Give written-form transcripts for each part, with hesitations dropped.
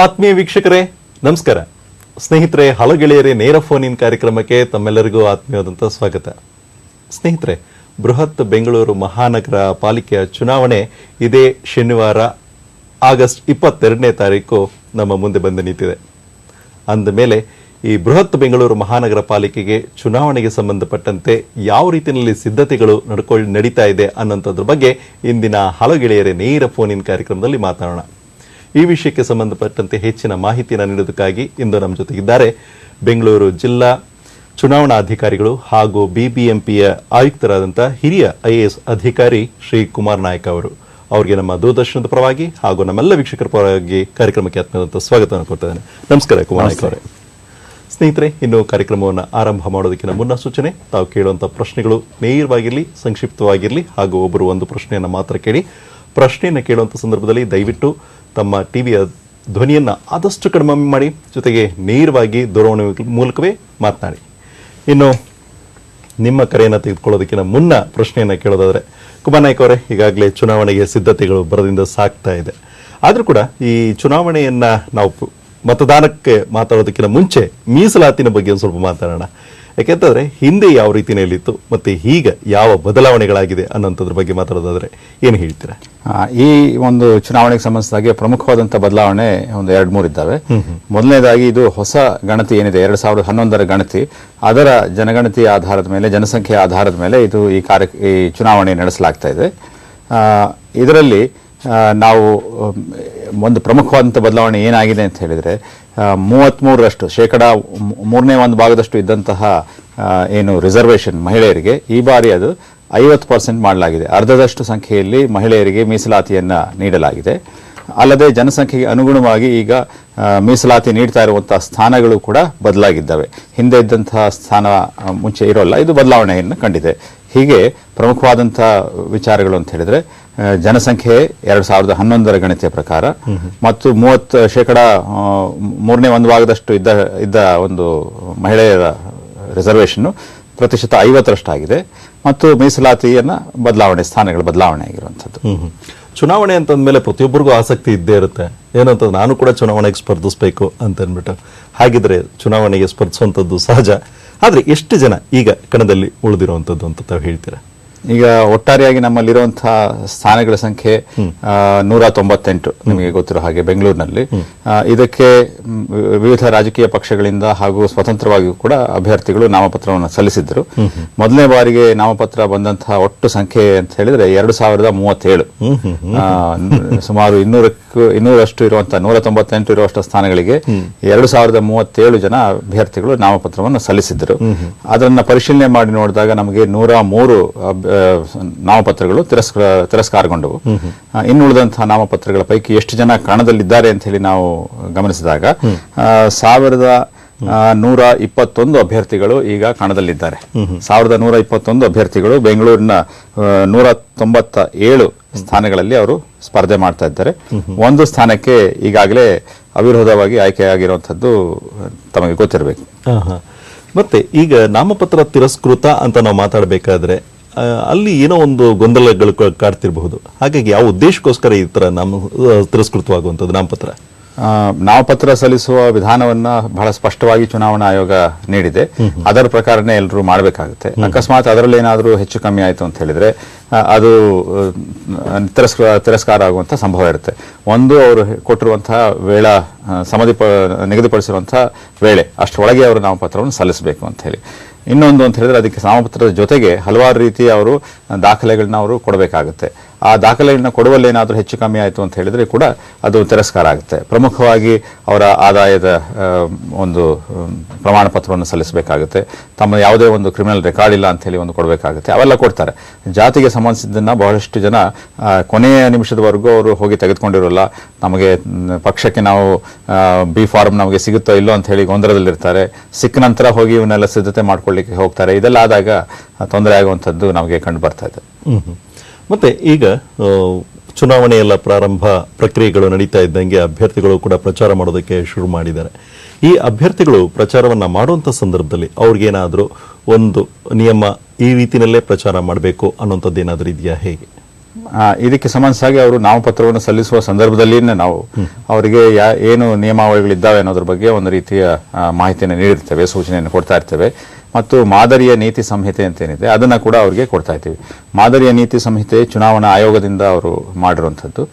ಆತ್ಮೀಯ ವೀಕ್ಷಕರೇ ನಮಸ್ಕಾರ. ಸ್ನೇಹಿತರೆ, ಹಲೋ ಗೆಳೆಯರೇ ನೇರ ಫೋನ್ ಇನ್ ಕಾರ್ಯಕ್ರಮಕ್ಕೆ ತಮ್ಮೆಲ್ಲರಿಗೂ ಆತ್ಮೀಯವಾದಂತಹ ಸ್ವಾಗತ. ಸ್ನೇಹಿತರೆ, ಬೃಹತ್ ಬೆಂಗಳೂರು ಮಹಾನಗರ ಪಾಲಿಕೆಯ ಚುನಾವಣೆ ಇದೇ ಶನಿವಾರ ಆಗಸ್ಟ್ 22ನೇ ತಾರೀಕು ನಮ್ಮ ಮುಂದೆ ಬಂದು ನಿಂತಿದೆ. ಅಂದ ಮೇಲೆ ಈ ಬೃಹತ್ ಬೆಂಗಳೂರು ಮಹಾನಗರ ಪಾಲಿಕೆಗೆ ಚುನಾವಣೆಗೆ ಸಂಬಂಧಪಟ್ಟಂತೆ ಯಾವ ರೀತಿಯಲ್ಲಿ ಸಿದ್ಧತೆಗಳು ನಡೀತಾ ಇದೆ ಅನ್ನೋಂಥದ್ರ ಬಗ್ಗೆ ಇಂದಿನ ಹಲೋ ಗೆಳೆಯರೇ ನೇರ ಫೋನ್ ಇನ್ ಕಾರ್ಯಕ್ರಮದಲ್ಲಿ ಮಾತಾಡೋಣ. ಈ ವಿಷಯಕ್ಕೆ ಸಂಬಂಧಪಟ್ಟಂತೆ ಹೆಚ್ಚಿನ ಮಾಹಿತಿಯನ್ನು ನೀಡೋದಕ್ಕಾಗಿ ಇಂದು ನಮ್ಮ ಜೊತೆಗಿದ್ದಾರೆ ಬೆಂಗಳೂರು ಜಿಲ್ಲಾ ಚುನಾವಣಾ ಅಧಿಕಾರಿಗಳು ಹಾಗೂ ಬಿಬಿಎಂಪಿಯ ಆಯುಕ್ತರಾದಂತಹ ಹಿರಿಯ IAS ಅಧಿಕಾರಿ ಶ್ರೀ ಕುಮಾರ್ ನಾಯಕ್ ಅವರು. ಅವರಿಗೆ ನಮ್ಮ ದೂರದರ್ಶನದ ಪರವಾಗಿ ಹಾಗೂ ನಮ್ಮೆಲ್ಲ ವೀಕ್ಷಕರ ಪರವಾಗಿ ಕಾರ್ಯಕ್ರಮಕ್ಕೆ ಆತ್ಮೀಯವಾದಂತಹ ಸ್ವಾಗತವನ್ನು ಕೊಡ್ತಿದ್ದೇನೆ. ನಮಸ್ಕಾರ ಕುಮಾರ್ ನಾಯಕ್ ಅವರೇ. ಸ್ನೇಹಿತರೆ, ಇನ್ನು ಕಾರ್ಯಕ್ರಮವನ್ನು ಆರಂಭ ಮಾಡೋದಕ್ಕಿಂತ ಮುನ್ನ ಸೂಚನೆ, ತಾವು ಕೇಳುವಂತಹ ಪ್ರಶ್ನೆಗಳು ನೇರವಾಗಿರಲಿ, ಸಂಕ್ಷಿಪ್ತವಾಗಿರಲಿ ಹಾಗೂ ಒಬ್ಬರು ಒಂದು ಪ್ರಶ್ನೆಯನ್ನು ಮಾತ್ರ ಕೇಳಿ. ಪ್ರಶ್ನೆಯನ್ನು ಕೇಳುವಂಥ ಸಂದರ್ಭದಲ್ಲಿ ದಯವಿಟ್ಟು ತಮ್ಮ ಟಿವಿಯ ಧ್ವನಿಯನ್ನು ಆದಷ್ಟು ಕಡಿಮೆ ಮಾಡಿ, ಜೊತೆಗೆ ನೇರವಾಗಿ ದೂರವಾಣಿ ಮೂಲಕವೇ ಮಾತನಾಡಿ. ಇನ್ನು ನಿಮ್ಮ ಕರೆಯನ್ನು ತೆಗೆದುಕೊಳ್ಳೋದಕ್ಕಿಂತ ಮುನ್ನ ಪ್ರಶ್ನೆಯನ್ನು ಕೇಳೋದಾದರೆ, ಕುಮಾರ್ ನಾಯಕ್ ಅವರೇ, ಈಗಾಗಲೇ ಚುನಾವಣೆಗೆ ಸಿದ್ಧತೆಗಳು ಬರದಿಂದ ಸಾಗ್ತಾ ಇದೆ. ಆದರೂ ಕೂಡ ಈ ಚುನಾವಣೆಯನ್ನು ನಾವು ಮತದಾನಕ್ಕೆ ಮಾತಾಡೋದಕ್ಕಿಂತ ಮುಂಚೆ ಮೀಸಲಾತಿನ ಬಗ್ಗೆ ಒಂದು ಸ್ವಲ್ಪ ಮಾತಾಡೋಣ. ಯಾಕೆಂತಂದರೆ ಹಿಂದೆ ಯಾವ ರೀತಿಯಲ್ಲಿತ್ತು ಮತ್ತು ಈಗ ಯಾವ ಬದಲಾವಣೆಗಳಾಗಿದೆ ಅನ್ನೋಂಥದ್ರ ಬಗ್ಗೆ ಮಾತಾಡೋದಾದರೆ ಏನು ಹೇಳ್ತೀರಾ? ಈ ಒಂದು ಚುನಾವಣೆಗೆ ಸಂಬಂಧಿಸಿದಾಗೆ ಪ್ರಮುಖವಾದಂಥ ಬದಲಾವಣೆ ಒಂದು 2-3 ಇದ್ದಾವೆ. ಮೊದಲನೇದಾಗಿ ಇದು ಹೊಸ ಗಣತಿ ಏನಿದೆ 2011ರ ಗಣತಿ, ಅದರ ಜನಗಣತಿಯ ಆಧಾರದ ಮೇಲೆ, ಜನಸಂಖ್ಯೆಯ ಆಧಾರದ ಮೇಲೆ ಇದು ಈ ಚುನಾವಣೆ ನಡೆಸಲಾಗ್ತಾ ಇದೆ. ಇದರಲ್ಲಿ ನಾವು ಒಂದು ಪ್ರಮುಖವಾದಂಥ ಬದಲಾವಣೆ ಏನಾಗಿದೆ ಅಂತ ಹೇಳಿದರೆ, 33% ಶೇಕಡ 3/1 ಇದ್ದಂತಹ ಏನು ರಿಸರ್ವೇಷನ್ ಮಹಿಳೆಯರಿಗೆ ಈ ಬಾರಿ ಅದು 50% ಮಾಡಲಾಗಿದೆ. ಅರ್ಧದಷ್ಟು ಸಂಖ್ಯೆಯಲ್ಲಿ ಮಹಿಳೆಯರಿಗೆ ಮೀಸಲಾತಿಯನ್ನು ನೀಡಲಾಗಿದೆ. ಅಲ್ಲದೆ ಜನಸಂಖ್ಯೆಗೆ ಅನುಗುಣವಾಗಿ ಈಗ ಮೀಸಲಾತಿ ನೀಡ್ತಾ ಇರುವಂತಹ ಸ್ಥಾನಗಳು ಕೂಡ ಬದಲಾಗಿದ್ದಾವೆ. ಹಿಂದೆ ಇದ್ದಂತಹ ಸ್ಥಾನ ಮುಂಚೆ ಇರೋಲ್ಲ, ಇದು ಬದಲಾವಣೆಯನ್ನು ಕಂಡಿದೆ. ಹೀಗೆ ಪ್ರಮುಖವಾದಂಥ ವಿಚಾರಗಳು ಅಂತ ಹೇಳಿದ್ರೆ, ಜನಸಂಖ್ಯೆ 2011ರ ಗಣತಿಯ ಪ್ರಕಾರ ಮತ್ತು 30% ಶೇಕಡ 3/1 ಇದ್ದ ಒಂದು ಮಹಿಳೆಯರ ರಿಸರ್ವೇಷನ್ ಪ್ರತಿಶತ 50% ಆಗಿದೆ. ಮತ್ತು ಮೀಸಲಾತಿಯನ್ನ ಸ್ಥಾನಗಳ ಬದಲಾವಣೆ ಆಗಿರುವಂಥದ್ದು. ಚುನಾವಣೆ ಅಂತಂದ್ಮೇಲೆ ಪ್ರತಿಯೊಬ್ಬರಿಗೂ ಆಸಕ್ತಿ ಇದ್ದೇ ಇರುತ್ತೆ. ಏನಂತ ನಾನು ಕೂಡ ಚುನಾವಣೆಗೆ ಸ್ಪರ್ಧಿಸಬೇಕು ಅಂತ ಅಂದ್ಬಿಟ್ಟು, ಹಾಗಿದ್ರೆ ಚುನಾವಣೆಗೆ ಸ್ಪರ್ಧಿಸುವಂಥದ್ದು ಸಹಜ. ಆದರೆ ಎಷ್ಟು ಜನ ಈಗ ಕಣದಲ್ಲಿ ಉಳಿದಿರುವಂಥದ್ದು ಅಂತ ತಾವು ಹೇಳ್ತೀರಾ? ಈಗ ಒಟ್ಟಾರೆಯಾಗಿ ನಮ್ಮಲ್ಲಿರುವಂತಹ ಸ್ಥಾನಗಳ ಸಂಖ್ಯೆ 198, ನಿಮಗೆ ಗೊತ್ತಿರೋ ಹಾಗೆ ಬೆಂಗಳೂರಿನಲ್ಲಿ. ಇದಕ್ಕೆ ವಿವಿಧ ರಾಜಕೀಯ ಪಕ್ಷಗಳಿಂದ ಹಾಗೂ ಸ್ವತಂತ್ರವಾಗಿಯೂ ಕೂಡ ಅಭ್ಯರ್ಥಿಗಳು ನಾಮಪತ್ರವನ್ನು ಸಲ್ಲಿಸಿದ್ರು. ಮೊದಲನೇ ಬಾರಿಗೆ ನಾಮಪತ್ರ ಬಂದಂತಹ ಒಟ್ಟು ಸಂಖ್ಯೆ ಅಂತ ಹೇಳಿದ್ರೆ 2037. ಸುಮಾರು 200ರಷ್ಟು ಇರುವಂತಹ 198 ಇರುವಷ್ಟು ಸ್ಥಾನಗಳಿಗೆ 2037 ಜನ ಅಭ್ಯರ್ಥಿಗಳು ನಾಮಪತ್ರವನ್ನು ಸಲ್ಲಿಸಿದ್ರು. ಅದನ್ನ ಪರಿಶೀಲನೆ ಮಾಡಿ ನೋಡಿದಾಗ ನಮಗೆ 103 ನಾಮಪತ್ರಗಳು ತಿರಸ್ಕಾರಗೊಂಡವು. ಇನ್ನುಳಿದಂತಹ ನಾಮಪತ್ರಗಳ ಪೈಕಿ ಎಷ್ಟು ಜನ ಕಣದಲ್ಲಿದ್ದಾರೆ ಅಂತ ಹೇಳಿ ನಾವು ಗಮನಿಸಿದಾಗ 1121 ಅಭ್ಯರ್ಥಿಗಳು ಈಗ ಕಣದಲ್ಲಿದ್ದಾರೆ. 1121 ಅಭ್ಯರ್ಥಿಗಳು ಬೆಂಗಳೂರಿನ 197 ಸ್ಥಾನಗಳಲ್ಲಿ ಅವರು ಸ್ಪರ್ಧೆ ಮಾಡ್ತಾ ಇದ್ದಾರೆ. ಒಂದು ಸ್ಥಾನಕ್ಕೆ ಈಗಾಗಲೇ ಅವಿರೋಧವಾಗಿ ಆಯ್ಕೆಯಾಗಿರುವಂತದ್ದು ತಮಗೆ ಗೊತ್ತಿರಬೇಕು. ಮತ್ತೆ ಈಗ ನಾಮಪತ್ರ ತಿರಸ್ಕೃತ ಅಂತ ನಾವು ಮಾತಾಡಬೇಕಾದ್ರೆ ಅಲ್ಲಿ ಏನೋ ಒಂದು ಗೊಂದಲಗಳು ಕಾಡ್ತಿರಬಹುದು. ಹಾಗಾಗಿ ಯಾವ ಉದ್ದೇಶಕ್ಕೋಸ್ಕರ ಈ ತರ ತಿರಸ್ಕೃತವಾಗುವಂಥದ್ದು ನಾಮಪತ್ರ ಸಲ್ಲಿಸುವ ವಿಧಾನವನ್ನ ಬಹಳ ಸ್ಪಷ್ಟವಾಗಿ ಚುನಾವಣಾ ಆಯೋಗ ನೀಡಿದೆ. ಅದರ ಪ್ರಕಾರನೇ ಎಲ್ಲರೂ ಮಾಡಬೇಕಾಗುತ್ತೆ. ಅಕಸ್ಮಾತ್ ಅದರಲ್ಲಿ ಏನಾದರೂ ಹೆಚ್ಚು ಕಮ್ಮಿ ಆಯಿತು ಅಂತ ಹೇಳಿದ್ರೆ ಅದು ತಿರಸ್ಕಾರ ಆಗುವಂಥ ಸಂಭವ ಇರುತ್ತೆ. ಒಂದು, ಅವರು ಕೊಟ್ಟಿರುವಂತಹ ನಿಗದಿಪಡಿಸಿರುವಂತಹ ವೇಳೆ ಅಷ್ಟರೊಳಗೆ ಅವರು ನಾಮಪತ್ರವನ್ನು ಸಲ್ಲಿಸಬೇಕು ಅಂತ ಹೇಳಿ. ಇನ್ನೊಂದು ಅಂತ ಹೇಳಿದ್ರೆ, ಅದಕ್ಕೆ ನಾಮಪತ್ರದ ಜೊತೆಗೆ ಹಲವಾರು ರೀತಿಯ ಅವರು ದಾಖಲೆಗಳನ್ನ ಅವರು ಕೊಡಬೇಕಾಗುತ್ತೆ. ಆ ದಾಖಲೆಗಳನ್ನ ಕೊಡುವಲ್ಲಿ ಏನಾದರೂ ಹೆಚ್ಚು ಕಮ್ಮಿ ಆಯಿತು ಅಂತ ಹೇಳಿದ್ರೆ ಕೂಡ ಅದು ತಿರಸ್ಕಾರ ಆಗುತ್ತೆ. ಪ್ರಮುಖವಾಗಿ ಅವರ ಆದಾಯದ ಒಂದು ಪ್ರಮಾಣ ಪತ್ರವನ್ನು ಸಲ್ಲಿಸಬೇಕಾಗುತ್ತೆ. ತಮ್ಮ ಯಾವುದೇ ಒಂದು ಕ್ರಿಮಿನಲ್ ರೆಕಾರ್ಡ್ ಇಲ್ಲ ಅಂತ ಹೇಳಿ ಒಂದು ಕೊಡಬೇಕಾಗುತ್ತೆ. ಅವೆಲ್ಲ ಕೊಡ್ತಾರೆ. ಜಾತಿಗೆ ಸಂಬಂಧಿಸಿದ್ದನ್ನ ಬಹಳಷ್ಟು ಜನ ಕೊನೆಯ ನಿಮಿಷದವರೆಗೂ ಅವರು ಹೋಗಿ ತೆಗೆದುಕೊಂಡಿರೋಲ್ಲ. ನಮಗೆ ಪಕ್ಷಕ್ಕೆ ನಾವು ಬಿ ಫಾರ್ಮ್ ನಮಗೆ ಸಿಗುತ್ತೋ ಇಲ್ಲೋ ಅಂತ ಹೇಳಿ ಗೊಂದಲದಲ್ಲಿರ್ತಾರೆ. ಸಿಕ್ಕ ನಂತರ ಹೋಗಿ ಇವನ್ನೆಲ್ಲ ಸಿದ್ಧತೆ ಮಾಡ್ಕೊಳ್ಳಿಕ್ಕೆ ಹೋಗ್ತಾರೆ. ಇದೆಲ್ಲ ಆದಾಗ ತೊಂದರೆ ಆಗುವಂಥದ್ದು ನಮಗೆ ಕಂಡು ಬರ್ತಾ ಇದೆ. ಮತ್ತೆ ಈಗ ಚುನಾವಣೆಯೆಲ್ಲ ಪ್ರಾರಂಭ ಪ್ರಕ್ರಿಯೆಗಳು ನಡೀತಾ ಇದ್ದಂಗೆ ಅಭ್ಯರ್ಥಿಗಳು ಕೂಡ ಪ್ರಚಾರ ಮಾಡೋದಕ್ಕೆ ಶುರು ಮಾಡಿದ್ದಾರೆ. ಈ ಅಭ್ಯರ್ಥಿಗಳು ಪ್ರಚಾರವನ್ನ ಮಾಡುವಂಥ ಸಂದರ್ಭದಲ್ಲಿ ಅವ್ರಿಗೇನಾದರೂ ಒಂದು ನಿಯಮ ಈ ರೀತಿಯಲ್ಲೇ ಪ್ರಚಾರ ಮಾಡಬೇಕು ಅನ್ನೋಂಥದ್ದು ಏನಾದರೂ ಇದೆಯಾ? ಹೇಗೆ? ಇದಕ್ಕೆ ಸಂಬಂಧಿಸಾಗಿ ಅವರು ನಾಮಪತ್ರವನ್ನು ಸಲ್ಲಿಸುವ ಸಂದರ್ಭದಲ್ಲಿ ನಾವು ಅವರಿಗೆ ಏನು ನಿಯಮಾವಳಿಗಳಿದ್ದಾವೆ ಅನ್ನೋದ್ರ ಬಗ್ಗೆ ಒಂದು ರೀತಿಯ ಮಾಹಿತಿಯನ್ನು ನೀಡಿರ್ತೇವೆ, ಸೂಚನೆಯನ್ನು ಕೊಡ್ತಾ ಇರ್ತೇವೆ. ಮತ್ತು ಮಾದರಿಯ ನೀತಿ ಸಂಹಿತೆ ಅಂತ ಏನಿದೆ ಅದನ್ನ ಕೂಡ ಅವರಿಗೆ ಕೊಡ್ತಾ ಇದ್ದೀವಿ. ಮಾದರಿಯ ನೀತಿ ಸಂಹಿತೆ ಚುನಾವಣಾ ಆಯೋಗದಿಂದ ಅವರು ಮಾಡಿರುವಂಥದ್ದು.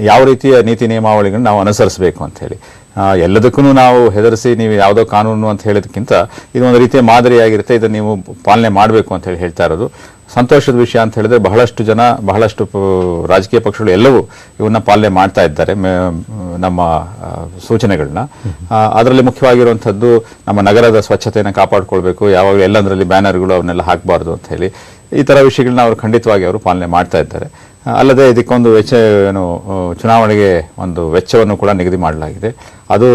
ಯಾವ ರೀತಿಯ ನೀತಿ ನಿಯಮಾವಳಿಗಳನ್ನ ನಾವು ಅನುಸರಿಸಬೇಕು ಅಂತ ಹೇಳಿ, ಎಲ್ಲದಕ್ಕೂ ನಾವು ಹೆದರಿಸಿ ನೀವು ಯಾವುದೋ ಕಾನೂನು ಅಂತ ಹೇಳೋದಕ್ಕಿಂತ ಇದು ಒಂದು ರೀತಿಯ ಮಾದರಿಯಾಗಿರುತ್ತೆ, ಇದನ್ನು ನೀವು ಪಾಲನೆ ಮಾಡಬೇಕು ಅಂತ ಹೇಳಿ ಹೇಳ್ತಾ ಇರೋದು. ಸಂತೋಷದ ವಿಷಯ ಅಂತ ಹೇಳಿದ್ರೆ ಬಹಳಷ್ಟು ಜನ, ಬಹಳಷ್ಟು ರಾಜಕೀಯ ಪಕ್ಷಗಳು ಎಲ್ಲವೂ ಇವನ್ನ ಪಾಲನೆ ಮಾಡ್ತಾ ಇದ್ದಾರೆ, ನಮ್ಮ ಸೂಚನೆಗಳನ್ನ. ಅದರಲ್ಲಿ ಮುಖ್ಯವಾಗಿರುವಂಥದ್ದು ನಮ್ಮ ನಗರದ ಸ್ವಚ್ಛತೆಯನ್ನು ಕಾಪಾಡಿಕೊಳ್ಬೇಕು, ಯಾವಾಗಲೂ ಎಲ್ಲಂದ್ರಲ್ಲಿ ಬ್ಯಾನರ್ಗಳು ಅವನ್ನೆಲ್ಲ ಹಾಕಬಾರ್ದು ಅಂತ ಹೇಳಿ ಈ ಥರ ವಿಷಯಗಳನ್ನ ಅವರು ಖಂಡಿತವಾಗಿ ಅವರು ಪಾಲನೆ ಮಾಡ್ತಾ ಇದ್ದಾರೆ. ಅಲ್ಲದೆ ಇದಕ್ಕೊಂದು ವೆಚ್ಚ ಚುನಾವಣೆಗೆ ಒಂದು ವೆಚ್ಚವನ್ನು ಕೂಡ ನಿಗದಿ ಮಾಡಲಾಗಿದೆ. ಅದು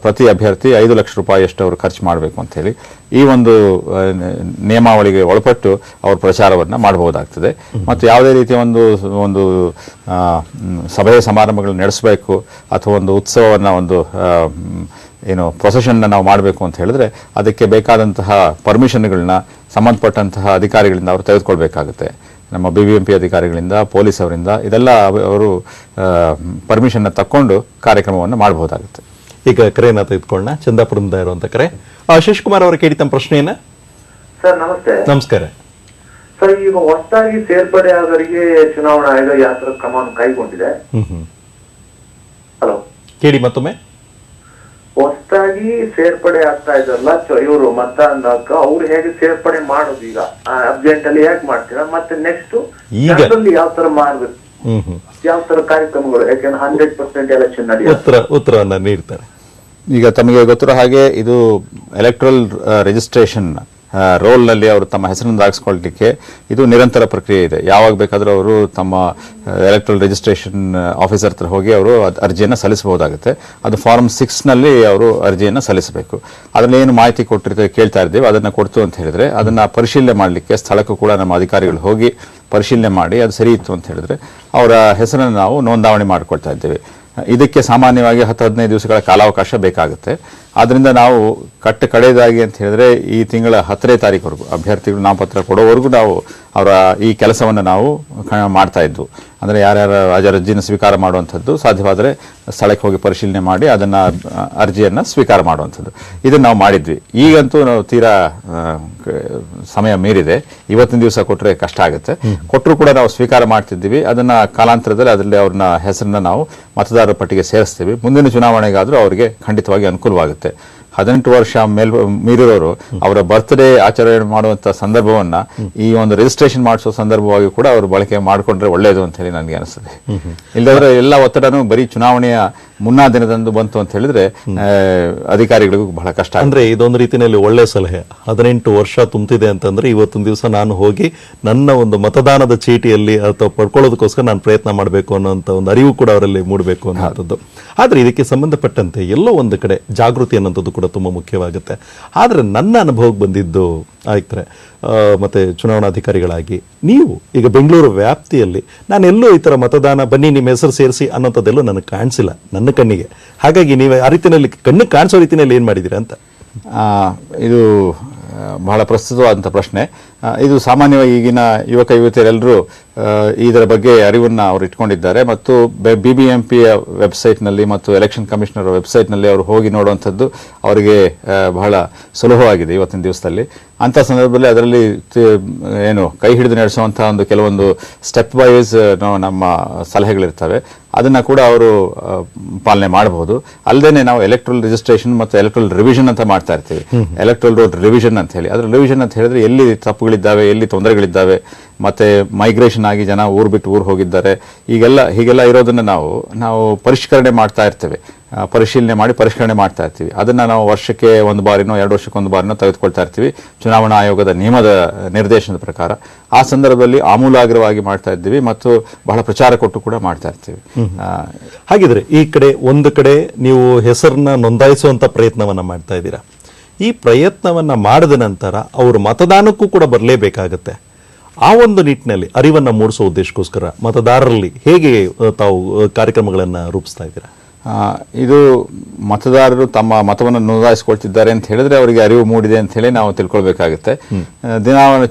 ಪ್ರತಿ ಅಭ್ಯರ್ಥಿ 5 ಲಕ್ಷ ರೂಪಾಯಿಯಷ್ಟು ಅವರು ಖರ್ಚು ಮಾಡಬೇಕು ಅಂತ ಹೇಳಿ ಈ ಒಂದು ನಿಯಮಾವಳಿಗೆ ಒಳಪಟ್ಟು ಅವರು ಪ್ರಚಾರವನ್ನು ಮಾಡಬಹುದಾಗ್ತದೆ. ಮತ್ತು ಯಾವುದೇ ರೀತಿಯ ಒಂದು ಸಭೆ ಸಮಾರಂಭಗಳನ್ನು ನಡೆಸಬೇಕು ಅಥವಾ ಒಂದು ಉತ್ಸವವನ್ನು ಒಂದು ಪ್ರೊಸೆಷನ್ನ ನಾವು ಮಾಡಬೇಕು ಅಂತ ಹೇಳಿದ್ರೆ ಅದಕ್ಕೆ ಬೇಕಾದಂತಹ ಪರ್ಮಿಷನ್ಗಳನ್ನ ಸಂಬಂಧಪಟ್ಟಂತಹ ಅಧಿಕಾರಿಗಳಿಂದ ಅವರು ತೆಗೆದುಕೊಳ್ಬೇಕಾಗುತ್ತೆ. ನಮ್ಮ BBMP ಅಧಿಕಾರಿಗಳಿಂದ, ಪೊಲೀಸ್ ಅವರಿಂದ ಇದೆಲ್ಲ ಅವರು ಪರ್ಮಿಷನ್ ತಕ್ಕೊಂಡು ಕಾರ್ಯಕ್ರಮವನ್ನು ಮಾಡಬಹುದಾಗುತ್ತೆ. ಈಗ ಕರೆಯನ್ನ ತೆಗೆದುಕೊಳ್ಳೋಣ. ಚಂದಾಪುರದಿಂದ ಇರುವಂತ ಕರೆ. ಆಶೀಶ್ ಕುಮಾರ್ ಅವರ ಕೇಳಿ ತಮ್ಮ ಪ್ರಶ್ನೆಯನ್ನ. ಸರ್ ನಮಸ್ತೆ. ನಮಸ್ಕಾರ ಸರ್, ಈಗ ಹೊಸದಾಗಿ ಸೇರ್ಪಡೆ ಆದವರಿಗೆ ಚುನಾವಣಾ ಆಯೋಗ ಯಾವ ತರ ಕ್ರಮವನ್ನು ಕೈಗೊಂಡಿದೆ? ಹಲೋ, ಕೇಳಿ ಮತ್ತೊಮ್ಮೆ. ಹೊಸದಾಗಿ ಸೇರ್ಪಡೆ ಆಗ್ತಾ ಇದಾರಲ್ಲ ಇವರು ಮತದಾನಕ, ಅವ್ರು ಹೇಗೆ ಸೇರ್ಪಡೆ ಮಾಡೋದು? ಈಗ ಅಬ್ಜೆಂಟ್ ಅಲ್ಲಿ ಹೇಗೆ ಮಾಡ್ತೀರಾ? ಮತ್ತೆ ನೆಕ್ಸ್ಟ್ ಯಾವ ತರ ಮಾಡ್ಬೇಕು, ಯಾವ ತರ ಕಾರ್ಯಕ್ರಮಗಳು? ಯಾಕಂದ್ರೆ 100% ಎಲೆಕ್ಷನ್ ನಡೆಯುತ್ತೆ. ಉತ್ತರವನ್ನ ನೀಡ್ತಾರೆ. ಈಗ ತಮಗೆ ಗೊತ್ತಿರೋ ಹಾಗೆ ಇದು ಎಲೆಕ್ಟ್ರಲ್ ರಿಜಿಸ್ಟ್ರೇಷನ್ ರೋಲ್ ನಲ್ಲಿ ಅವರು ತಮ್ಮ ಹೆಸರನ್ನು ದಾಖಲಿಸಿಕೊಳ್ಳಲಿಕ್ಕೆ ಇದು ನಿರಂತರ ಪ್ರಕ್ರಿಯೆ ಇದೆ. ಯಾವಾಗ ಬೇಕಾದರೂ ಅವರು ತಮ್ಮ ಎಲೆಕ್ಟ್ರಲ್ ರಿಜಿಸ್ಟ್ರೇಷನ್ ಆಫೀಸರ್ ಹತ್ರ ಹೋಗಿ ಅವರು ಅರ್ಜಿಯನ್ನು ಸಲ್ಲಿಸಬಹುದಾಗುತ್ತೆ. ಅದು ಫಾರ್ಮ್ 6 ನಲ್ಲಿ ಅವರು ಅರ್ಜಿಯನ್ನು ಸಲ್ಲಿಸಬೇಕು. ಅದರಲ್ಲಿ ಏನು ಮಾಹಿತಿ ಕೇಳ್ತಾ ಇದ್ದೇವೆ ಅದನ್ನ ಕೊಡ್ತು ಅಂತ ಹೇಳಿದ್ರೆ ಅದನ್ನ ಪರಿಶೀಲನೆ ಮಾಡಲಿಕ್ಕೆ ಸ್ಥಳಕ್ಕೂ ಕೂಡ ನಮ್ಮ ಅಧಿಕಾರಿಗಳು ಹೋಗಿ ಪರಿಶೀಲನೆ ಮಾಡಿ ಅದು ಸರಿ ಇತ್ತು ಅಂತ ಹೇಳಿದ್ರೆ ಅವರ ಹೆಸರನ್ನು ನಾವು ನೋಂದಾವಣಿ ಮಾಡಿಕೊಳ್ತಾ ಇದ್ದೇವೆ. ಇದಕ್ಕೆ ಸಾಮಾನ್ಯವಾಗಿ 10-15 ದಿವಸಗಳ ಕಾಲಾವಕಾಶ ಬೇಕಾಗುತ್ತೆ. ಆದ್ರಿಂದ ನಾವು ಕಡೆಯದಾಗಿ ಅಂತ ಹೇಳಿದ್ರೆ ಈ ತಿಂಗಳ 10ನೇ ತಾರೀಕುವರೆಗೂ ಅಭ್ಯರ್ಥಿಗಳು ನಾಮಪತ್ರ ಕೊಡೋವರೆಗೂ ನಾವು ಅವರ ಈ ಕೆಲಸವನ್ನು ನಾವು ಮಾಡ್ತಾ ಇದ್ವು. ಅಂದ್ರೆ ಯಾರ್ಯಾರ ಅರ್ಜಿಯನ್ನು ಸ್ವೀಕಾರ ಮಾಡುವಂಥದ್ದು ಸಾಧ್ಯವಾದರೆ ಸ್ಥಳಕ್ಕೆ ಹೋಗಿ ಪರಿಶೀಲನೆ ಮಾಡಿ ಅದನ್ನ ಅರ್ಜಿಯನ್ನ ಸ್ವೀಕಾರ ಮಾಡುವಂಥದ್ದು ಇದನ್ನ ನಾವು ಮಾಡಿದ್ವಿ. ಈಗಂತೂ ನಾವು ತೀರಾ ಸಮಯ ಮೀರಿದೆ. ಇವತ್ತಿನ ದಿವಸ ಕೊಟ್ಟರೆ ಕಷ್ಟ ಆಗುತ್ತೆ. ಕೊಟ್ಟರು ಕೂಡ ನಾವು ಸ್ವೀಕಾರ ಮಾಡ್ತಿದ್ದೀವಿ. ಅದನ್ನ ಕಾಲಾಂತರದಲ್ಲಿ ಅದರಲ್ಲಿ ಅವ್ರನ್ನ ಹೆಸರನ್ನ ನಾವು ಮತದಾರರ ಪಟ್ಟಿಗೆ ಸೇರಿಸ್ತೀವಿ. ಮುಂದಿನ ಚುನಾವಣೆಗಾದ್ರೂ ಅವರಿಗೆ ಖಂಡಿತವಾಗಿ ಅನುಕೂಲವಾಗುತ್ತೆ. 18 ವರ್ಷ ಮೀರಿರೋರು ಅವರ ಬರ್ತ್ಡೇ ಆಚರಣೆ ಮಾಡುವಂತ ಸಂದರ್ಭವನ್ನ ಈ ಒಂದು ರಿಜಿಸ್ಟ್ರೇಷನ್ ಮಾಡಿಸೋ ಸಂದರ್ಭವಾಗಿ ಕೂಡ ಅವರು ಬಳಕೆ ಮಾಡಿಕೊಂಡ್ರೆ ಒಳ್ಳೆಯದು ಅಂತ ಹೇಳಿ ನನಗೆ ಅನಿಸ್ತದೆ. ಇಲ್ಲದ್ರೆ ಎಲ್ಲ ಒತ್ತಡನೂ ಬರೀ ಚುನಾವಣೆಯ ಮುನ್ನಾ ದಿನದಂದು ಬಂತು ಅಂತ ಹೇಳಿದ್ರೆ ಅಧಿಕಾರಿಗಳಿಗೂ ಬಹಳ ಕಷ್ಟ. ಅಂದ್ರೆ ಇದೊಂದು ರೀತಿಯಲ್ಲಿ ಒಳ್ಳೆ ಸಲಹೆ. 18 ವರ್ಷ ತುಂಬಿದೆ ಅಂತಂದ್ರೆ ಇವತ್ತಿನ ದಿವಸ ನಾನು ಹೋಗಿ ನನ್ನ ಒಂದು ಮತದಾನದ ಚೀಟಿಯಲ್ಲಿ ಅಥವಾ ಪಡ್ಕೊಳ್ಳೋದಕ್ಕೋಸ್ಕರ ನಾನು ಪ್ರಯತ್ನ ಮಾಡಬೇಕು ಅನ್ನೋಂಥ ಒಂದು ಅರಿವು ಕೂಡ ಅವರಲ್ಲಿ ಮೂಡಬೇಕು ಅನ್ನೋಂಥದ್ದು. ಆದ್ರೆ ಇದಕ್ಕೆ ಸಂಬಂಧಪಟ್ಟಂತೆ ಎಲ್ಲೋ ಒಂದು ಕಡೆ ಜಾಗೃತಿ ಅನ್ನೋಂಥದ್ದು ಕೂಡ ತುಂಬಾ ಮುಖ್ಯವಾಗುತ್ತೆ. ಆದ್ರೆ ನನ್ನ ಅನುಭವಕ್ಕೆ ಬಂದಿದ್ದು ಆಯ್ತರೆ ಮತ್ತೆ ಚುನಾವಣಾಧಿಕಾರಿಗಳಾಗಿ ನೀವು ಈಗ ಬೆಂಗಳೂರು ವ್ಯಾಪ್ತಿಯಲ್ಲಿ ನಾನೆಲ್ಲೂ ಈ ತರ ಮತದಾನ ಬನ್ನಿ ನಿಮ್ಮ ಹೆಸರು ಸೇರಿಸಿ ಅನ್ನೋಂಥದ್ದೆಲ್ಲೂ ನನಗೆ ಕಾಣಿಸಿಲ್ಲ ನನ್ನ ಕಣ್ಣಿಗೆ. ಹಾಗಾಗಿ ನೀವು ಆ ರೀತಿಯಲ್ಲಿ ಕಣ್ಣಿಗೆ ಕಾಣಿಸೋ ರೀತಿಯಲ್ಲಿ ಏನ್ ಮಾಡಿದ್ದೀರಾ ಅಂತ? ಇದು ಬಹಳ ಪ್ರಸ್ತುತವಾದಂಥ ಪ್ರಶ್ನೆ. ಇದು ಸಾಮಾನ್ಯವಾಗಿ ಈಗಿನ ಯುವಕ ಯುವತಿಯರೆಲ್ಲರೂ ಇದರ ಬಗ್ಗೆ ಅರಿವನ್ನ ಅವರು ಇಟ್ಕೊಂಡಿದ್ದಾರೆ. ಮತ್ತು BBMP ವೆಬ್ಸೈಟ್ನಲ್ಲಿ ಮತ್ತು ಎಲೆಕ್ಷನ್ ಕಮಿಷನರ್ ವೆಬ್ಸೈಟ್ನಲ್ಲಿ ಅವರು ಹೋಗಿ ನೋಡುವಂಥದ್ದು ಅವರಿಗೆ ಬಹಳ ಸುಲಭವಾಗಿದೆ ಇವತ್ತಿನ ದಿವಸದಲ್ಲಿ. ಅಂಥ ಸಂದರ್ಭದಲ್ಲಿ ಅದರಲ್ಲಿ ಕೈ ಹಿಡಿದು ನಡೆಸುವಂತಹ ಒಂದು ಕೆಲವೊಂದು ಸ್ಟೆಪ್ ವೈಸ್ ನಮ್ಮ ಸಲಹೆಗಳಿರ್ತವೆ. ಅದನ್ನ ಕೂಡ ಅವರು ಪಾಲನೆ ಮಾಡಬಹುದು. ಅಲ್ಲದೆ ನಾವು ಎಲೆಕ್ಟ್ರಲ್ ರಿಜಿಸ್ಟ್ರೇಷನ್ ಮತ್ತು ಎಲೆಕ್ಟ್ರಲ್ ರಿವಿಷನ್ ಅಂತ ಮಾಡ್ತಾ ಇರ್ತೀವಿ. ಎಲೆಕ್ಟ್ರಲ್ ರೋಡ್ ರಿವಿಷನ್ ಅಂತ ಹೇಳಿ. ಅದ್ರ ರಿವಿಷನ್ ಅಂತ ಹೇಳಿದ್ರೆ ಎಲ್ಲಿ ತಪ್ಪುಗಳಿದ್ದಾವೆ, ಎಲ್ಲಿ ತೊಂದರೆಗಳಿದ್ದಾವೆ, ಮತ್ತೆ ಮೈಗ್ರೇಷನ್ ಆಗಿ ಜನ ಊರು ಬಿಟ್ಟು ಊರು ಹೋಗಿದ್ದಾರೆ, ಹೀಗೆಲ್ಲ ಇರೋದನ್ನ ನಾವು ಪರಿಷ್ಕರಣೆ ಮಾಡ್ತಾ ಇರ್ತೇವೆ. ಪರಿಶೀಲನೆ ಮಾಡಿ ಪರಿಷ್ಕರಣೆ ಮಾಡ್ತಾ ಇರ್ತೀವಿ. ಅದನ್ನ ನಾವು ವರ್ಷಕ್ಕೆ 1 ಬಾರಿನೋ 2 ವರ್ಷಕ್ಕೆ 1 ಬಾರಿನೋ ತೆಗೆದುಕೊಳ್ತಾ ಇರ್ತೀವಿ ಚುನಾವಣಾ ಆಯೋಗದ ನಿಯಮದ ನಿರ್ದೇಶನದ ಪ್ರಕಾರ. ಆ ಸಂದರ್ಭದಲ್ಲಿ ಆಮೂಲಾಗ್ರವಾಗಿ ಮಾಡ್ತಾ ಇದ್ದೀವಿ ಮತ್ತು ಬಹಳ ಪ್ರಚಾರ ಕೊಟ್ಟು ಕೂಡ ಮಾಡ್ತಾ ಇರ್ತೀವಿ. ಹಾಗಿದ್ರೆ ಈ ಕಡೆ ಒಂದು ಕಡೆ ನೀವು ಹೆಸರನ್ನ ನೋಂದಾಯಿಸುವಂತ ಪ್ರಯತ್ನವನ್ನ ಮಾಡ್ತಾ ಇದ್ದೀರಾ. ಈ ಪ್ರಯತ್ನವನ್ನ ಮಾಡಿದ ನಂತರ ಅವರು ಮತದಾನಕ್ಕೂ ಕೂಡ ಬರಲೇಬೇಕಾಗತ್ತೆ. ಆ ಒಂದು ನಿಟ್ಟಿನಲ್ಲಿ ಅರಿವನ್ನ ಮೂಡಿಸೋ ಉದ್ದೇಶಕ್ಕೋಸ್ಕರ ಮತದಾರರಲ್ಲಿ ಹೇಗೆ ತಾವು ಕಾರ್ಯಕ್ರಮಗಳನ್ನ ರೂಪಿಸ್ತಾ ಇದ್ದೀರಾ? ಇದು ಮತದಾರರು ತಮ್ಮ ಮತವನ್ನು ನೋಂದಾಯಿಸಿಕೊಳ್ತಿದ್ದಾರೆ ಅಂತ ಹೇಳಿದ್ರೆ ಅವರಿಗೆ ಅರಿವು ಮೂಡಿದೆ ಅಂತ ಹೇಳಿ ನಾವು ತಿಳ್ಕೊಳ್ಬೇಕಾಗುತ್ತೆ.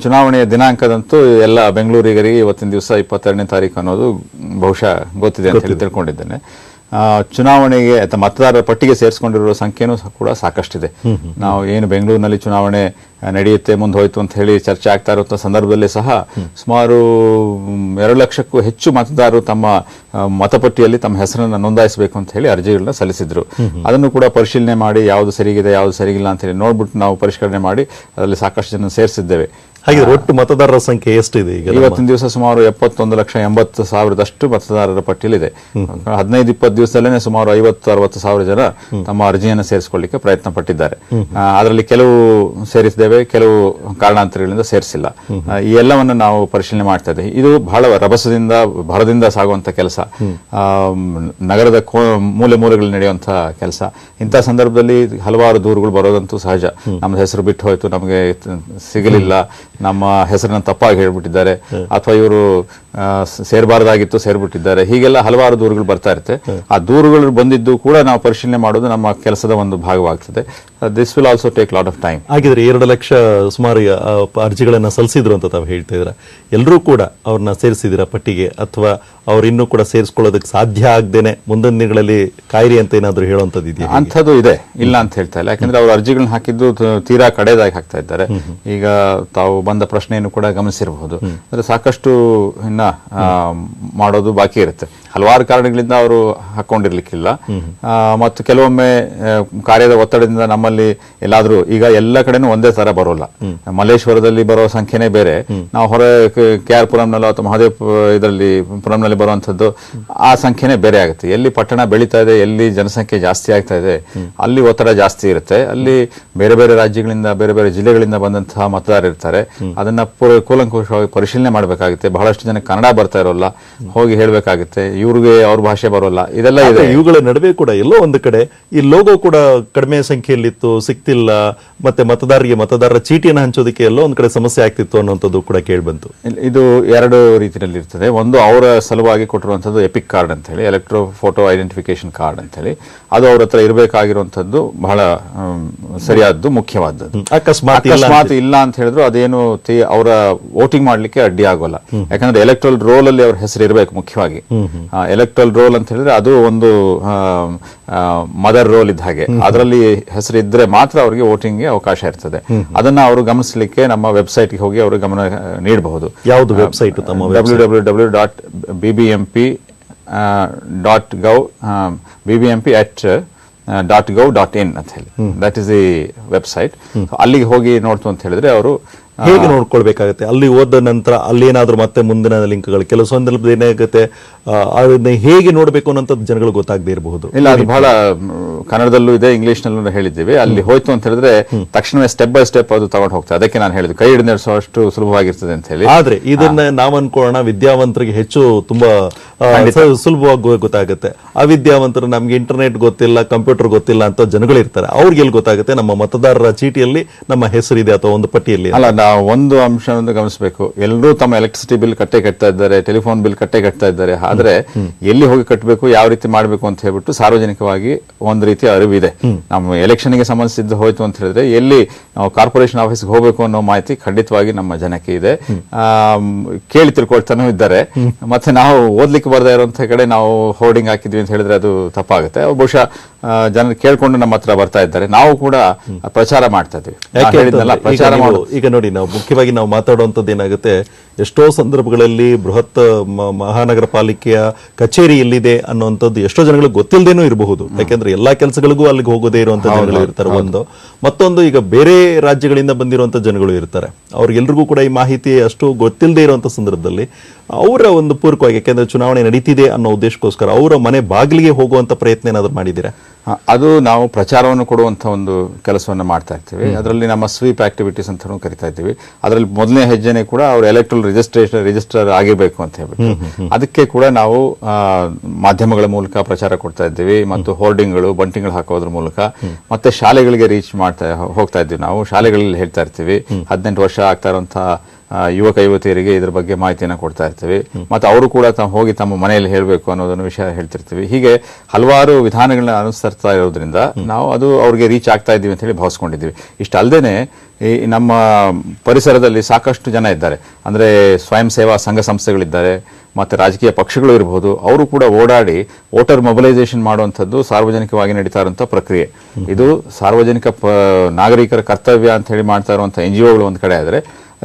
ಚುನಾವಣೆಯ ದಿನಾಂಕದಂತೂ ಎಲ್ಲ ಬೆಂಗಳೂರಿಗರಿಗೆ ಇವತ್ತಿನ ದಿವಸ 22ನೇ ತಾರೀಕು ಅನ್ನೋದು ಬಹುಶಃ ಗೊತ್ತಿದೆ ಅಂತ ಹೇಳಿ ತಿಳ್ಕೊಂಡಿದ್ದೇನೆ. ಚುನಾವಣೆಗೆ ಅಥವಾ ಮತದಾರರ ಪಟ್ಟಿಗೆ ಸೇರಿಸಿಕೊಂಡಿರುವ ಸಂಖ್ಯೆನೂ ಕೂಡ ಸಾಕಷ್ಟಿದೆ. ನಾವು ಏನು ಬೆಂಗಳೂರಿನಲ್ಲಿ ಚುನಾವಣೆ ನಡೆಯುತ್ತೆ ಮುಂದೆ ಹೋಯ್ತು ಅಂತ ಹೇಳಿ ಚರ್ಚೆ ಆಗ್ತಾ ಇರುವಂತಹ ಸಂದರ್ಭದಲ್ಲಿ ಸಹ ಸುಮಾರು 2 ಲಕ್ಷಕ್ಕೂ ಹೆಚ್ಚು ಮತದಾರರು ತಮ್ಮ ಮತಪಟ್ಟಿಯಲ್ಲಿ ತಮ್ಮ ಹೆಸರನ್ನು ನೋಂದಾಯಿಸಬೇಕು ಅಂತ ಹೇಳಿ ಅರ್ಜಿಗಳನ್ನ ಸಲ್ಲಿಸಿದ್ರು. ಅದನ್ನು ಕೂಡ ಪರಿಶೀಲನೆ ಮಾಡಿ ಯಾವುದು ಸರಿಗಿದೆ ಯಾವುದು ಸರಿಗಿಲ್ಲ ಅಂತ ಹೇಳಿ ನೋಡ್ಬಿಟ್ಟು ನಾವು ಪರಿಷ್ಕರಣೆ ಮಾಡಿ ಅದರಲ್ಲಿ ಸಾಕಷ್ಟು ಜನ ಸೇರಿಸಿದ್ದೇವೆ. ಹಾಗೆ ಒಟ್ಟು ಮತದಾರರ ಸಂಖ್ಯೆ ಎಷ್ಟಿದೆ ಈಗ? ಇವತ್ತಿನ ದಿವಸ ಸುಮಾರು 71,80,000 ಮತದಾರರ ಪಟ್ಟಿಯಲ್ಲಿದೆ. 15-20 ದಿವಸದಲ್ಲೇ ಸುಮಾರು 50-60 ಸಾವಿರ ಜನ ತಮ್ಮ ಅರ್ಜಿಯನ್ನು ಸೇರಿಸಿಕೊಳ್ಳಿಕ್ಕೆ ಪ್ರಯತ್ನ ಪಟ್ಟಿದ್ದಾರೆ. ಅದರಲ್ಲಿ ಕೆಲವು ಸೇರಿಸಿದ್ದೇವೆ, ಕೆಲವು ಕಾರಣಾಂತರಗಳಿಂದ ಸೇರಿಸಿಲ್ಲ. ಈ ಎಲ್ಲವನ್ನು ನಾವು ಪರಿಶೀಲನೆ ಮಾಡ್ತಾ ಇದ್ದೇವೆ. ಇದು ಬಹಳ ರಭಸದಿಂದ ಭರದಿಂದ ಸಾಗುವಂತ ಕೆಲಸ, ನಗರದ ಮೂಲೆ ಮೂಲೆಗಳಲ್ಲಿ ನಡೆಯುವಂತಹ ಕೆಲಸ. ಇಂತಹ ಸಂದರ್ಭದಲ್ಲಿ ಹಲವಾರು ದೂರುಗಳು ಬರೋದಂತೂ ಸಹಜ. ನಮ್ಮ ಹೆಸರು ಬಿಟ್ಟು ಹೋಯ್ತು, ನಮಗೆ ಸಿಗಲಿಲ್ಲ, ನಮ್ಮ ಹೆಸರನ್ನ ತಪ್ಪಾಗಿ ಹೇಳ್ಬಿಟ್ಟಿದ್ದಾರೆ, ಅಥವಾ ಇವರು ಸೇರಬಾರದಾಗಿತ್ತು ಸೇರ್ಬಿಟ್ಟಿದ್ದಾರೆ, ಹೀಗೆಲ್ಲ ಹಲವಾರು ದೂರುಗಳು ಬರ್ತಾ ಇರುತ್ತೆ. ಆ ದೂರುಗಳು ಬಂದಿದ್ದು ಕೂಡ ನಾವು ಪರಿಶೀಲನೆ ಮಾಡೋದು ನಮ್ಮ ಕೆಲಸದ ಒಂದು ಭಾಗವಾಗ್ತದೆ. This will also take lot of time. ಹಾಗಿದ್ರೆ 2 ಲಕ್ಷ ಸುಮಾರು ಅರ್ಜಿಗಳನ್ನ ಸಲ್ಲಿಸಿದ್ರು ಅಂತ ತಾವು ಹೇಳ್ತಾ ಇದ್ರ, ಎಲ್ಲರೂ ಕೂಡ ಅವ್ರನ್ನ ಸೇರಿಸಿದಿರ ಪಟ್ಟಿಗೆ, ಅಥವಾ ಅವ್ರು ಇನ್ನೂ ಕೂಡ ಸೇರಿಸ್ಕೊಳ್ಳೋದಕ್ಕೆ ಸಾಧ್ಯ ಆಗದೇನೆ ಮುಂದಿನ ದಿನಗಳಲ್ಲಿ ಕಾಯಿರಿ ಅಂತ ಏನಾದ್ರು ಹೇಳುವಂತದ್ದು ಇದೆಯಾ? ಅಂಥದ್ದು ಇದೆ, ಇಲ್ಲ ಅಂತ ಹೇಳ್ತಾ ಇಲ್ಲ. ಯಾಕಂದ್ರೆ ಅವ್ರು ಅರ್ಜಿಗಳನ್ನ ಹಾಕಿದ್ದು ತೀರಾ ಕಡೆದಾಗಿ ಹಾಕ್ತಾ ಇದ್ದಾರೆ. ಈಗ ತಾವು ಬಂದ ಪ್ರಶ್ನೆಯನ್ನು ಕೂಡ ಗಮನಿಸಿರಬಹುದು. ಅಂದ್ರೆ ಸಾಕಷ್ಟು ಇನ್ನ ಮಾಡೋದು ಬಾಕಿ ಇರುತ್ತೆ. ಹಲವಾರು ಕಾರಣಗಳಿಂದ ಅವರು ಹಾಕೊಂಡಿರ್ಲಿಕ್ಕಿಲ್ಲ, ಮತ್ತು ಕೆಲವೊಮ್ಮೆ ಕಾರ್ಯದ ಒತ್ತಡದಿಂದ ನಮ್ಮಲ್ಲಿ ಎಲ್ಲಾದ್ರೂ, ಈಗ ಎಲ್ಲ ಕಡೆನೂ ಒಂದೇ ತರ ಬರೋಲ್ಲ. ಮಲ್ಲೇಶ್ವರದಲ್ಲಿ ಬರೋ ಸಂಖ್ಯೆನೇ ಬೇರೆ, ನಾವು ಹೊರ KR ಪುರಂನಲ್ಲಿ ಅಥವಾ ಮಹದೇವ್ ಇದರಲ್ಲಿ ಪುರಂನಲ್ಲಿ ಬರುವಂತದ್ದು ಆ ಸಂಖ್ಯೆನೇ ಬೇರೆ ಆಗುತ್ತೆ. ಎಲ್ಲಿ ಪಟ್ಟಣ ಬೆಳೀತಾ ಇದೆ, ಎಲ್ಲಿ ಜನಸಂಖ್ಯೆ ಜಾಸ್ತಿ ಆಗ್ತಾ ಇದೆ, ಅಲ್ಲಿ ಒತ್ತಡ ಜಾಸ್ತಿ ಇರುತ್ತೆ. ಅಲ್ಲಿ ಬೇರೆ ಬೇರೆ ರಾಜ್ಯಗಳಿಂದ ಬೇರೆ ಬೇರೆ ಜಿಲ್ಲೆಗಳಿಂದ ಬಂದಂತಹ ಮತದಾರರು ಇರ್ತಾರೆ. ಅದನ್ನ ಕೂಲಂಕುಷವಾಗಿ ಪರಿಶೀಲನೆ ಮಾಡಬೇಕಾಗುತ್ತೆ. ಬಹಳಷ್ಟು ಜನ ಕನ್ನಡ ಬರ್ತಾ ಇರೋಲ್ಲ, ಹೋಗಿ ಹೇಳ್ಬೇಕಾಗುತ್ತೆ, ಇವ್ರಿಗೆ ಅವ್ರ ಭಾಷೆ ಬರೋಲ್ಲ, ಇದೆಲ್ಲ ಇದೆ. ಇವುಗಳ ನಡುವೆ ಕೂಡ ಎಲ್ಲೋ ಒಂದು ಕಡೆ ಈ ಲೋಗೋ ಕೂಡ ಕಡಿಮೆ ಸಂಖ್ಯೆಯಲ್ಲಿತ್ತು, ಸಿಕ್ತಿಲ್ಲ, ಮತ್ತೆ ಮತದಾರರ ಚೀಟಿಯನ್ನು ಹಂಚೋದಕ್ಕೆ ಎಲ್ಲೋ ಒಂದ್ ಕಡೆ ಸಮಸ್ಯೆ ಆಗ್ತಿತ್ತು ಅನ್ನೋಂಥದ್ದು ಕೂಡ ಕೇಳ್ಬಂತು. ಇದು 2 ರೀತಿಯಲ್ಲಿ ಇರ್ತದೆ. ಒಂದು, ಅವರ ಸಲುವಾಗಿ ಕೊಟ್ಟಿರುವಂತದ್ದು ಎಪಿಕ್ ಕಾರ್ಡ್ ಅಂತ ಹೇಳಿ, ಎಲೆಕ್ಟ್ರೋ ಫೋಟೋ ಐಡೆಂಟಿಫಿಕೇಶನ್ ಕಾರ್ಡ್ ಅಂತ ಹೇಳಿ, ಅದು ಅವ್ರ ಹತ್ರ ಇರಬೇಕಾಗಿರುವಂತದ್ದು ಬಹಳ ಸರಿಯಾದ್ದು, ಮುಖ್ಯವಾದದ್ದು. ಅಕಸ್ಮಾತ್ ಇಲ್ಲ ಅಂತ ಹೇಳಿದ್ರು ಅದೇನು ಅವರ ವೋಟಿಂಗ್ ಮಾಡ್ಲಿಕ್ಕೆ ಅಡ್ಡಿ ಆಗೋಲ್ಲ. ಯಾಕಂದ್ರೆ ಎಲೆಕ್ಟ್ರಲ್ ರೋಲ್ ಅಲ್ಲಿ ಅವ್ರ ಹೆಸರು ಇರಬೇಕು. ಮುಖ್ಯವಾಗಿ ಎಲೆಕ್ಟ್ರಲ್ ರೋಲ್ ಅಂತ ಹೇಳಿದ್ರೆ ಅದು ಒಂದು ಮದರ್ ರೋಲ್ ಇದ್ದ ಹಾಗೆ, ಅದರಲ್ಲಿ ಹೆಸರು ಇದ್ರೆ ಮಾತ್ರ ಅವರಿಗೆ ವೋಟಿಂಗ್ಗೆ ಅವಕಾಶ ಇರ್ತದೆ. ಅದನ್ನ ಅವರು ಗಮನಿಸಲಿಕ್ಕೆ ನಮ್ಮ ವೆಬ್ಸೈಟ್ಗೆ ಹೋಗಿ ಅವರು ಗಮನ ನೀಡಬಹುದು. ಯಾವುದು ವೆಬ್ಸೈಟ್? www.bbmp.gov.in ಅಂತ ಹೇಳಿ, ದಟ್ ಇಸ್ ದಿ ವೆಬ್ಸೈಟ್. ಅಲ್ಲಿಗೆ ಹೋಗಿ ನೋಡ್ತು ಅಂತ ಹೇಳಿದ್ರೆ ಅವರು ಹೇಗೆ ನೋಡ್ಕೊಳ್ಬೇಕಾಗತ್ತೆ? ಅಲ್ಲಿ ಹೋದ ನಂತರ ಅಲ್ಲಿ ಏನಾದ್ರು ಮತ್ತೆ ಮುಂದಿನ ಲಿಂಕ್ಗಳು, ಕೆಲವು ಸಂದರ್ಭದಲ್ಲಿ ಏನಾಗುತ್ತೆ, ಅದನ್ನ ಹೇಗೆ ನೋಡ್ಬೇಕು ಅನ್ನೋಂಥದ್ದು ಜನಗಳು ಗೊತ್ತಾಗದೇ ಇರಬಹುದು. ಇಲ್ಲ, ಅದು ಬಹಳ ಕನ್ನಡದಲ್ಲೂ ಇದೆ, ಇಂಗ್ಲಿಷ್ ನಲ್ಲೂ ಹೇಳಿದ್ದೀವಿ. ಅಲ್ಲಿ ಹೋಯ್ತು ಅಂತ ಹೇಳಿದ್ರೆ ತಕ್ಷಣವೇ ಸ್ಟೆಪ್ ಬೈ ಸ್ಟೆಪ್ ಅದು ತಗೊಂಡು ಹೋಗ್ತದೆ. ಅದಕ್ಕೆ ನಾನು ಹೇಳಿದ್ದು ಕೈ ಹಿಡಿದು ನಡೆಸುವಷ್ಟು ಸುಲಭವಾಗಿರ್ತದೆ ಅಂತ ಹೇಳಿ. ಆದ್ರೆ ಇದನ್ನ ನಾವು ಅನ್ಕೊಳ್ಳೋಣ, ವಿದ್ಯಾವಂತರಿಗೆ ಹೆಚ್ಚು ತುಂಬಾ ಸುಲಭವಾಗಿ ಗೊತ್ತಾಗುತ್ತೆ. ಅವಿದ್ಯಾವಂತರು, ನಮ್ಗೆ ಇಂಟರ್ನೆಟ್ ಗೊತ್ತಿಲ್ಲ, ಕಂಪ್ಯೂಟರ್ ಗೊತ್ತಿಲ್ಲ ಅಂತ ಜನಗಳು ಇರ್ತಾರೆ. ಅವ್ರಿಗೆ ಎಲ್ಲಿ ಗೊತ್ತಾಗುತ್ತೆ ನಮ್ಮ ಮತದಾರರ ಚೀಟಿಯಲ್ಲಿ ನಮ್ಮ ಹೆಸರಿದೆ ಅಥವಾ ಒಂದು ಪಟ್ಟಿಯಲ್ಲಿ? ಅಲ್ಲ, ನಾವು ಒಂದು ಅಂಶವನ್ನು ಗಮನಿಸಬೇಕು. ಎಲ್ಲರೂ ತಮ್ಮ ಎಲೆಕ್ಟ್ರಿಸಿಟಿ ಬಿಲ್ ಕಟ್ತಾ ಇದ್ದಾರೆ, ಟೆಲಿಫೋನ್ ಬಿಲ್ ಕಟ್ತಾ ಇದ್ದಾರೆ. ಆದ್ರೆ ಎಲ್ಲಿ ಹೋಗಿ ಕಟ್ಟಬೇಕು, ಯಾವ ರೀತಿ ಮಾಡಬೇಕು ಅಂತ ಹೇಳ್ಬಿಟ್ಟು ಸಾರ್ವಜನಿಕವಾಗಿ ಒಂದು ರೀತಿಯ ಅರಿವಿದೆ. ನಮ್ಮ ಎಲೆಕ್ಷನ್ಗೆ ಸಂಬಂಧಿಸಿದ್ದು ಹೋಯ್ತು ಅಂತ ಹೇಳಿದ್ರೆ ಎಲ್ಲಿ ನಾವು ಕಾರ್ಪೊರೇಷನ್ ಆಫೀಸ್ಗೆ ಹೋಗ್ಬೇಕು ಅನ್ನೋ ಮಾಹಿತಿ ಖಂಡಿತವಾಗಿ ನಮ್ಮ ಜನಕ್ಕೆ ಇದೆ. ಕೇಳಿ ತಿಳ್ಕೊಳ್ತಾನೂ ಇದ್ದಾರೆ. ಮತ್ತೆ ನಾವು ಓದ್ಲಿಕ್ಕೆ ಬರದೇ ಇರುವಂತಹ ಕಡೆ ನಾವು ಹೋರ್ಡಿಂಗ್ ಹಾಕಿದ್ವಿ ಅಂತ ಹೇಳಿದ್ರೆ ಅದು ತಪ್ಪಾಗುತ್ತೆ. ಬಹುಶಃ ಜನರು ಕೇಳ್ಕೊಂಡು ನಮ್ಮ ಹತ್ರ ಬರ್ತಾ ಇದ್ದಾರೆ. ನಾವು ಕೂಡ ಪ್ರಚಾರ ಮಾಡ್ತಾ ಇದ್ದೀವಿ. ಪ್ರಚಾರ ಮಾಡೋದು ಈಗ ನೋಡಿ, ನಾವು ಮುಖ್ಯವಾಗಿ ನಾವು ಮಾತಾಡುವಂಥದ್ದು ಏನಾಗುತ್ತೆ, ಎಷ್ಟೋ ಸಂದರ್ಭಗಳಲ್ಲಿ ಬೃಹತ್ ಮಹಾನಗರ ಪಾಲಿಕೆಯ ಕಚೇರಿ ಎಲ್ಲಿದೆ ಅನ್ನುವಂಥದ್ದು ಎಷ್ಟೋ ಜನಗಳಿಗೆ ಗೊತ್ತಿಲ್ಲದೇನೂ ಇರಬಹುದು. ಯಾಕೆಂದ್ರೆ ಎಲ್ಲಾ ಕೆಲಸಗಳಿಗೂ ಅಲ್ಲಿಗೆ ಹೋಗೋದೇ ಇರುವಂತ ಜನಗಳು ಇರ್ತಾರೆ. ಮತ್ತೊಂದು, ಈಗ ಬೇರೆ ರಾಜ್ಯಗಳಿಂದ ಬಂದಿರುವಂತ ಜನಗಳು ಇರ್ತಾರೆ. ಅವ್ರಿಗೆಲ್ರಿಗೂ ಕೂಡ ಈ ಮಾಹಿತಿ ಅಷ್ಟು ಗೊತ್ತಿಲ್ಲದೆ ಇರುವಂತ ಸಂದರ್ಭದಲ್ಲಿ ಅವರ ಒಂದು ಪೂರಕವಾಗಿ, ಯಾಕೆಂದ್ರೆ ಚುನಾವಣೆ ನಡೀತಿದೆ ಅನ್ನೋ ಉದ್ದೇಶಕ್ಕೋಸ್ಕರ ಅವರ ಮನೆ ಬಾಗಿಲಿಗೆ ಹೋಗುವಂತ ಪ್ರಯತ್ನ ಏನಾದ್ರು ಮಾಡಿದ್ದೀರಾ? ಅದು ನಾವು ಪ್ರಚಾರವನ್ನು ಕೊಡುವಂತ ಒಂದು ಕೆಲಸವನ್ನು ಮಾಡ್ತಾ ಇರ್ತೀವಿ. ಅದರಲ್ಲಿ ನಮ್ಮ ಸ್ವೀಪ್ ಆಕ್ಟಿವಿಟೀಸ್ ಅಂತ ಕರಿತಾ ಇದ್ದೀವಿ. ಅದರಲ್ಲಿ ಮೊದಲನೇ ಹೆಜ್ಜೆನೆ ಕೂಡ ಅವ್ರು ಎಲೆಕ್ಟ್ರಲ್ ರಿಜಿಸ್ಟರ್ ಆಗಿರ್ಬೇಕು ಅಂತ ಹೇಳ್ಬಿಟ್ಟು ಅದಕ್ಕೆ ಕೂಡ ನಾವು ಮಾಧ್ಯಮಗಳ ಮೂಲಕ ಪ್ರಚಾರ ಕೊಡ್ತಾ ಇದ್ದೀವಿ. ಮತ್ತು ಹೋರ್ಡಿಂಗ್ಗಳು, ಬಂಟಿಂಗ್ಗಳು ಹಾಕೋದ್ರ ಮೂಲಕ, ಮತ್ತೆ ಶಾಲೆಗಳಿಗೆ ರೀಚ್ ಹೋಗ್ತಾ ಇದ್ದೀವಿ. ನಾವು ಶಾಲೆಗಳಲ್ಲಿ ಹೇಳ್ತಾ ಇರ್ತೀವಿ, 18 ವರ್ಷ ಆಗ್ತಾ ಇರುವಂತಹ ಯುವಕ ಯುವತಿಯರಿಗೆ ಇದ್ರ ಬಗ್ಗೆ ಮಾಹಿತಿಯನ್ನು ಕೊಡ್ತಾ ಇರ್ತೀವಿ. ಮತ್ತು ಅವರು ಕೂಡ ಹೋಗಿ ತಮ್ಮ ಮನೆಯಲ್ಲಿ ಹೇಳಬೇಕು ಅನ್ನೋದನ್ನು ವಿಷಯ ಹೇಳ್ತಿರ್ತೀವಿ. ಹೀಗೆ ಹಲವಾರು ವಿಧಾನಗಳನ್ನ ಅನುಸರಿಸ್ತಾ ಇರೋದ್ರಿಂದ ನಾವು ಅದು ಅವ್ರಿಗೆ ರೀಚ್ ಆಗ್ತಾ ಇದ್ದೀವಿ ಅಂತ ಹೇಳಿ ಭಾವಿಸ್ಕೊಂಡಿದ್ದೀವಿ. ಇಷ್ಟಲ್ಲದೆ ಈ ನಮ್ಮ ಪರಿಸರದಲ್ಲಿ ಸಾಕಷ್ಟು ಜನ ಇದ್ದಾರೆ, ಅಂದರೆ ಸ್ವಯಂ ಸೇವಾ ಸಂಘ ಸಂಸ್ಥೆಗಳಿದ್ದಾರೆ, ಮತ್ತು ರಾಜಕೀಯ ಪಕ್ಷಗಳು ಇರಬಹುದು. ಅವರು ಕೂಡ ಓಡಾಡಿ ವೋಟರ್ ಮೊಬಿಲೈಸೇಷನ್ ಮಾಡುವಂಥದ್ದು ಸಾರ್ವಜನಿಕವಾಗಿ ನಡೀತಾ ಇರುವಂಥ ಪ್ರಕ್ರಿಯೆ. ಇದು ಸಾರ್ವಜನಿಕ ನಾಗರಿಕರ ಕರ್ತವ್ಯ ಅಂತ ಹೇಳಿ ಮಾಡ್ತಾ ಇರುವಂಥ NGOಗಳು ಒಂದು ಕಡೆ ಆದರೆ,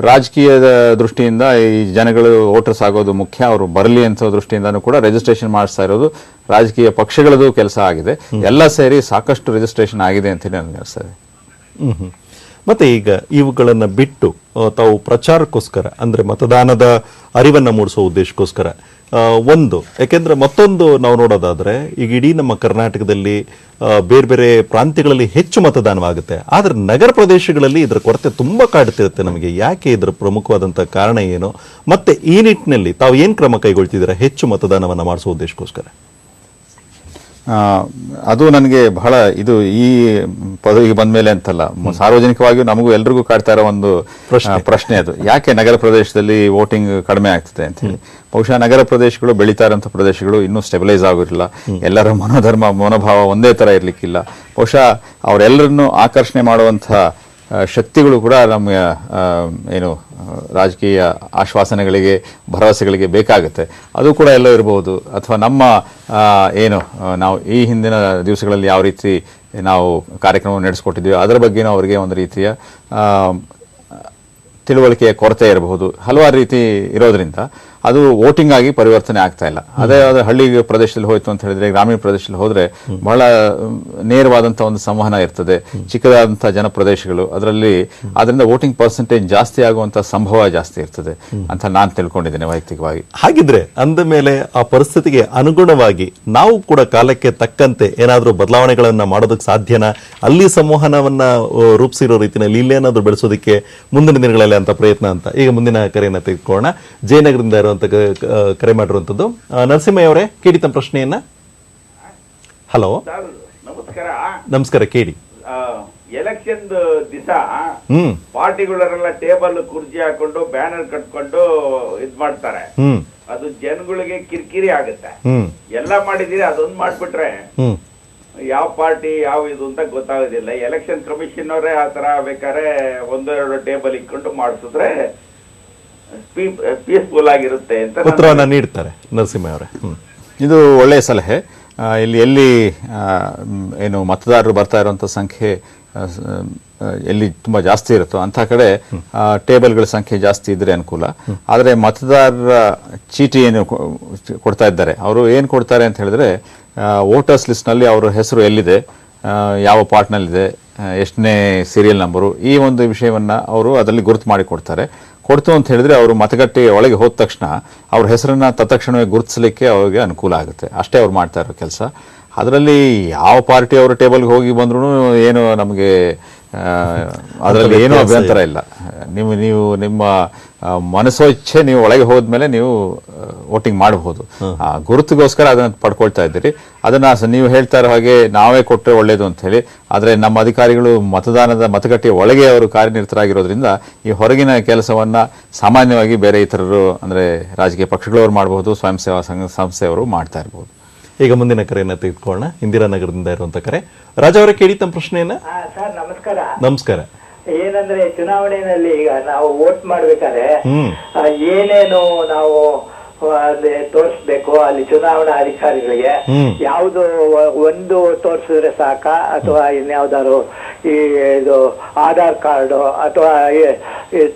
ರಾಜಕೀಯದ ದೃಷ್ಟಿಯಿಂದ ಈ ಜನಗಳು ವೋಟರ್ಸ್ ಆಗೋದು ಮುಖ್ಯ, ಅವರು ಬರಲಿ ಅಂತ ದೃಷ್ಟಿಯಿಂದನೂ ಕೂಡ ರಿಜಿಸ್ಟ್ರೇಷನ್ ಮಾಡಿಸ್ತಾ ಇರೋದು ರಾಜಕೀಯ ಪಕ್ಷಗಳದು ಕೆಲಸ ಆಗಿದೆ. ಎಲ್ಲ ಸೇರಿ ಸಾಕಷ್ಟು ರಿಜಿಸ್ಟ್ರೇಷನ್ ಆಗಿದೆ ಅಂತ ಹೇಳಿ ನನಗೆ ಅನಿಸ್ತದೆ. ಮತ್ತೆ ಈಗ ಇವುಗಳನ್ನ ಬಿಟ್ಟು ತಾವು ಪ್ರಚಾರಕ್ಕೋಸ್ಕರ ಅಂದ್ರೆ ಮತದಾನದ ಅರಿವನ್ನ ಮೂಡಿಸುವ ಉದ್ದೇಶಕ್ಕೋಸ್ಕರ ಯಾಕೆಂದ್ರೆ ಮತ್ತೊಂದು ನಾವು ನೋಡೋದಾದ್ರೆ ಈಗ ಇಡೀ ನಮ್ಮ ಕರ್ನಾಟಕದಲ್ಲಿ ಬೇರೆ ಬೇರೆ ಪ್ರಾಂತ್ಯಗಳಲ್ಲಿ ಹೆಚ್ಚು ಮತದಾನವಾಗುತ್ತೆ, ಆದ್ರೆ ನಗರ ಪ್ರದೇಶಗಳಲ್ಲಿ ಇದರ ಕೊರತೆ ತುಂಬಾ ಕಾಡುತ್ತಿರುತ್ತೆ ನಮಗೆ. ಯಾಕೆ ಇದರ ಪ್ರಮುಖವಾದಂತಹ ಕಾರಣ ಏನು, ಮತ್ತೆ ಈ ನಿಟ್ಟಿನಲ್ಲಿ ತಾವು ಏನ್ ಕ್ರಮ ಕೈಗೊಳ್ತಿದ್ದೀರಾ ಹೆಚ್ಚು ಮತದಾನವನ್ನ ಮಾಡಿಸುವ ಉದ್ದೇಶಕ್ಕೋಸ್ಕರ? ಅದು ನನಗೆ ಬಹಳ ಇದು ಈ ಪದವಿಗೆ ಬಂದ ಮೇಲೆ ಅಂತಲ್ಲ, ಸಾರ್ವಜನಿಕವಾಗಿಯೂ ನಮಗೂ ಎಲ್ರಿಗೂ ಕಾಡ್ತಾ ಇರೋ ಒಂದು ಪ್ರಶ್ನೆ ಅದು. ಯಾಕೆ ನಗರ ಪ್ರದೇಶದಲ್ಲಿ ವೋಟಿಂಗ್ ಕಡಿಮೆ ಆಗ್ತದೆ ಅಂತ ಹೇಳಿ. ಬಹುಶಃ ನಗರ ಪ್ರದೇಶಗಳು, ಬೆಳೀತಾ ಇರುವಂತಹ ಪ್ರದೇಶಗಳು ಇನ್ನೂ ಸ್ಟೆಬಿಲೈಸ್ ಆಗಿರಲಿಲ್ಲ, ಎಲ್ಲರ ಮನೋಭಾವ ಒಂದೇ ತರ ಇರ್ಲಿಕ್ಕಿಲ್ಲ. ಬಹುಶಃ ಅವರೆಲ್ಲರನ್ನು ಆಕರ್ಷಣೆ ಮಾಡುವಂತಹ ಶಕ್ತಿಗಳು ಕೂಡ ನಮಗೆ ಏನು ರಾಜಕೀಯ ಆಶ್ವಾಸನೆಗಳಿಗೆ ಭರವಸೆಗಳಿಗೆ ಬೇಕಾಗುತ್ತೆ. ಅದು ಕೂಡ ಎಲ್ಲ ಇರಬಹುದು. ಅಥವಾ ನಮ್ಮ ಏನು ನಾವು ಈ ಹಿಂದಿನ ದಿವಸಗಳಲ್ಲಿ ಯಾವ ರೀತಿ ನಾವು ಕಾರ್ಯಕ್ರಮ ನಡೆಸ್ಕೊಟ್ಟಿದ್ವಿ ಅದರ ಬಗ್ಗೆನೂ ಅವರಿಗೆ ಒಂದು ರೀತಿಯ ತಿಳುವಳಿಕೆಯ ಕೊರತೆ ಇರಬಹುದು. ಹಲವಾರು ರೀತಿ ಇರೋದ್ರಿಂದ ಅದು ವೋಟಿಂಗ್ ಆಗಿ ಪರಿವರ್ತನೆ ಆಗ್ತಾ ಇಲ್ಲ. ಅದೇ ಹಳ್ಳಿ ಪ್ರದೇಶದಲ್ಲಿ ಹೋಯ್ತು ಅಂತ ಹೇಳಿದ್ರೆ, ಗ್ರಾಮೀಣ ಪ್ರದೇಶದಲ್ಲಿ ಹೋದ್ರೆ ಬಹಳ ನೇರವಾದಂತಹ ಒಂದು ಸಂವಹನ ಇರ್ತದೆ, ಚಿಕ್ಕದಾದಂತಹ ಜನಪ್ರದೇಶಗಳು, ಅದರಿಂದ ವೋಟಿಂಗ್ ಪರ್ಸೆಂಟೇಜ್ ಜಾಸ್ತಿ ಆಗುವಂತಹ ಸಂಭವ ಜಾಸ್ತಿ ಇರ್ತದೆ ಅಂತ ನಾನು ತಿಳ್ಕೊಂಡಿದ್ದೇನೆ ವೈಯಕ್ತಿಕವಾಗಿ. ಹಾಗಿದ್ರೆ ಅಂದ ಮೇಲೆ ಆ ಪರಿಸ್ಥಿತಿಗೆ ಅನುಗುಣವಾಗಿ ನಾವು ಕೂಡ ಕಾಲಕ್ಕೆ ತಕ್ಕಂತೆ ಏನಾದರೂ ಬದಲಾವಣೆಗಳನ್ನ ಮಾಡೋದಕ್ಕೆ ಸಾಧ್ಯನಾ? ಅಲ್ಲಿ ಸಂವಹನವನ್ನ ರೂಪಿಸಿರೋ ರೀತಿಯಲ್ಲಿ ಇಲ್ಲೇನಾದ್ರೂ ಬೆಳೆಸೋದಕ್ಕೆ ಮುಂದಿನ ದಿನಗಳಲ್ಲಿ ಅಂತ ಪ್ರಯತ್ನ ಅಂತ. ಈಗ ಮುಂದಿನ ಕರೆಯನ್ನ ತೆಗೆದುಕೊಳ್ಳೋಣ. ಜಯನಗರದಿಂದ ಕರೆ ಮಾಡಿರುವಂತದ್ದು ನರಸಿಂಹಯ್ಯ ಅವರೇ, ಕೇಳಿ ತಮ್ಮ ಪ್ರಶ್ನೆಯನ್ನ. ಹಲೋ, ನಮಸ್ಕಾರ. ನಮಸ್ಕಾರ, ಕೇಳಿ. ಎಲೆಕ್ಷನ್ ದಿವಸ ಪಾರ್ಟಿಗಳರೆಲ್ಲ ಟೇಬಲ್ ಕುರ್ಚಿ ಹಾಕೊಂಡು ಬ್ಯಾನರ್ ಕಟ್ಕೊಂಡು ಇದ್ ಮಾಡ್ತಾರೆ. ಅದು ಜನಗಳಿಗೆ ಕಿರಿಕಿರಿ ಆಗುತ್ತೆ. ಎಲ್ಲ ಮಾಡಿದಿರಿ, ಅದೊಂದು ಮಾಡ್ಬಿಟ್ರೆ ಯಾವ ಪಾರ್ಟಿ ಯಾವ ಇದು ಅಂತ ಗೊತ್ತಾಗೋದಿಲ್ಲ. ಎಲೆಕ್ಷನ್ ಕಮಿಷನ್ ಅವರೇ ಆತರ ಬೇಕಾದ್ರೆ ಒಂದೆರಡು ಟೇಬಲ್ ಇಟ್ಕೊಂಡು ಮಾಡಿಸಿದ್ರೆ ಪೀಸ್ಫುಲ್ ಆಗಿರುತ್ತೆ ಅಂತ ಉತ್ತರವನ್ನ ನೀಡ್ತಾರೆ ನರಸಿಂಹ ಅವರೇ. ಇದು ಒಳ್ಳೆಯ ಸಲಹೆ. ಎಲ್ಲಿ ಏನು ಮತದಾರರು ಬರ್ತಾ ಇರುವಂಥ ಸಂಖ್ಯೆ ಎಲ್ಲಿ ತುಂಬಾ ಜಾಸ್ತಿ ಇರುತ್ತೋ ಅಂಥ ಕಡೆ ಟೇಬಲ್ಗಳ ಸಂಖ್ಯೆ ಜಾಸ್ತಿ ಇದ್ರೆ ಅನುಕೂಲ. ಆದರೆ ಮತದಾರರ ಚೀಟಿ ಏನು ಕೊಡ್ತಾ ಇದ್ದಾರೆ, ಅವರು ಏನು ಕೊಡ್ತಾರೆ ಅಂತ ಹೇಳಿದ್ರೆ, ವೋಟರ್ಸ್ ಲಿಸ್ಟ್ನಲ್ಲಿ ಅವರ ಹೆಸರು ಎಲ್ಲಿದೆ, ಯಾವ ಪಾರ್ಟ್ನಲ್ಲಿದೆ, ಎಷ್ಟನೇ ಸೀರಿಯಲ್ ನಂಬರು, ಈ ಒಂದು ವಿಷಯವನ್ನ ಅವರು ಅದರಲ್ಲಿ ಗುರುತು ಮಾಡಿ ಕೊಡ್ತು ಅಂತ ಹೇಳಿದ್ರೆ ಅವರು ಮತಗಟ್ಟೆಯ ಒಳಗೆ ಹೋದ ತಕ್ಷಣ ಅವ್ರ ಹೆಸರನ್ನ ತತ್ಕ್ಷಣವೇ ಗುರುತಿಸಲಿಕ್ಕೆ ಅವ್ರಿಗೆ ಅನುಕೂಲ ಆಗುತ್ತೆ. ಅಷ್ಟೇ ಅವ್ರು ಮಾಡ್ತಾ ಇರೋ ಕೆಲಸ. ಅದರಲ್ಲಿ ಯಾವ ಪಾರ್ಟಿ ಅವರ ಟೇಬಲ್ಗೆ ಹೋಗಿ ಬಂದ್ರೂ ಏನು ನಮಗೆ ಅದರಲ್ಲಿ ಏನೂ ಅಭ್ಯಂತರ ಇಲ್ಲ. ನೀವು ನಿಮ್ಮ ಮನಸ್ಸೋಚ್ಛೆ ನೀವು ಒಳಗೆ ಹೋದ್ಮೇಲೆ ನೀವು ವೋಟಿಂಗ್ ಮಾಡಬಹುದು. ಗುರುತಿಗೋಸ್ಕರ ಅದನ್ನ ಪಡ್ಕೊಳ್ತಾ ಇದ್ದೀರಿ. ಅದನ್ನ ನೀವು ಹೇಳ್ತಾ ಇರೋ ಹಾಗೆ ನಾವೇ ಕೊಟ್ಟರೆ ಒಳ್ಳೇದು ಅಂತ ಹೇಳಿ. ಆದ್ರೆ ನಮ್ಮ ಅಧಿಕಾರಿಗಳು ಮತಗಟ್ಟೆಯ ಒಳಗೆ ಅವರು ಕಾರ್ಯನಿರತರಾಗಿರೋದ್ರಿಂದ ಈ ಹೊರಗಿನ ಕೆಲಸವನ್ನ ಸಾಮಾನ್ಯವಾಗಿ ಬೇರೆ ಇತರರು, ಅಂದ್ರೆ ರಾಜಕೀಯ ಪಕ್ಷಗಳವರು ಮಾಡಬಹುದು, ಸ್ವಯಂ ಸೇವಾ ಸಂಸ್ಥೆಯವರು ಮಾಡ್ತಾ ಇರಬಹುದು. ಈಗ ಮುಂದಿನ ಕರೆಯನ್ನ ತೆಗೆದುಕೊಳ್ಳೋಣ. ಇಂದಿರಾನಗರದಿಂದ ಇರುವಂತ ಕರೆ. ರಾಜಾ ಅವರೇ, ಕೇಳಿ ತಮ್ಮ ಪ್ರಶ್ನೆಯನ್ನ. ಸರ್ ನಮಸ್ಕಾರ. ನಮಸ್ಕಾರ. ಏನಂದ್ರೆ ಚುನಾವಣೆಯಲ್ಲಿ ಈಗ ನಾವು ವೋಟ್ ಮಾಡ್ಬೇಕಾದ್ರೆ ಏನೇನು ನಾವು ತೋರಿಸ್ಬೇಕು ಅಲ್ಲಿ ಚುನಾವಣಾ ಅಧಿಕಾರಿಗಳಿಗೆ? ಯಾವ್ದು ಒಂದು ತೋರಿಸಿದ್ರೆ ಸಾಕ, ಅಥವಾ ಇನ್ಯಾವ್ದಾದ್ರು ಈ ಇದು ಆಧಾರ್ ಕಾರ್ಡು, ಅಥವಾ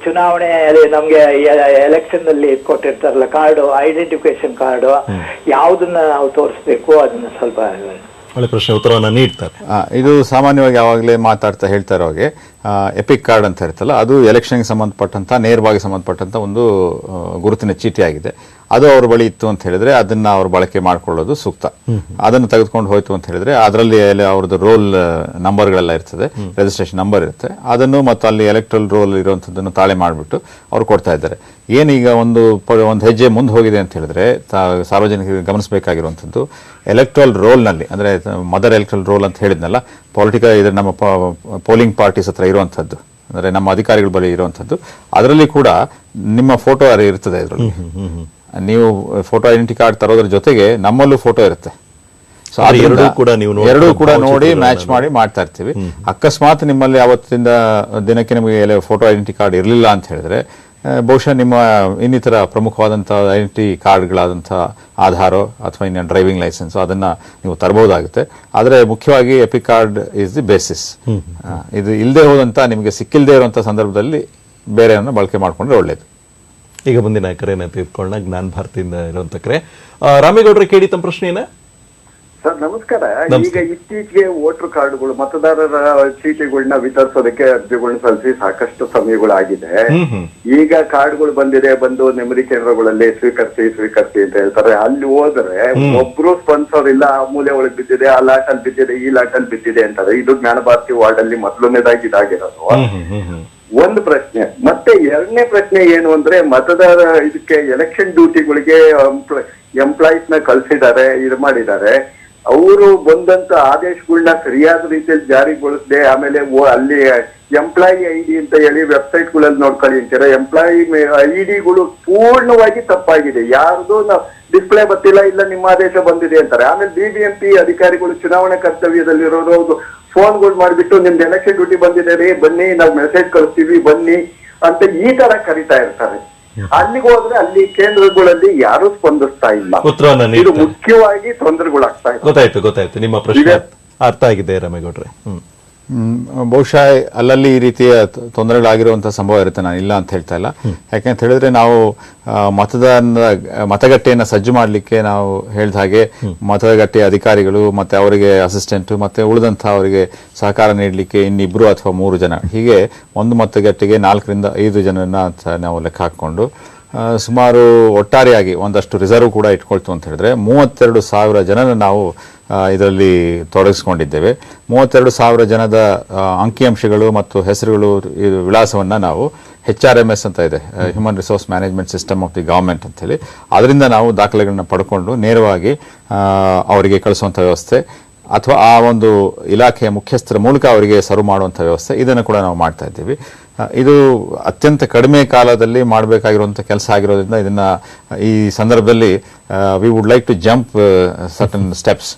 ಚುನಾವಣೆಯಲ್ಲಿ ನಮ್ಗೆ ಎಲೆಕ್ಷನ್ ಅಲ್ಲಿ ಕೊಟ್ಟಿರ್ತಾರಲ್ಲ ಕಾರ್ಡು, ಐಡೆಂಟಿಫಿಕೇಶನ್ ಕಾರ್ಡು, ಯಾವ್ದನ್ನ ನಾವು ತೋರಿಸ್ಬೇಕು ಅದನ್ನ ಸ್ವಲ್ಪ ಒಳ್ಳೆ ಪ್ರಶ್ನೆ, ಉತ್ತರವನ್ನ ನೀಡ್ತಾರೆ. ಇದು ಸಾಮಾನ್ಯವಾಗಿ ಯಾವಾಗಲೇ ಹೇಳ್ತಾ ಇರೋ ಹಾಗೆ ಎಪಿಕ್ ಕಾರ್ಡ್ ಅಂತ ಇರುತ್ತಲ್ಲ, ಅದು ಎಲೆಕ್ಷನ್ಗೆ ಸಂಬಂಧಪಟ್ಟಂತ ನೇರವಾಗಿ ಸಂಬಂಧಪಟ್ಟಂತ ಒಂದು ಗುರುತಿನ ಚೀಟಿ ಆಗಿದೆ. ಅದು ಅವ್ರ ಬಳಿ ಇತ್ತು ಅಂತ ಹೇಳಿದ್ರೆ ಅದನ್ನ ಅವ್ರ ಬಳಕೆ ಮಾಡ್ಕೊಳ್ಳೋದು ಸೂಕ್ತ. ಅದನ್ನು ತೆಗೆದುಕೊಂಡು ಹೋಯ್ತು ಅಂತ ಹೇಳಿದ್ರೆ ಅದರಲ್ಲಿ ಅವ್ರದ್ದು ರೋಲ್ ನಂಬರ್ಗಳೆಲ್ಲ ಇರ್ತದೆ, ರಿಜಿಸ್ಟ್ರೇಷನ್ ನಂಬರ್ ಇರುತ್ತೆ. ಅದನ್ನು ಮತ್ತು ಅಲ್ಲಿ ಎಲೆಕ್ಟ್ರಲ್ ರೋಲ್ ಇರುವಂತದ್ದನ್ನು ತಾಳೆ ಮಾಡಿಬಿಟ್ಟು ಅವ್ರು ಕೊಡ್ತಾ ಇದ್ದಾರೆ. ಏನೀಗ ಒಂದು ಹೆಜ್ಜೆ ಮುಂದೆ ಹೋಗಿದೆ ಅಂತ ಹೇಳಿದ್ರೆ ಸಾರ್ವಜನಿಕರಿಗೆ ಗಮನಿಸಬೇಕಾಗಿರುವಂಥದ್ದು, ಎಲೆಕ್ಟ್ರಲ್ ರೋಲ್ನಲ್ಲಿ, ಅಂದ್ರೆ ಮದರ್ ಎಲೆಕ್ಟ್ರಲ್ ರೋಲ್ ಅಂತ ಹೇಳಿದ್ನಲ್ಲ, ಇದ್ರ ನಮ್ಮ ಪೋಲಿಂಗ್ ಪಾರ್ಟೀಸ್ ಹತ್ರ ಇರುವಂಥದ್ದು, ಅಂದರೆ ನಮ್ಮ ಅಧಿಕಾರಿಗಳ ಬಳಿ ಇರುವಂಥದ್ದು, ಅದರಲ್ಲಿ ಕೂಡ ನಿಮ್ಮ ಫೋಟೋ ಇರ್ತದೆ ಇದರಲ್ಲಿ. ನೀವು ಫೋಟೋ ಐಡೆಂಟಿ ಕಾರ್ಡ್ ತರೋದ್ರ ಜೊತೆಗೆ ನಮ್ಮಲ್ಲೂ ಫೋಟೋ ಇರುತ್ತೆ. ಸೊ ಎರಡೂ ಕೂಡ ನೋಡಿ ಮ್ಯಾಚ್ ಮಾಡಿ ಮಾಡ್ತಾ ಇರ್ತೀವಿ. ಅಕಸ್ಮಾತ್ ನಿಮ್ಮಲ್ಲಿ ಅವತ್ತಿಂದ ದಿನಕ್ಕೆ ನಿಮಗೆ ಫೋಟೋ ಐಡೆಂಟಿ ಕಾರ್ಡ್ ಇರಲಿಲ್ಲ ಅಂತ ಹೇಳಿದ್ರೆ ಬಹುಶಃ ನಿಮ್ಮ ಇನ್ನಿತರ ಪ್ರಮುಖವಾದಂತಹ ಐಡೆಂಟಿ ಕಾರ್ಡ್ಗಳಾದಂತಹ ಆಧಾರೋ ಅಥವಾ ಇನ್ನ ಡ್ರೈವಿಂಗ್ ಲೈಸೆನ್ಸ್ ಅದನ್ನ ನೀವು ತರಬಹುದಾಗುತ್ತೆ. ಆದರೆ ಮುಖ್ಯವಾಗಿ EPIC card is the basis. ಇದು ಇಲ್ಲದೆ ಹೋದಂತ ನಿಮಗೆ ಸಿಕ್ಕಿಲ್ಲದೆ ಇರುವಂತಹ ಸಂದರ್ಭದಲ್ಲಿ ಬೇರೆಯನ್ನ ಬಳಕೆ ಮಾಡ್ಕೊಂಡ್ರೆ ಒಳ್ಳೇದು. ಈಗ ಮುಂದಿನ ಕರೆನ ತೆಗೆದುಕೊಳ್ಳೋಣ. ಜ್ಞಾನ ಭಾರತಿಯಿಂದ ಇರುವಂತ ಕರೆ. ರಾಮೇಗೌಡ್ರೆ, ಕೇಳಿ ತಮ್ಮ ಪ್ರಶ್ನೆಯನ್ನ. ಸರ್ ನಮಸ್ಕಾರ. ಈಗ ಇತ್ತೀಚೆಗೆ ವೋಟರ್ ಕಾರ್ಡ್ಗಳು, ಮತದಾರರ ಚೀಟಿಗಳನ್ನ ವಿತರಿಸೋದಕ್ಕೆ ಅರ್ಜಿಗಳನ್ನ ಸಲ್ಲಿಸಿ ಸಾಕಷ್ಟು ಸಮಯಗಳಾಗಿದೆ. ಈಗ ಕಾರ್ಡ್ಗಳು ಬಂದು ನೆಮ್ಮದಿ ಕೇಂದ್ರಗಳಲ್ಲಿ ಸ್ವೀಕರಿಸಿ ಅಂತ ಹೇಳ್ತಾರೆ. ಅಲ್ಲಿ ಹೋದ್ರೆ ಒಬ್ರು ಸ್ಪಂದಿಸೋರ್ ಇಲ್ಲ, ಆ ಮೂಲೆ ಒಳಗೆ ಬಿದ್ದಿದೆ, ಆ ಲಾಟ್ ಅಲ್ಲಿ ಬಿದ್ದಿದೆ, ಈ ಲಾಟ್ ಅಲ್ಲಿ ಬಿದ್ದಿದೆ ಅಂತಾರೆ. ಇದು ಜ್ಞಾನ ಭಾರತಿ ವಾರ್ಡ್ ಅಲ್ಲಿ ಮೊದಲನೇದಾಗಿ ಇದಾಗಿರೋದು. ಒಂದು ಪ್ರಶ್ನೆ. ಮತ್ತೆ ಎರಡನೇ ಪ್ರಶ್ನೆ ಏನು ಅಂದ್ರೆ, ಮತದಾರ ಇದಕ್ಕೆ ಎಲೆಕ್ಷನ್ ಡ್ಯೂಟಿಗಳಿಗೆ ಎಂಪ್ಲಾಯೀಸ್ ನ ಕಳ್ಸಿದ್ದಾರೆ, ಇದು ಮಾಡಿದ್ದಾರೆ. ಅವರು ಬಂದಂತ ಆದೇಶಗಳನ್ನ ಸರಿಯಾದ ರೀತಿಯಲ್ಲಿ ಜಾರಿಗೊಳಿಸದೆ, ಆಮೇಲೆ ಅಲ್ಲಿ ಎಂಪ್ಲಾಯಿ ಐಡಿ ಅಂತ ಹೇಳಿ ವೆಬ್ಸೈಟ್ ಗಳಲ್ಲಿ ನೋಡ್ಕೊಳ್ಳಿ ಅಂತಾರೆ. ಎಂಪ್ಲಾಯಿ ಐಡಿಗಳು ಪೂರ್ಣವಾಗಿ ತಪ್ಪಾಗಿದೆ. ಯಾರ್ದು ಡಿಸ್ಪ್ಲೇ ಬರ್ತಿಲ್ಲ, ಇಲ್ಲ ನಿಮ್ಮ ಆದೇಶ ಬಂದಿದೆ ಅಂತಾರೆ. ಆಮೇಲೆ BBMP ಅಧಿಕಾರಿಗಳು ಚುನಾವಣಾ ಕರ್ತವ್ಯದಲ್ಲಿರೋರು ಫೋನ್ಗಳು ಮಾಡ್ಬಿಟ್ಟು ನಿಮ್ದು ಎಲೆಕ್ಷನ್ ಡ್ಯೂಟಿ ಬಂದಿದೆ ರೀ, ಬನ್ನಿ, ನಾವು ಮೆಸೇಜ್ ಕಳಿಸ್ತೀವಿ, ಬನ್ನಿ ಅಂತ ಈ ತರ ಕರಿತಾ ಇರ್ತಾರೆ. ಅಲ್ಲಿಗೆ ಹೋದ್ರೆ ಅಲ್ಲಿ ಕೇಂದ್ರಗಳಲ್ಲಿ ಯಾರು ಸ್ಪಂದಿಸ್ತಾ ಇಲ್ಲ. ಇದು ಮುಖ್ಯವಾಗಿ ತೊಂದರೆಗಳಾಗ್ತಾ ಇದೆ. ಗೊತ್ತಾಯ್ತು ನಿಮ್ಮ ಪ್ರಶ್ನೆ ಅರ್ಥ ಆಗಿದೆ ರಾಮೇಗೌಡ್ರೆ. ಬಹುಶಃ ಅಲ್ಲಲ್ಲಿ ಈ ರೀತಿಯ ತೊಂದರೆಗಳಾಗಿರುವಂತಹ ಸಂಭವ ಇರುತ್ತೆ, ನಾನು ಇಲ್ಲ ಅಂತ ಹೇಳ್ತಾ ಇಲ್ಲ. ಯಾಕೆಂತ ಹೇಳಿದ್ರೆ ನಾವು ಮತಗಟ್ಟೆಯನ್ನು ಸಜ್ಜು ಮಾಡಲಿಕ್ಕೆ ನಾವು ಹೇಳಿದ ಹಾಗೆ ಮತಗಟ್ಟೆ ಅಧಿಕಾರಿಗಳು ಮತ್ತೆ ಅವರಿಗೆ ಅಸಿಸ್ಟೆಂಟ್ ಮತ್ತೆ ಉಳಿದಂತಹ ಅವರಿಗೆ ಸಹಕಾರ ನೀಡಲಿಕ್ಕೆ ಇನ್ನಿಬ್ರು ಅಥವಾ 3 ಜನ, ಹೀಗೆ ಒಂದು ಮತಗಟ್ಟೆಗೆ 4 ರಿಂದ 5 ಜನರನ್ನ ನಾವು ಲೆಕ್ಕ ಹಾಕೊಂಡು ಸುಮಾರು ಒಟ್ಟಾರೆಯಾಗಿ ಒಂದಷ್ಟು ರಿಸರ್ವ್ ಕೂಡ ಇಟ್ಕೊಳ್ತು ಅಂತ ಹೇಳಿದ್ರೆ 32,000 ಜನನ ನಾವು ಇದರಲ್ಲಿ ತೊಡಗಿಸ್ಕೊಂಡಿದ್ದೇವೆ. 32,000 ಜನದ ಅಂಕಿಅಂಶಗಳು ಮತ್ತು ಹೆಸರುಗಳು ವಿಳಾಸವನ್ನ ನಾವು HRMS ಅಂತ ಇದೆ, human resource management system of the government ಅಂತ ಹೇಳಿ, ಅದರಿಂದ ನಾವು ದಾಖಲೆಗಳನ್ನ ಪಡ್ಕೊಂಡು ನೇರವಾಗಿ ಅವರಿಗೆ ಕಳಿಸುವಂಥ ವ್ಯವಸ್ಥೆ ಅಥವಾ ಆ ಒಂದು ಇಲಾಖೆಯ ಮುಖ್ಯಸ್ಥರ ಮೂಲಕ ಅವರಿಗೆ ಸರ್ವ್ ಮಾಡುವಂಥ ವ್ಯವಸ್ಥೆ, ಇದನ್ನು ಕೂಡ ನಾವು ಮಾಡ್ತಾ ಇದ್ದೀವಿ. ಇದು ಅತ್ಯಂತ ಕಡಿಮೆ ಕಾಲದಲ್ಲಿ ಮಾಡಬೇಕಾಗಿರುವಂಥ ಕೆಲಸ ಆಗಿರೋದ್ರಿಂದ ಇದನ್ನ ಈ ಸಂದರ್ಭದಲ್ಲಿ we would like to jump certain steps.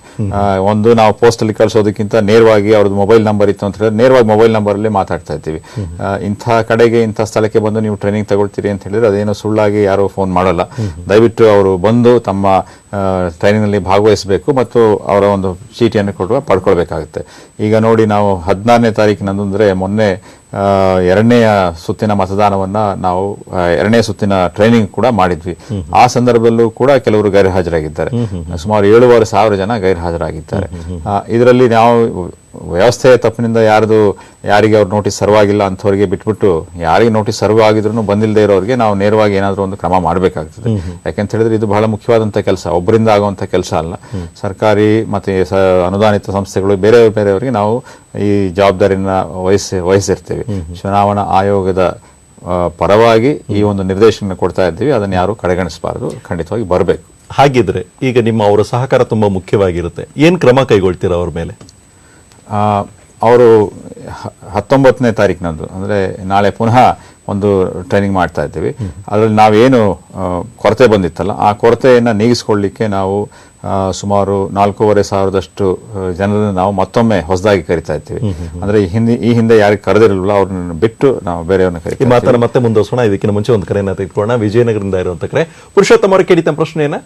ಒಂದು, ನಾವು ಪೋಸ್ಟಲ್ಲಿ ಕಳಿಸೋದಕ್ಕಿಂತ ನೇರವಾಗಿ ಅವ್ರದ್ದು ಮೊಬೈಲ್ ನಂಬರ್ ಇತ್ತು ಅಂತ ಹೇಳಿದ್ರೆ ನೇರವಾಗಿ ಮೊಬೈಲ್ ನಂಬರಲ್ಲಿ ಮಾತಾಡ್ತಾ ಇದ್ದೀವಿ. ಇಂಥ ಕಡೆಗೆ ಇಂಥ ಸ್ಥಳಕ್ಕೆ ಬಂದು ನೀವು ಟ್ರೈನಿಂಗ್ ತಗೊಳ್ತೀರಿ ಅಂತ ಹೇಳಿದ್ರೆ ಅದೇನೋ ಸುಳ್ಳಾಗಿ ಯಾರೋ ಫೋನ್ ಮಾಡಲ್ಲ. ದಯವಿಟ್ಟು ಅವರು ಬಂದು ತಮ್ಮ ಟ್ರೈನಿಂಗ್ ನಲ್ಲಿ ಭಾಗವಹಿಸಬೇಕು ಮತ್ತು ಅವರ ಒಂದು ಚೀಟಿಯನ್ನು ಪಡ್ಕೊಳ್ಬೇಕಾಗುತ್ತೆ. ಈಗ ನೋಡಿ, ನಾವು 14ನೇ ತಾರೀಕಿನಂದು ಅಂದ್ರೆ ಮೊನ್ನೆ 2ನೇ ಸುತ್ತಿನ ಮತದಾನವನ್ನ ನಾವು 2ನೇ ಸುತ್ತಿನ ಟ್ರೈನಿಂಗ್ ಕೂಡ ಮಾಡಿದ್ವಿ. ಆ ಸಂದರ್ಭದಲ್ಲೂ ಕೂಡ ಕೆಲವರು ಗೈರ್ಹಾಜರಾಗಿದ್ದಾರೆ. ಸುಮಾರು 7,500 ಜನ ಗೈರ್ಹಾಜರಾಗಿದ್ದಾರೆ. ಇದರಲ್ಲಿ ನಾವು ವ್ಯವಸ್ಥೆಯ ತಪ್ಪಿನಿಂದ ಯಾರಿಗೆ ಅವ್ರ ನೋಟಿಸ್ ಸರ್ವ್ ಆಗಿಲ್ಲ ಅಂಥವ್ರಿಗೆ ಬಿಟ್ಬಿಟ್ಟು ಯಾರಿಗೆ ನೋಟಿಸ್ ಸರ್ವ್ ಆಗಿದ್ರು ಬಂದಿಲ್ಲದೆ ಇರೋರಿಗೆ ನಾವು ನೇರವಾಗಿ ಏನಾದರೂ ಒಂದು ಕ್ರಮ ಮಾಡಬೇಕಾಗ್ತದೆ. ಯಾಕೆಂತ ಹೇಳಿದ್ರೆ ಇದು ಬಹಳ ಮುಖ್ಯವಾದಂಥ ಕೆಲಸ, ಒಬ್ಬರಿಂದ ಆಗುವಂಥ ಕೆಲಸ ಅಲ್ಲ. ಸರ್ಕಾರಿ ಮತ್ತೆ ಅನುದಾನಿತ ಸಂಸ್ಥೆಗಳು ಬೇರೆಯವರಿಗೆ ನಾವು ಈ ಜವಾಬ್ದಾರಿನ ವಹಿಸಿರ್ತೇವೆ. ಚುನಾವಣಾ ಆಯೋಗದ ಪರವಾಗಿ ಈ ಒಂದು ನಿರ್ದೇಶನ ಕೊಡ್ತಾ ಇದ್ದೀವಿ, ಅದನ್ನು ಯಾರು ಕಡೆಗಣಿಸಬಾರದು, ಖಂಡಿತವಾಗಿ ಬರಬೇಕು. ಹಾಗಿದ್ರೆ ಈಗ ಅವರ ಸಹಕಾರ ತುಂಬಾ ಮುಖ್ಯವಾಗಿರುತ್ತೆ. ಏನ್ ಕ್ರಮ ಕೈಗೊಳ್ತೀರಾ ಅವ್ರ ಮೇಲೆ? ಅವರು 19ನೇ ತಾರೀಕಿನಂದು ಅಂದ್ರೆ ನಾಳೆ ಪುನಃ ಒಂದು ಟ್ರೈನಿಂಗ್ ಮಾಡ್ತಾ ಇದ್ದೀವಿ. ಅದರಲ್ಲಿ ನಾವೇನು ಕೊರತೆ ಬಂದಿತ್ತಲ್ಲ ಆ ಕೊರತೆಯನ್ನು ನೀಗಿಸ್ಕೊಳ್ಳಿಕ್ಕೆ ನಾವು ಸುಮಾರು 4,500 ಜನರನ್ನು ನಾವು ಮತ್ತೊಮ್ಮೆ ಹೊಸದಾಗಿ ಕರಿತಾ ಇದ್ದೀವಿ. ಅಂದ್ರೆ ಈ ಹಿಂದೆ ಯಾರಿಗೆ ಕರೆದಿರಲಿಲ್ಲ ಅವ್ರನ್ನ ಬಿಟ್ಟು ನಾವು ಬೇರೆಯವ್ರನ್ನ ಕರಿತೀವಿ. ಈ ಮಾತನ್ನ ಮತ್ತೆ ಮುಂದುವರ್ಸೋಣ. ಇದಕ್ಕಿಂತ ಮುಂಚೆ ಒಂದು ಕರೆಯನ್ನ ತೆಗೆದುಕೊಳ್ಳೋಣ. ವಿಜಯನಗರದಿಂದ ಇರುವಂತ ಕರೆ. ಪುರುಷೋತ್ತಮ ಅವರು, ಕೇಳಿ ತಮ್ಮ ಪ್ರಶ್ನೆಯನ್ನ.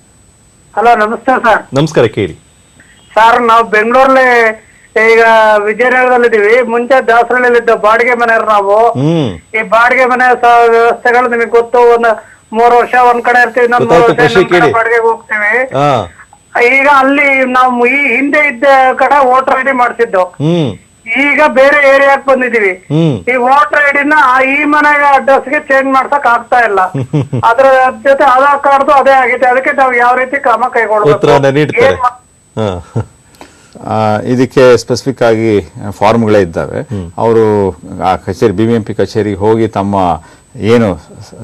ಹಲೋ, ನಮಸ್ತೆ ಸರ್. ನಮಸ್ಕಾರ, ಕೇಳಿ ಸರ್. ನಾವು ಬೆಂಗಳೂರಲ್ಲಿ ಈಗ ವಿಜಯನಗರದಲ್ಲಿದ್ದೀವಿ. ಮುಂಚೆ ದಾಸರಳ್ಳಿಲಿದ್ದ ಬಾಡಿಗೆ ಮನೆಯವ್ರು ನಾವು. ಈ ಬಾಡಿಗೆ ಮನೆ ವ್ಯವಸ್ಥೆಗಳು ನಿಮಗೆ ಗೊತ್ತು. 3 ವರ್ಷ ಒಂದ್ ಕಡೆ ಇರ್ತೀವಿ, 3 ವರ್ಷ ಬಾಡಿಗೆಗೆ ಹೋಗ್ತೀವಿ. ಈಗ ಅಲ್ಲಿ ನಾವು ಈ ಹಿಂದೆ ಇದ್ದ ಕಡೆ ವೋಟರ್ ಐಡಿ ಮಾಡ್ತಿದ್ದು, ಈಗ ಬೇರೆ ಏರಿಯಾಕ್ ಬಂದಿದೀವಿ. ಈ ವೋಟರ್ ಐಡಿನ ಈ ಮನೆಗೆ ಅಡ್ರೆಸ್ಗೆ ಚೇಂಜ್ ಮಾಡ್ಸಕ್ ಆಗ್ತಾ ಇಲ್ಲ. ಅದ್ರ ಜೊತೆ ಆಧಾರ್ ಕಾರ್ಡ್ ಅದೇ ಆಗಿದೆ. ಅದಕ್ಕೆ ನಾವು ಯಾವ ರೀತಿ ಕ್ರಮ ಕೈಗೊಳ್ಳಬೇಕು? ಇದಕ್ಕೆ ಸ್ಪೆಸಿಫಿಕ್ ಆಗಿ ಫಾರ್ಮ್ಗಳೇ ಇದ್ದಾವೆ. ಅವರು ಆ ಕಚೇರಿ BBMP ಕಚೇರಿಗೆ ಹೋಗಿ ತಮ್ಮ ಏನು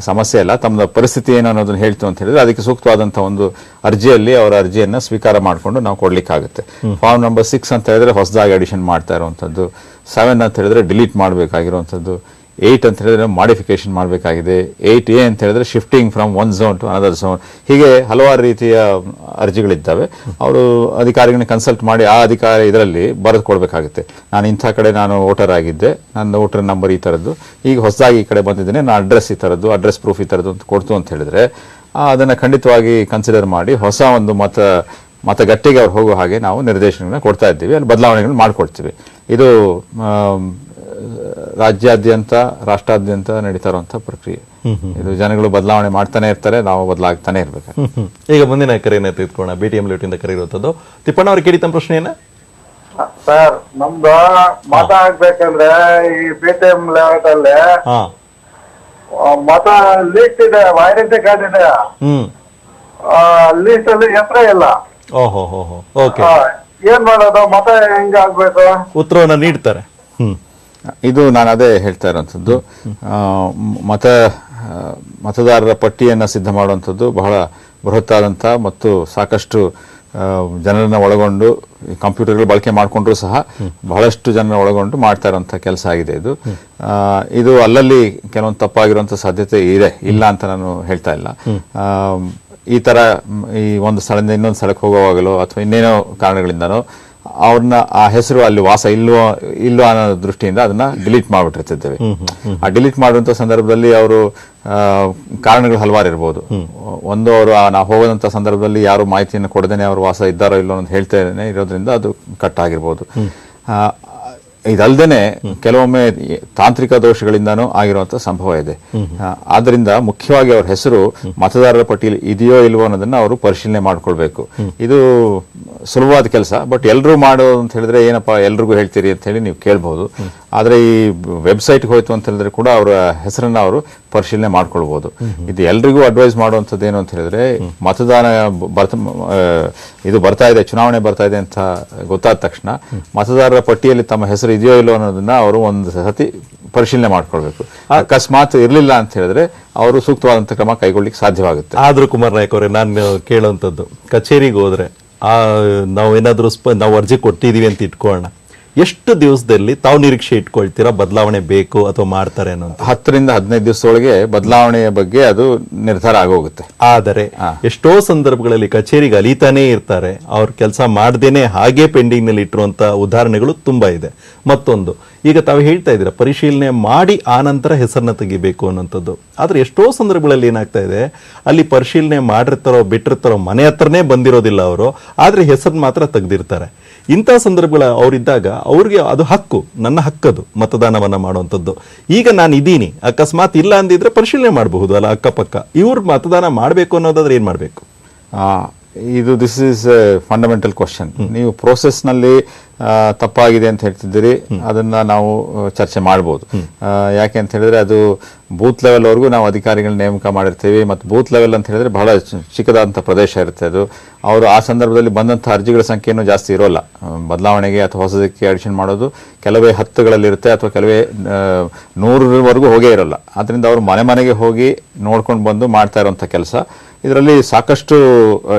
ಸಮಸ್ಯೆ ಅಲ್ಲ, ತಮ್ಮ ಪರಿಸ್ಥಿತಿ ಏನು ಅನ್ನೋದನ್ನ ಹೇಳ್ತು ಅಂತ ಹೇಳಿದ್ರೆ ಅದಕ್ಕೆ ಸೂಕ್ತವಾದಂತಹ ಒಂದು ಅರ್ಜಿಯಲ್ಲಿ ಅವರ ಅರ್ಜಿಯನ್ನ ಸ್ವೀಕಾರ ಮಾಡಿಕೊಂಡು ನಾವು ಕೊಡ್ಲಿಕ್ಕಾಗುತ್ತೆ. ಫಾರ್ಮ್ ನಂಬರ್ 6 ಅಂತ ಹೇಳಿದ್ರೆ ಹೊಸದಾಗಿ ಅಡಿಷನ್ ಮಾಡ್ತಾ ಇರುವಂತದ್ದು, 7 ಅಂತ ಹೇಳಿದ್ರೆ ಡಿಲೀಟ್ ಮಾಡಬೇಕಾಗಿರುವಂತದ್ದು, 8 ಅಂತ ಹೇಳಿದ್ರೆ ಮಾಡಿಫಿಕೇಶನ್ ಮಾಡಬೇಕಾಗಿದೆ, 8A ಅಂತ ಹೇಳಿದ್ರೆ shifting from one zone to another zone. ಹೀಗೆ ಹಲವಾರು ರೀತಿಯ ಅರ್ಜಿಗಳಿದ್ದಾವೆ. ಅವರು ಅಧಿಕಾರಿಗಳನ್ನ ಕನ್ಸಲ್ಟ್ ಮಾಡಿ ಆ ಅಧಿಕಾರಿ ಇದರಲ್ಲಿ ಬರೆದು ಕೊಡಬೇಕಾಗುತ್ತೆ. ನಾನು ಇಂಥ ಕಡೆ ನಾನು ವೋಟರ್ ಆಗಿದ್ದೆ, ನನ್ನ ವೋಟರ್ ನಂಬರ್ ಈ ಥರದ್ದು, ಈಗ ಹೊಸದಾಗಿ ಈ ಕಡೆ ಬಂದಿದ್ದೇನೆ, ನಾನು ಅಡ್ರೆಸ್ ಈ ಥರದ್ದು, ಅಡ್ರೆಸ್ ಪ್ರೂಫ್ ಈ ಥರದ್ದು ಅಂತ ಕೊಡ್ತು ಅಂತ ಹೇಳಿದ್ರೆ ಅದನ್ನು ಖಂಡಿತವಾಗಿ ಕನ್ಸಿಡರ್ ಮಾಡಿ ಹೊಸ ಒಂದು ಮತಗಟ್ಟೆಗೆ ಅವ್ರು ಹೋಗೋ ಹಾಗೆ ನಾವು ನಿರ್ದೇಶನಗಳನ್ನ ಕೊಡ್ತಾ ಇದ್ದೀವಿ, ಅಲ್ಲಿ ಬದಲಾವಣೆಗಳನ್ನ ಮಾಡಿಕೊಡ್ತೀವಿ. ಇದು ರಾಜ್ಯಾದ್ಯಂತ ರಾಷ್ಟ್ರಾದ್ಯಂತ ನಡೀತಾ ಇರುವಂತಹ ಪ್ರಕ್ರಿಯೆ. ಇದು ಜನಗಳು ಬದಲಾವಣೆ ಮಾಡ್ತಾನೆ ಇರ್ತಾರೆ, ನಾವು ಬದಲಾಗ್ತಾನೆ ಇರ್ಬೇಕು. ಈಗ ಮುಂದಿನ ಕರೆಯನ್ನ ತೆಗೆದುಕೊಳ್ಳೋಣ. BTM ಲೇಟಿಂದ ಕರೆ ಇರುವಂತದ್ದು. ತಿಪ್ಪಣ್ಣ ಅವ್ರಿಗೆ ಕೇಳಿ ತಮ್ಮ ಪ್ರಶ್ನೆಯನ್ನ. ಸರ್, ನಮ್ದು ಮತ ಹಾಕ್ಬೇಕಂದ್ರೆ ಈ BTM ಲೇಔಟ್ ಅಲ್ಲಿ ಮತ ಲೀಸ್ಟ್ ಇದೆ, ಐಡೆಂಟಿ ಕಾರ್ಡ್ ಇದೆ, ಲೀಸ್ಟ್ ಅಲ್ಲಿ ಹೆಸರೇ ಇಲ್ಲ. ಓಕೆ, ಏನ್ ಮಾಡೋದು? ಮತ ಹೆಂಗ ಆಗ್ಬೇಕು? ಉತ್ತರವನ್ನ ನೀಡ್ತಾರೆ. ಇದು ನಾನು ಅದೇ ಹೇಳ್ತಾ ಇರೋಂಥದ್ದು. ಮತದಾರರ ಪಟ್ಟಿಯನ್ನು ಸಿದ್ಧ ಮಾಡುವಂಥದ್ದು ಬಹಳ ಬೃಹತ್ತಾದಂಥ ಮತ್ತು ಸಾಕಷ್ಟು ಜನರನ್ನ ಒಳಗೊಂಡು ಕಂಪ್ಯೂಟರ್ಗಳು ಬಳಕೆ ಮಾಡಿಕೊಂಡ್ರು ಸಹ ಬಹಳಷ್ಟು ಜನರನ್ನ ಒಳಗೊಂಡು ಮಾಡ್ತಾ ಇರುವಂಥ ಕೆಲಸ ಆಗಿದೆ ಇದು. ಇದು ಅಲ್ಲಲ್ಲಿ ಕೆಲವೊಂದು ತಪ್ಪಾಗಿರುವಂಥ ಸಾಧ್ಯತೆ ಇದೆ, ಇಲ್ಲ ಅಂತ ನಾನು ಹೇಳ್ತಾ ಇಲ್ಲ. ಈ ಥರ ಈ ಒಂದು ಸ್ಥಳದಿಂದ ಇನ್ನೊಂದು ಸ್ಥಳಕ್ಕೆ ಹೋಗುವಾಗಲೋ ಅಥವಾ ಇನ್ನೇನೋ ಕಾರಣಗಳಿಂದನೋ ಅವ್ರನ್ನ ಆ ಹೆಸರು ಅಲ್ಲಿ ವಾಸ ಇಲ್ವೋ ಅನ್ನೋ ದೃಷ್ಟಿಯಿಂದ ಅದನ್ನ ಡಿಲೀಟ್ ಮಾಡಿಬಿಟ್ಟಿರ್ತಿದ್ದೇವೆ. ಆ ಡಿಲೀಟ್ ಮಾಡುವಂಥ ಸಂದರ್ಭದಲ್ಲಿ ಅವರು ಕಾರಣಗಳು ಹಲವಾರು ಇರ್ಬೋದು. ಒಂದು, ಅವರು ನಾವು ಹೋಗೋದಂಥ ಸಂದರ್ಭದಲ್ಲಿ ಯಾರು ಮಾಹಿತಿಯನ್ನು ಕೊಡದೇನೆ ಅವರು ವಾಸ ಇದ್ದಾರೋ ಇಲ್ಲೋ ಅಂತ ಹೇಳ್ತೇನೆ ಇರೋದ್ರಿಂದ ಅದು ಕಟ್ ಆಗಿರ್ಬೋದು. ಇದಲ್ದೇನೆ ಕೆಲವೊಮ್ಮೆ ತಾಂತ್ರಿಕ ದೋಷಗಳಿಂದನೂ ಆಗಿರುವಂತ ಸಂಭವ ಇದೆ. ಆದ್ರಿಂದ ಮುಖ್ಯವಾಗಿ ಅವರ ಹೆಸರು ಮತದಾರರ ಪಟ್ಟಿಯಲ್ಲಿ ಇದೆಯೋ ಇಲ್ವೋ ಅನ್ನೋದನ್ನ ಅವರು ಪರಿಶೀಲನೆ ಮಾಡ್ಕೊಳ್ಬೇಕು. ಇದು ಸುಲಭವಾದ ಕೆಲಸ, ಬಟ್ ಎಲ್ಲರೂ ಮಾಡೋದು ಅಂತ ಹೇಳಿದ್ರೆ ಏನಪ್ಪಾ ಎಲ್ರಿಗೂ ಹೇಳ್ತೀರಿ ಅಂತ ಹೇಳಿ ನೀವು ಕೇಳ್ಬಹುದು. ಆದ್ರೆ ಈ ವೆಬ್ಸೈಟ್ಗೆ ಹೋಯ್ತು ಅಂತ ಹೇಳಿದ್ರೆ ಕೂಡ ಅವರ ಹೆಸರನ್ನ ಅವರು ಪರಿಶೀಲನೆ ಮಾಡ್ಕೊಳ್ಬಹುದು. ಇದು ಎಲ್ರಿಗೂ ಅಡ್ವೈಸ್ ಮಾಡುವಂಥದ್ದು ಏನು ಅಂತ ಹೇಳಿದ್ರೆ, ಮತದಾನ ಇದು ಬರ್ತಾ ಇದೆ, ಚುನಾವಣೆ ಬರ್ತಾ ಇದೆ ಅಂತ ಗೊತ್ತಾದ ತಕ್ಷಣ ಮತದಾರರ ಪಟ್ಟಿಯಲ್ಲಿ ತಮ್ಮ ಹೆಸರು ಇದೆಯೋ ಇಲ್ಲೋ ಅನ್ನೋದನ್ನ ಅವರು ಒಂದು ಸತಿ ಪರಿಶೀಲನೆ ಮಾಡ್ಕೊಳ್ಬೇಕು. ಅಕಸ್ಮಾತ್ ಇರ್ಲಿಲ್ಲ ಅಂತ ಹೇಳಿದ್ರೆ ಅವರು ಸೂಕ್ತವಾದಂತ ಕ್ರಮ ಕೈಗೊಳ್ಳಿಕ್ಕೆ ಸಾಧ್ಯವಾಗುತ್ತೆ. ಆದ್ರೂ ಕುಮಾರ್ ನಾಯಕ್ ಅವರೇ, ನಾನು ಕೇಳುವಂಥದ್ದು, ಕಚೇರಿಗೆ ಹೋದ್ರೆ ನಾವು ಏನಾದ್ರೂ ನಾವು ಅರ್ಜಿ ಕೊಟ್ಟಿದೀವಿ ಅಂತ ಇಟ್ಕೊಳ್ಳೋಣ, ಎಷ್ಟು ದಿವಸದಲ್ಲಿ ತಾವು ನಿರೀಕ್ಷೆ ಇಟ್ಕೊಳ್ತೀರಾ ಬದಲಾವಣೆ ಬೇಕು ಅಥವಾ ಮಾಡ್ತಾರೆ ಅನ್ನೋ? 10 ರಿಂದ 15 ದಿವಸದೊಳಗೆ ಬದಲಾವಣೆಯ ಬಗ್ಗೆ ಅದು ನಿರ್ಧಾರ ಆಗೋಗುತ್ತೆ. ಆದರೆ ಎಷ್ಟೋ ಸಂದರ್ಭಗಳಲ್ಲಿ ಕಚೇರಿಗೆ ಅಲಿತಾನೇ ಇರ್ತಾರೆ, ಅವ್ರ ಕೆಲಸ ಮಾಡ್ದೇನೆ ಹಾಗೆ ಪೆಂಡಿಂಗ್ ನಲ್ಲಿ ಇಟ್ಟಿರುವಂತ ಉದಾಹರಣೆಗಳು ತುಂಬಾ ಇದೆ. ಮತ್ತೊಂದು, ಈಗ ತಾವು ಹೇಳ್ತಾ ಇದ್ದೀರಾ ಪರಿಶೀಲನೆ ಮಾಡಿ ಆ ನಂತರ ಹೆಸರನ್ನ ತೆಗಿಬೇಕು ಅನ್ನೋಂಥದ್ದು. ಆದ್ರೆ ಎಷ್ಟೋ ಸಂದರ್ಭಗಳಲ್ಲಿ ಏನಾಗ್ತಾ ಇದೆ, ಅಲ್ಲಿ ಪರಿಶೀಲನೆ ಮಾಡಿರ್ತಾರೋ ಬಿಟ್ಟಿರ್ತಾರೋ, ಮನೆ ಹತ್ರನೇ ಬಂದಿರೋದಿಲ್ಲ ಅವರು, ಆದ್ರೆ ಹೆಸರನ್ನ ಮಾತ್ರ ತೆಗೆದಿರ್ತಾರೆ. ಇಂಥ ಸಂದರ್ಭಗಳ ಅವರಿದ್ದಾಗ ಅವ್ರಿಗೆ ಅದು ಹಕ್ಕು, ನನ್ನ ಹಕ್ಕದು ಮತದಾನವನ್ನ ಮಾಡುವಂಥದ್ದು. ಈಗ ನಾನು ಇದ್ದೀನಿ, ಅಕಸ್ಮಾತ್ ಇಲ್ಲ ಅಂದಿದ್ರೆ ಪರಿಶೀಲನೆ ಮಾಡಬಹುದು ಅಲ್ಲ ಅಕ್ಕಪಕ್ಕ. ಇವ್ರು ಮತದಾನ ಮಾಡಬೇಕು ಅನ್ನೋದಾದ್ರೆ ಏನ್ ಮಾಡಬೇಕು? This is A fundamental question. ನೀವು ಪ್ರೋಸೆಸ್ ನಲ್ಲಿ ತಪ್ಪಾಗಿದೆ ಅಂತ ಹೇಳ್ತಿದ್ದೀರಿ, ಅದನ್ನ ನಾವು ಚರ್ಚೆ ಮಾಡಬಹುದು. ಯಾಕೆ ಅಂತ ಹೇಳಿದ್ರೆ ಅದು ಬೂತ್ ಲೆವೆಲ್ ವರೆಗೂ ನಾವು ಅಧಿಕಾರಿಗಳನ್ನ ನೇಮಕ ಮಾಡಿರ್ತೀವಿ. ಮತ್ತು ಬೂತ್ ಲೆವೆಲ್ ಅಂತ ಹೇಳಿದ್ರೆ ಬಹಳ ಚಿಕ್ಕದಾದಂಥ ಪ್ರದೇಶ ಇರುತ್ತೆ. ಅದು ಅವರು ಆ ಸಂದರ್ಭದಲ್ಲಿ ಬಂದಂಥ ಅರ್ಜಿಗಳ ಸಂಖ್ಯೆನೂ ಜಾಸ್ತಿ ಇರೋಲ್ಲ. ಬದಲಾವಣೆಗೆ ಅಥವಾ ಹೊಸದಕ್ಕೆ ಅಡಿಷನ್ ಮಾಡೋದು ಕೆಲವೇ 10ಗಳಲ್ಲಿರುತ್ತೆ ಅಥವಾ ಕೆಲವೇ 100ರವರೆಗೂ ಹೋಗೇ ಇರೋಲ್ಲ. ಆದ್ರಿಂದ ಅವರು ಮನೆ ಮನೆಗೆ ಹೋಗಿ ನೋಡ್ಕೊಂಡು ಬಂದು ಮಾಡ್ತಾ ಇರುವಂಥ ಕೆಲಸ. ಇದರಲ್ಲಿ ಸಾಕಷ್ಟು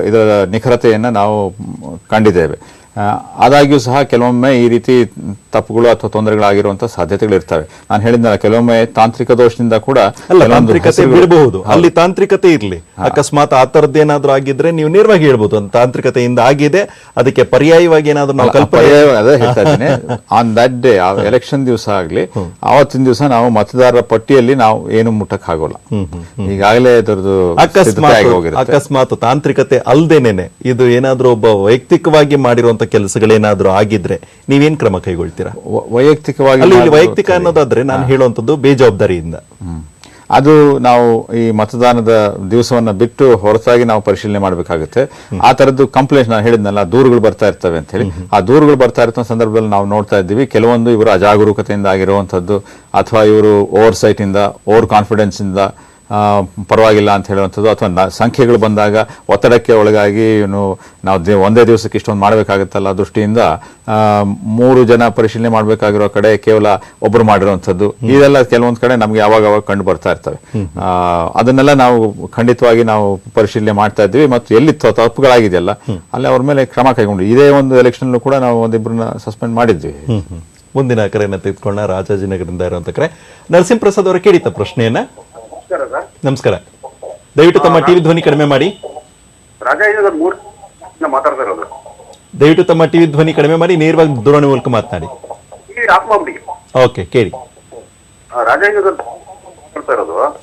ಇದರ ನಿಖರತೆಯನ್ನು ನಾವು ಕಂಡಿದ್ದೇವೆ. ಆದಾಗ್ಯೂ ಸಹ ಕೆಲವೊಮ್ಮೆ ಈ ರೀತಿ ತಪ್ಪುಗಳು ಅಥವಾ ತೊಂದರೆಗಳಾಗಿರುವಂತಹ ಸಾಧ್ಯತೆಗಳು ಇರ್ತವೆ. ನಾನು ಹೇಳಿದ್ನಲ್ಲ, ಕೆಲವೊಮ್ಮೆ ತಾಂತ್ರಿಕ ದೋಷದಿಂದ ಕೂಡ ತಾಂತ್ರಿಕತೆ ಬಿಡಬಹುದು. ಅಲ್ಲಿ ತಾಂತ್ರಿಕತೆ ಇರ್ಲಿ, ಅಕಸ್ಮಾತ್ ಆ ತರದ್ದೇನಾದ್ರೂ ಆಗಿದ್ರೆ ನೀವು ನೇರವಾಗಿ ಹೇಳ್ಬೋದು ತಾಂತ್ರಿಕತೆಯಿಂದ ಆಗಿದೆ, ಅದಕ್ಕೆ ಪರ್ಯಾಯವಾಗಿ ಏನಾದ್ರೂ ನಾವು ಅದೇ ಹೇಳ್ತಾ ಇದ್ದೀನಿ. ಆನ್ ದಟ್ ಡೇ, ಎಲೆಕ್ಷನ್ ದಿವಸ ಆಗ್ಲಿ ಆವತ್ತಿನ ದಿವಸ ನಾವು ಮತದಾರರ ಪಟ್ಟಿಯಲ್ಲಿ ನಾವು ಏನು ಮುಟ್ಟಕ್ ಆಗೋಲ್ಲ. ಈಗಾಗಲೇ ಅದರದ್ದು ಅಕಸ್ಮಾತ್ ತಾಂತ್ರಿಕತೆ ಅಲ್ದೇನೆ ಇದು ಏನಾದ್ರೂ ಒಬ್ಬ ವೈಯಕ್ತಿಕವಾಗಿ ಮಾಡಿರುವಂತ ಕೆಲಸಗಳೇನಾದ್ರೂ ಆಗಿದ್ರೆ ನೀವೇನ್ ಕ್ರಮ ಕೈಗೊಳ್ತೀರಾ? ವೈಯಕ್ತಿಕ ಅನ್ನೋದಾದ್ರೆ ನಾನು ಹೇಳುವಂತದ್ದು ಬೇಜವಾಬ್ದಾರಿಯಿಂದ. ಅದು ನಾವು ಈ ಮತದಾನದ ದಿವಸವನ್ನ ಬಿಟ್ಟು ಹೊರತಾಗಿ ನಾವು ಪರಿಶೀಲನೆ ಮಾಡಬೇಕಾಗುತ್ತೆ. ಆ ತರದ್ದು ಕಂಪ್ಲೇಂಟ್ ನಾನು ಹೇಳಿದ್ನಲ್ಲ, ದೂರುಗಳು ಬರ್ತಾ ಇರ್ತವೆ ಅಂತ ಹೇಳಿ. ಆ ದೂರುಗಳು ಬರ್ತಾ ಇರೋ ಸಂದರ್ಭದಲ್ಲಿ ನಾವು ನೋಡ್ತಾ ಇದ್ದೀವಿ, ಕೆಲವೊಂದು ಇವರು ಅಜಾಗರೂಕತೆಯಿಂದ ಆಗಿರುವಂತದ್ದು ಅಥವಾ ಇವರು ಓವರ್ ಸೈಟ್ ಇಂದ, ಓವರ್ ಕಾನ್ಫಿಡೆನ್ಸ್ ಇಂದ ಪರವಾಗಿಲ್ಲ ಅಂತ ಹೇಳುವಂಥದ್ದು, ಅಥವಾ ಸಂಖ್ಯೆಗಳು ಬಂದಾಗ ಒತ್ತಡಕ್ಕೆ ಒಳಗಾಗಿ ನಾವು ಒಂದೇ ದಿವಸಕ್ಕೆ ಇಷ್ಟೊಂದು ಮಾಡಬೇಕಾಗುತ್ತಲ್ಲ ದೃಷ್ಟಿಯಿಂದ 3 ಜನ ಪರಿಶೀಲನೆ ಮಾಡಬೇಕಾಗಿರೋ ಕಡೆ ಕೇವಲ ಒಬ್ಬರು ಮಾಡಿರುವಂಥದ್ದು, ಇದೆಲ್ಲ ಕೆಲವೊಂದು ಕಡೆ ನಮ್ಗೆ ಯಾವಾಗ ಕಂಡು ಬರ್ತಾ ಇರ್ತವೆ. ಅದನ್ನೆಲ್ಲ ನಾವು ಖಂಡಿತವಾಗಿ ನಾವು ಪರಿಶೀಲನೆ ಮಾಡ್ತಾ ಇದ್ದೀವಿ. ಮತ್ತು ಎಲ್ಲಿ ತಪ್ಪುಗಳಾಗಿದೆಯಲ್ಲ ಅಲ್ಲಿ ಅವ್ರ ಮೇಲೆ ಕ್ರಮ ಕೈಗೊಂಡು, ಇದೇ ಒಂದು ಎಲೆಕ್ಷನ್ ಕೂಡ ನಾವು ಒಂದಿಬ್ಬರನ್ನ ಸಸ್ಪೆಂಡ್ ಮಾಡಿದ್ವಿ. ಮುಂದಿನ ಕರೆಯನ್ನ ತೆಗೆದುಕೊಳ್ಳೋಣ. ರಾಜಾಜಿನಗರದಿಂದ ಇರುವಂತ ಕರೆ. ನರಸಿಂಹಪ್ರಸಾದ್ ಅವರ ಕೇಳಿತ ಪ್ರಶ್ನೆಯನ್ನ. ನಮಸ್ಕಾರ. ದಯವಿಟ್ಟು ತಮ್ಮ ಟಿವಿ ಧ್ವನಿ ಕಡಿಮೆ ಮಾಡಿ. ದಯವಿಟ್ಟು ತಮ್ಮ ಟಿವಿ ಧ್ವನಿ ಕಡಿಮೆ ಮಾಡಿ, ನೇರವಾಗಿ ದೂರವಾಣಿ ಮೂಲಕ ಮಾತನಾಡಿ. ಓಕೆ, ಕೇಳಿ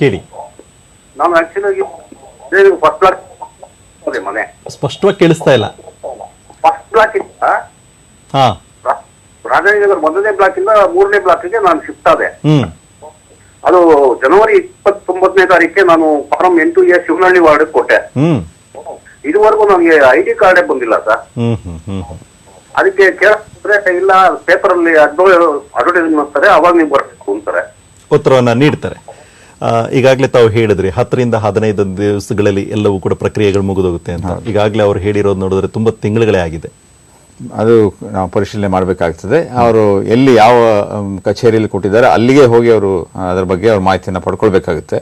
ಕೇಳಿ. ನಾನು ಆಕ್ಚುಲಿ ಫಸ್ಟ್ ಬ್ಲಾಕ್ ಮನೆ ಸ್ಪಷ್ಟವಾಗಿ ಕೇಳಿಸ್ತಾ ಇಲ್ಲ. ಫಸ್ಟ್ ಬ್ಲಾಕ್ ಇಂದ ಹಾ, ರಾಜಾಜಿನಗರ 1ನೇ ಬ್ಲಾಕ್ ಇಂದ 3ನೇ ಬ್ಲಾಕ್ಗೆ ನಾನು ಶಿಫ್ಟ್ ಆದೆ. ಅದು ಜನವರಿ 29ನೇ ತಾರೀಕಿಗೆ ನಾನು ಫಾರಂ 8A ಶಿವನಹಳ್ಳಿ ವಾರ್ಡ್ ಕೊಟ್ಟೆ. ಇದುವರೆಗೂ ನನಗೆ ID ಕಾರ್ಡೇ ಬಂದಿಲ್ಲ ಸರ್. ಅದಕ್ಕೆ ಕೇಳಿದ್ರೆ ಇಲ್ಲ, ಪೇಪರ್ ಅಲ್ಲಿ ಅಡ್ವರ್ಟೈಸ್ಮೆಂಟ್ ಮಾಡ್ತಾರೆ, ಅವಾಗ ನೀವು ಬರ್ಬೇಕು ಅಂತಾರೆ. ಉತ್ತರವನ್ನ ನೀಡ್ತಾರೆ. ಈಗಾಗಲೇ ತಾವು ಹೇಳಿದ್ರಿ 10 ರಿಂದ 15 ದಿವಸಗಳಲ್ಲಿ ಎಲ್ಲವೂ ಕೂಡ ಪ್ರಕ್ರಿಯೆಗಳು ಮುಗಿದೋಗುತ್ತೆ ಅಂತ. ಈಗಾಗಲೇ ಅವ್ರು ಹೇಳಿರೋದು ನೋಡಿದ್ರೆ ತುಂಬಾ ತಿಂಗಳುಗಳೇ ಆಗಿದೆ. ಅದು ನಾವು ಪರಿಶೀಲನೆ ಮಾಡಬೇಕಾಗ್ತದೆ. ಅವರು ಎಲ್ಲಿ ಯಾವ ಕಚೇರಿಯಲ್ಲಿ ಕೊಟ್ಟಿದ್ದಾರೆ ಅಲ್ಲಿಗೆ ಹೋಗಿ ಅವರು ಅದರ ಬಗ್ಗೆ ಅವ್ರ ಮಾಹಿತಿಯನ್ನು ಪಡ್ಕೊಳ್ಬೇಕಾಗುತ್ತೆ.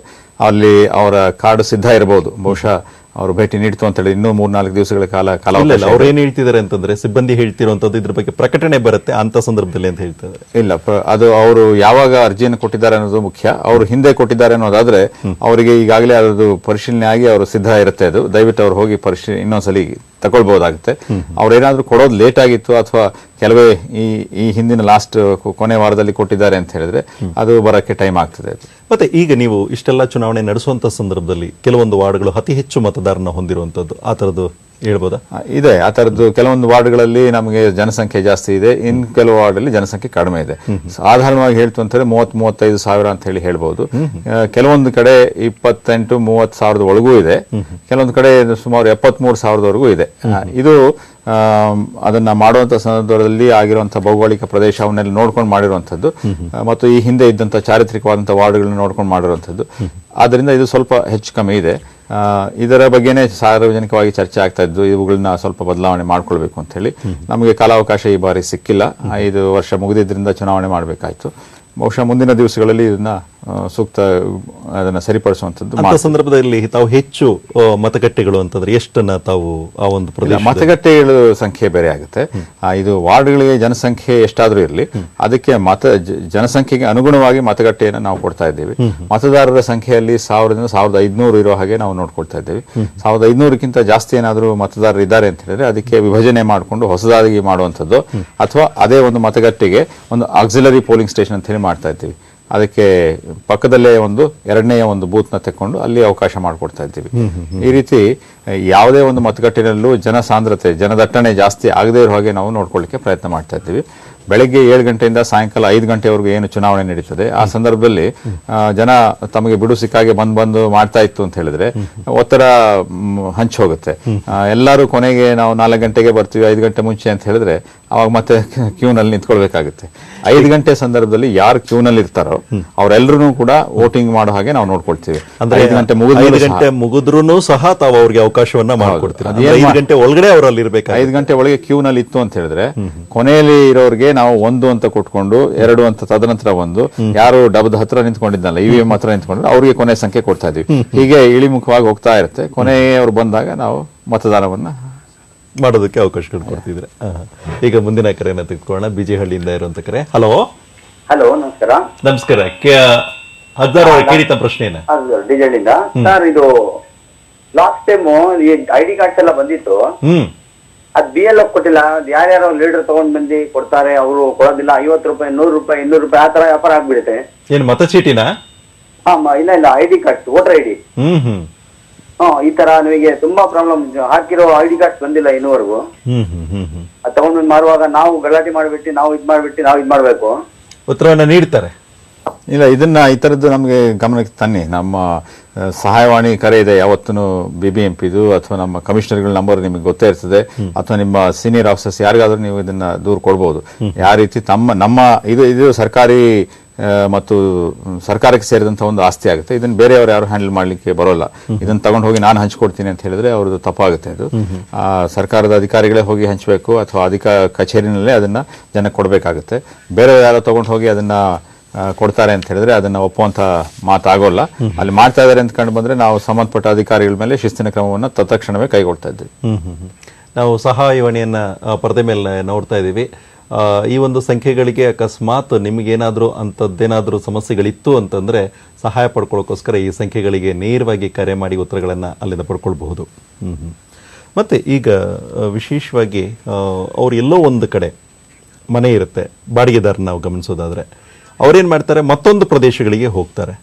ಅಲ್ಲಿ ಅವರ ಕಾರ್ಡ್ ಸಿದ್ಧ ಇರಬಹುದು, ಬಹುಶಃ ಅವರು ಭೇಟಿ ನೀಡ್ತು ಅಂತ ಹೇಳಿ ಇನ್ನೂ 3-4 ದಿವಸಗಳ ಕಾಲ ಅವ್ರು ಏನ್ ಹೇಳ್ತಿದ್ದಾರೆ ಅಂತಂದ್ರೆ, ಸಿಬ್ಬಂದಿ ಹೇಳ್ತಿರುವಂತದ್ದು ಇದ್ರ ಬಗ್ಗೆ ಪ್ರಕಟಣೆ ಬರುತ್ತೆ ಅಂತ ಸಂದರ್ಭದಲ್ಲಿ ಅಂತ ಹೇಳ್ತಾರೆ. ಇಲ್ಲ, ಅದು ಅವರು ಯಾವಾಗ ಅರ್ಜಿಯನ್ನು ಕೊಟ್ಟಿದ್ದಾರೆ ಅನ್ನೋದು ಮುಖ್ಯ. ಅವರು ಹಿಂದೆ ಕೊಟ್ಟಿದ್ದಾರೆ ಅನ್ನೋದಾದ್ರೆ ಅವರಿಗೆ ಈಗಾಗಲೇ ಅದು ಪರಿಶೀಲನೆ ಆಗಿ ಅವರು ಸಿದ್ಧ ಇರುತ್ತೆ. ಅದು ದಯವಿಟ್ಟು ಅವ್ರು ಹೋಗಿ ಇನ್ನೊಂದ್ಸಲಿ ತಗೊಳ್ಬಹುದಾಗುತ್ತೆ. ಅವ್ರೇನಾದ್ರೂ ಕೊಡೋದು ಲೇಟ್ ಆಗಿತ್ತು ಅಥವಾ ಕೆಲವೇ ಈ ಹಿಂದಿನ ಲಾಸ್ಟ್ ಕೊನೆ ವಾರದಲ್ಲಿ ಕೊಟ್ಟಿದ್ದಾರೆ ಅಂತ ಹೇಳಿದ್ರೆ ಅದು ಬರಕ್ಕೆ ಟೈಮ್ ಆಗ್ತದೆ. ಮತ್ತೆ ಈಗ ನೀವು ಇಷ್ಟೆಲ್ಲ ಚುನಾವಣೆ ನಡೆಸುವಂತ ಸಂದರ್ಭದಲ್ಲಿ ಕೆಲವೊಂದು ವಾರ್ಡ್ಗಳು ಅತಿ ಹೆಚ್ಚು ಮತದಾರನ ಹೊಂದಿರುವಂತದ್ದು, ಆ ತರದ್ದು ಹೇಳ್ಬೋದಾ? ಇದೆ, ಆ ತರದ್ದು ಕೆಲವೊಂದು ವಾರ್ಡ್ಗಳಲ್ಲಿ ನಮಗೆ ಜನಸಂಖ್ಯೆ ಜಾಸ್ತಿ ಇದೆ, ಇನ್ ಕೆಲವು ವಾರ್ಡಲ್ಲಿ ಜನಸಂಖ್ಯೆ ಕಡಿಮೆ ಇದೆ. ಸಾಧಾರಣವಾಗಿ ಹೇಳ್ತು ಅಂತಂದ್ರೆ 30-35 ಸಾವಿರ ಅಂತ ಹೇಳಿ ಹೇಳ್ಬಹುದು. ಕೆಲವೊಂದು ಕಡೆ 28-30 ಸಾವಿರದ ಒಳಗೂ ಇದೆ, ಕೆಲವೊಂದು ಕಡೆ ಸುಮಾರು 73 ಸಾವಿರದವರೆಗೂ ಇದೆ. ಇದು ಅದನ್ನ ಮಾಡುವಂತ ಸಂದರ್ಭದಲ್ಲಿ ಆಗಿರುವಂತಹ ಭೌಗೋಳಿಕ ಪ್ರದೇಶ ಅವನ್ನೆಲ್ಲ ನೋಡ್ಕೊಂಡು ಮಾಡಿರುವಂತದ್ದು ಮತ್ತು ಈ ಹಿಂದೆ ಇದ್ದಂತ ಚಾರಿತ್ರಿಕವಾದಂತಹ ವಾರ್ಡ್ಗಳನ್ನ ನೋಡ್ಕೊಂಡು ಮಾಡಿರುವಂತದ್ದು. ಆದ್ರಿಂದ ಇದು ಸ್ವಲ್ಪ ಹೆಚ್ಚು ಕಮ್ಮಿ ಇದೆ. ಇದರ ಬಗ್ಗೆನೇ ಸಾರ್ವಜನಿಕವಾಗಿ ಚರ್ಚೆ ಆಗ್ತಾ ಇದ್ದು, ಇವುಗಳನ್ನ ಸ್ವಲ್ಪ ಬದಲಾವಣೆ ಮಾಡ್ಕೊಳ್ಬೇಕು ಅಂತ ಹೇಳಿ. ನಮಗೆ ಕಾಲಾವಕಾಶ ಈ ಬಾರಿ ಸಿಕ್ಕಿಲ್ಲ. 5 ವರ್ಷ ಮುಗಿದಿದ್ರಿಂದ ಚುನಾವಣೆ ಮಾಡಬೇಕಾಯ್ತು. ಬಹುಶಃ ಮುಂದಿನ ದಿವಸಗಳಲ್ಲಿ ಇದನ್ನ ಸೂಕ್ತ ಅದನ್ನ ಸರಿಪಡಿಸುವಂತದ್ದು. ಸಂದರ್ಭದಲ್ಲಿ ತಾವು ಹೆಚ್ಚು ಮತಗಟ್ಟೆಗಳು ಅಂತಂದ್ರೆ ಎಷ್ಟನ್ನ ತಾವು ಆ ಒಂದು ಪ್ರದೇಶ? ಮತಗಟ್ಟೆಗಳ ಸಂಖ್ಯೆ ಬೇರೆ ಆಗುತ್ತೆ. ಇದು ವಾರ್ಡ್ಗಳಿಗೆ ಜನಸಂಖ್ಯೆ ಎಷ್ಟಾದ್ರೂ ಇರಲಿ, ಅದಕ್ಕೆ ಜನಸಂಖ್ಯೆಗೆ ಅನುಗುಣವಾಗಿ ಮತಗಟ್ಟೆಯನ್ನು ನಾವು ಕೊಡ್ತಾ ಇದ್ದೀವಿ. ಮತದಾರರ ಸಂಖ್ಯೆಯಲ್ಲಿ 1000ರಿಂದ 1500 ಇರೋ ಹಾಗೆ ನಾವು ನೋಡ್ಕೊಳ್ತಾ ಇದ್ದೀವಿ. 1500ಕ್ಕಿಂತ ಜಾಸ್ತಿ ಏನಾದರೂ ಮತದಾರರು ಇದ್ದಾರೆ ಅಂತ ಹೇಳಿದ್ರೆ ಅದಕ್ಕೆ ವಿಭಜನೆ ಮಾಡಿಕೊಂಡು ಹೊಸದಾಗಿ ಮಾಡುವಂಥದ್ದು, ಅಥವಾ ಅದೇ ಒಂದು ಮತಗಟ್ಟೆಗೆ ಒಂದು ಆಕ್ಸಿಲರಿ ಪೋಲಿಂಗ್ ಸ್ಟೇಷನ್ ಅಂತ ಹೇಳಿ ಮಾಡ್ತಾ ಇದ್ದೀವಿ. ಅದಕ್ಕೆ ಪಕ್ಕದಲ್ಲೇ ಒಂದು 2ನೇ ಒಂದು ಬೂತ್ ನ ತೆಕ್ಕೊಂಡು ಅಲ್ಲಿ ಅವಕಾಶ ಮಾಡಿಕೊಡ್ತಾ ಇದ್ದೀವಿ. ಈ ರೀತಿ ಯಾವುದೇ ಒಂದು ಮತಗಟ್ಟೆನಲ್ಲೂ ಜನಸಾಂದ್ರತೆ, ಜನದಟ್ಟಣೆ ಜಾಸ್ತಿ ಆಗದೇ ಇರೋ ಹಾಗೆ ನಾವು ನೋಡ್ಕೊಳ್ಳಿಕ್ಕೆ ಪ್ರಯತ್ನ ಮಾಡ್ತಾ ಇದ್ದೀವಿ. ಬೆಳಗ್ಗೆ 7 ಗಂಟೆಯಿಂದ ಸಾಯಂಕಾಲ 5 ಗಂಟೆವರೆಗೂ ಏನು ಚುನಾವಣೆ ನಡೀತದೆ, ಆ ಸಂದರ್ಭದಲ್ಲಿ ಜನ ತಮಗೆ ಬಿಡು ಸಿಕ್ಕಾಗೆ ಬಂದು ಮಾಡ್ತಾ ಇತ್ತು ಅಂತ ಹೇಳಿದ್ರೆ ಒತ್ತಡ ಹಂಚಿ ಹೋಗುತ್ತೆ. ಎಲ್ಲರೂ ಕೊನೆಗೆ ನಾವು 4 ಗಂಟೆಗೆ ಬರ್ತೀವಿ 5 ಗಂಟೆ ಮುಂಚೆ ಅಂತ ಹೇಳಿದ್ರೆ ಅವಾಗ ಮತ್ತೆ ಕ್ಯೂನಲ್ಲಿ ನಿಂತ್ಕೊಳ್ಬೇಕಾಗುತ್ತೆ. 5 ಗಂಟೆ ಸಂದರ್ಭದಲ್ಲಿ ಯಾರು ಕ್ಯೂನಲ್ಲಿ ಇರ್ತಾರೋ ಅವರೆಲ್ಲರೂ ಕೂಡ ವೋಟಿಂಗ್ ಮಾಡೋ ಹಾಗೆ ನಾವು ನೋಡ್ಕೊಳ್ತೀವಿ. 5 ಗಂಟೆ ಮುಗಿದ್ರೂ ಸಹ ತಾವು ಅವ್ರಿಗೆ ಅವಕಾಶವನ್ನ ಮಾಡ್ಕೊಡ್ತೀವಿ. 5 ಗಂಟೆ ಒಳಗಡೆ ಅವರಲ್ಲಿ ಇರ್ಬೇಕು. 5 ಗಂಟೆ ಒಳಗೆ ಕ್ಯೂನಲ್ಲಿ ಇತ್ತು ಅಂತ ಹೇಳಿದ್ರೆ ಕೊನೆಯಲ್ಲಿ ಇರೋರಿಗೆ ನಾವು 1 ಅಂತ ಕೊಟ್ಕೊಂಡು 2 ಅಂತ ತದನಂತರ 1, ಯಾರು ಡಬ್ಬದ ಹತ್ರ ನಿಂತ್ಕೊಂಡಿದ್ದಲ್ಲ EVM ಹತ್ರ ನಿಂತ್ಕೊಂಡ್ರೆ ಅವ್ರಿಗೆ ಕೊನೆ ಸಂಖ್ಯೆ ಕೊಡ್ತಾ ಇದೀವಿ. ಹೀಗೆ ಇಳಿಮುಖವಾಗಿ ಹೋಗ್ತಾ ಇರುತ್ತೆ. ಕೊನೆಯವರು ಬಂದಾಗ ನಾವು ಮತದಾನವನ್ನ ಮಾಡೋದಕ್ಕೆ ಅವಕಾಶಗಳು ಕೊಡ್ತಿದ್ರೆ. ಈಗ ಮುಂದಿನ ಕರೆಯನ್ನ ತೆಗೆದುಕೊಳ್ಳೋಣ. ಬಿಜಿಹಳ್ಳಿಯಿಂದ ಇರುವಂತ ಕರೆ. ಹಲೋ ನಮಸ್ಕಾರ. ನಮಸ್ಕಾರ. ಹಜಾರ್ ಅವರ ಕೇಳಿದ ಪ್ರಶ್ನೆಯನ್ನ. ಬಿಜಿಹಳ್ಳಿಯಿಂದ ಸರ್, ಇದು ಲಾಸ್ಟ್ ಟೈಮ್ ಈ ID ಕಾರ್ಡ್ಸ್ ಎಲ್ಲ ಬಂದಿತ್ತು, ಅದ್ BLF ಕೊಟ್ಟಿಲ್ಲ. ಯಾರ್ಯಾರೋ ಲೀಡರ್ ತಗೊಂಡ್ ಬಂದು ಕೊಡ್ತಾರೆ, ಅವರು ಕೊಡೋದಿಲ್ಲ. 50 ರೂಪಾಯಿ 100 ರೂಪಾಯಿ 200 ರೂಪಾಯಿ ಆ ತರ ವ್ಯಾಪಾರ ಆಗ್ಬಿಡುತ್ತೆ. ಏನ್ ಮತಚೀಟಿನ? ಇಲ್ಲ ID ಕಾರ್ಡ್ಸ್, ವೋಟರ್ ID. ಈ ತರ ನಿಮಗೆ ತುಂಬಾ ಪ್ರಾಬ್ಲಮ್. ಹಾಕಿರೋ ID ಕಾರ್ಡ್ಸ್ ಬಂದಿಲ್ಲ ಇನ್ನೂವರೆಗೂ. ಅದ್ ತಗೊಂಡ್ ಮಾರುವಾಗ ನಾವು ಗಲಾಟೆ ಮಾಡ್ಬಿಟ್ಟು ನಾವು ಇದ್ ಮಾಡ್ಬೇಕು. ಉತ್ತರವನ್ನ ನೀಡ್ತಾರೆ. ಇಲ್ಲ, ಈ ತರದ್ದು ನಮಗೆ ಗಮನಕ್ಕೆ ತನ್ನಿ. ನಮ್ಮ ಸಹಾಯವಾಣಿ ಕರೆ ಇದೆ ಯಾವತ್ತೂ BBMPದು, ಅಥವಾ ನಮ್ಮ ಕಮಿಷನರ್ಗಳ ನಂಬರ್ ನಿಮಗೆ ಗೊತ್ತೇ ಇರ್ತದೆ, ಅಥವಾ ನಿಮ್ಮ ಸೀನಿಯರ್ ಆಫೀಸರ್ಸ್ ಯಾರಿಗಾದ್ರೂ ನೀವು ಇದನ್ನ ದೂರ ಕೊಡ್ಬೋದು. ಯಾವ ರೀತಿ ನಮ್ಮ ಇದು ಸರ್ಕಾರಿ ಮತ್ತು ಸರ್ಕಾರಕ್ಕೆ ಸೇರಿದಂತ ಒಂದು ಆಸ್ತಿ ಆಗುತ್ತೆ. ಇದನ್ನ ಬೇರೆಯವರು ಯಾರು ಹ್ಯಾಂಡಲ್ ಮಾಡ್ಲಿಕ್ಕೆ ಬರೋಲ್ಲ. ಇದನ್ನ ತಗೊಂಡು ಹೋಗಿ ನಾನು ಹಂಚ್ಕೊಡ್ತೀನಿ ಅಂತ ಹೇಳಿದ್ರೆ ಅವ್ರದ್ದು ತಪ್ಪಾಗುತ್ತೆ. ಅದು ಸರ್ಕಾರದ ಅಧಿಕಾರಿಗಳೇ ಹೋಗಿ ಹಂಚಬೇಕು, ಅಥವಾ ಕಚೇರಿನಲ್ಲೇ ಅದನ್ನ ಜನಕ್ಕೆ ಕೊಡಬೇಕಾಗುತ್ತೆ. ಬೇರೆ ಯಾರೋ ತಗೊಂಡು ಹೋಗಿ ಅದನ್ನ ಕೊಡ್ತಾರೆ ಅಂತ ಹೇಳಿದ್ರೆ ಅದನ್ನ ಒಪ್ಪುವಂತ ಮಾತಾಗೋಲ್ಲ. ಅಲ್ಲಿ ಮಾಡ್ತಾ ಇದಾರೆ ಅಂತ ಕಂಡು ಬಂದ್ರೆ ನಾವು ಸಂಬಂಧಪಟ್ಟ ಅಧಿಕಾರಿಗಳ ಮೇಲೆ ಶಿಸ್ತಿನ ಕ್ರಮವನ್ನು ತತ್ಕ್ಷಣವೇ ಕೈಗೊಳ್ತಾ ಇದ್ದೀವಿ. ನಾವು ಸಹಾಯವಾಣಿಯನ್ನ ಪರದೆ ಮೇಲೆ ನೋಡ್ತಾ ಇದ್ದೀವಿ. ಈ ಒಂದು ಸಂಖ್ಯೆಗಳಿಗೆ ಅಕಸ್ಮಾತ್ ನಿಮಗೇನಾದರೂ ಅಂಥದ್ದೇನಾದರೂ ಸಮಸ್ಯೆಗಳಿತ್ತು ಅಂತಂದರೆ ಸಹಾಯ ಪಡ್ಕೊಳ್ಳೋಕ್ಕೋಸ್ಕರ ಈ ಸಂಖ್ಯೆಗಳಿಗೆ ನೇರವಾಗಿ ಕರೆ ಮಾಡಿ ಉತ್ತರಗಳನ್ನು ಅಲ್ಲಿಂದ ಪಡ್ಕೊಳ್ಬಹುದು. ಮತ್ತು ಈಗ ವಿಶೇಷವಾಗಿ ಅವ್ರು ಎಲ್ಲೋ ಒಂದು ಕಡೆ ಮನೆ ಇರುತ್ತೆ, ಬಾಡಿಗೆದಾರನ ನಾವು ಗಮನಿಸೋದಾದರೆ ಅವ್ರೇನು ಮಾಡ್ತಾರೆ, ಮತ್ತೊಂದು ಪ್ರದೇಶಗಳಿಗೆ ಹೋಗ್ತಾರೆ.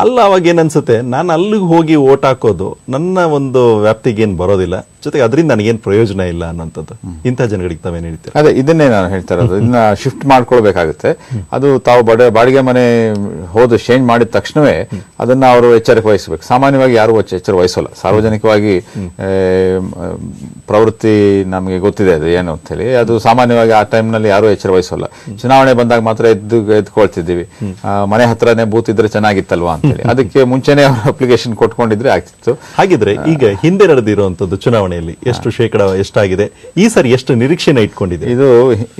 ಅಲ್ಲ ಅವಾಗ ಏನನ್ಸುತ್ತೆ, ನಾನು ಅಲ್ಲಿಗೆ ಹೋಗಿ ಓಟ್ ಹಾಕೋದು ನನ್ನ ಒಂದು ವ್ಯಾಪ್ತಿಗೆ ಏನು ಬರೋದಿಲ್ಲ, ಜೊತೆಗೆ ಅದರಿಂದ ನನಗೇನು ಪ್ರಯೋಜನ ಇಲ್ಲ ಅನ್ನೋಂಥದ್ದು. ಇಂಥ ಜನಗಳಿಗೆ ತಾವೇನು ಹೇಳ್ತೀರಾ? ಅದೇ ಇದನ್ನೇ ನಾನು ಹೇಳ್ತಾ ಇರೋದು. ಇದನ್ನ ಶಿಫ್ಟ್ ಮಾಡ್ಕೊಳ್ಬೇಕಾಗುತ್ತೆ. ಅದು ತಾವು ಬಾಡಿಗೆ ಮನೆ ಹೋದ ಚೇಂಜ್ ಮಾಡಿದ ತಕ್ಷಣವೇ ಅದನ್ನ ಅವರು ಎಚ್ಚರಿಕೆ ವಹಿಸಬೇಕು. ಸಾಮಾನ್ಯವಾಗಿ ಯಾರು ಎಚ್ಚರ ವಹಿಸೋಲ್ಲ. ಸಾರ್ವಜನಿಕವಾಗಿ ಪ್ರವೃತ್ತಿ ನಮಗೆ ಗೊತ್ತಿದೆ ಅದು ಏನು ಅಂತ ಹೇಳಿ. ಅದು ಸಾಮಾನ್ಯವಾಗಿ ಆ ಟೈಮ್ನಲ್ಲಿ ಯಾರು ಎಚ್ಚರ ವಹಿಸೋಲ್ಲ. ಚುನಾವಣೆ ಬಂದಾಗ ಮಾತ್ರ ಎದ್ಕೊಳ್ತಿದ್ದೀವಿ, ಮನೆ ಹತ್ರನೇ ಬೂತ್ ಇದ್ರೆ ಚೆನ್ನಾಗಿತ್ತಲ್ವಾ ಅಂತ ಹೇಳಿ. ಅದಕ್ಕೆ ಮುಂಚೆನೆ ಅವರು ಅಪ್ಲಿಕೇಶನ್ ಕೊಟ್ಕೊಂಡಿದ್ರೆ ಆಗ್ತಿತ್ತು. ಹಾಗಿದ್ರೆ ಈಗ ಹಿಂದೆ ನಡೆದಿರುವಂತದ್ದು ಚುನಾವಣೆಯಲ್ಲಿ ಎಷ್ಟು ಶೇಕಡ ಎಷ್ಟಾಗಿದೆ, ಈ ಸರಿ ಎಷ್ಟು ನಿರೀಕ್ಷೆನ ಇಟ್ಕೊಂಡಿದೆ? ಇದು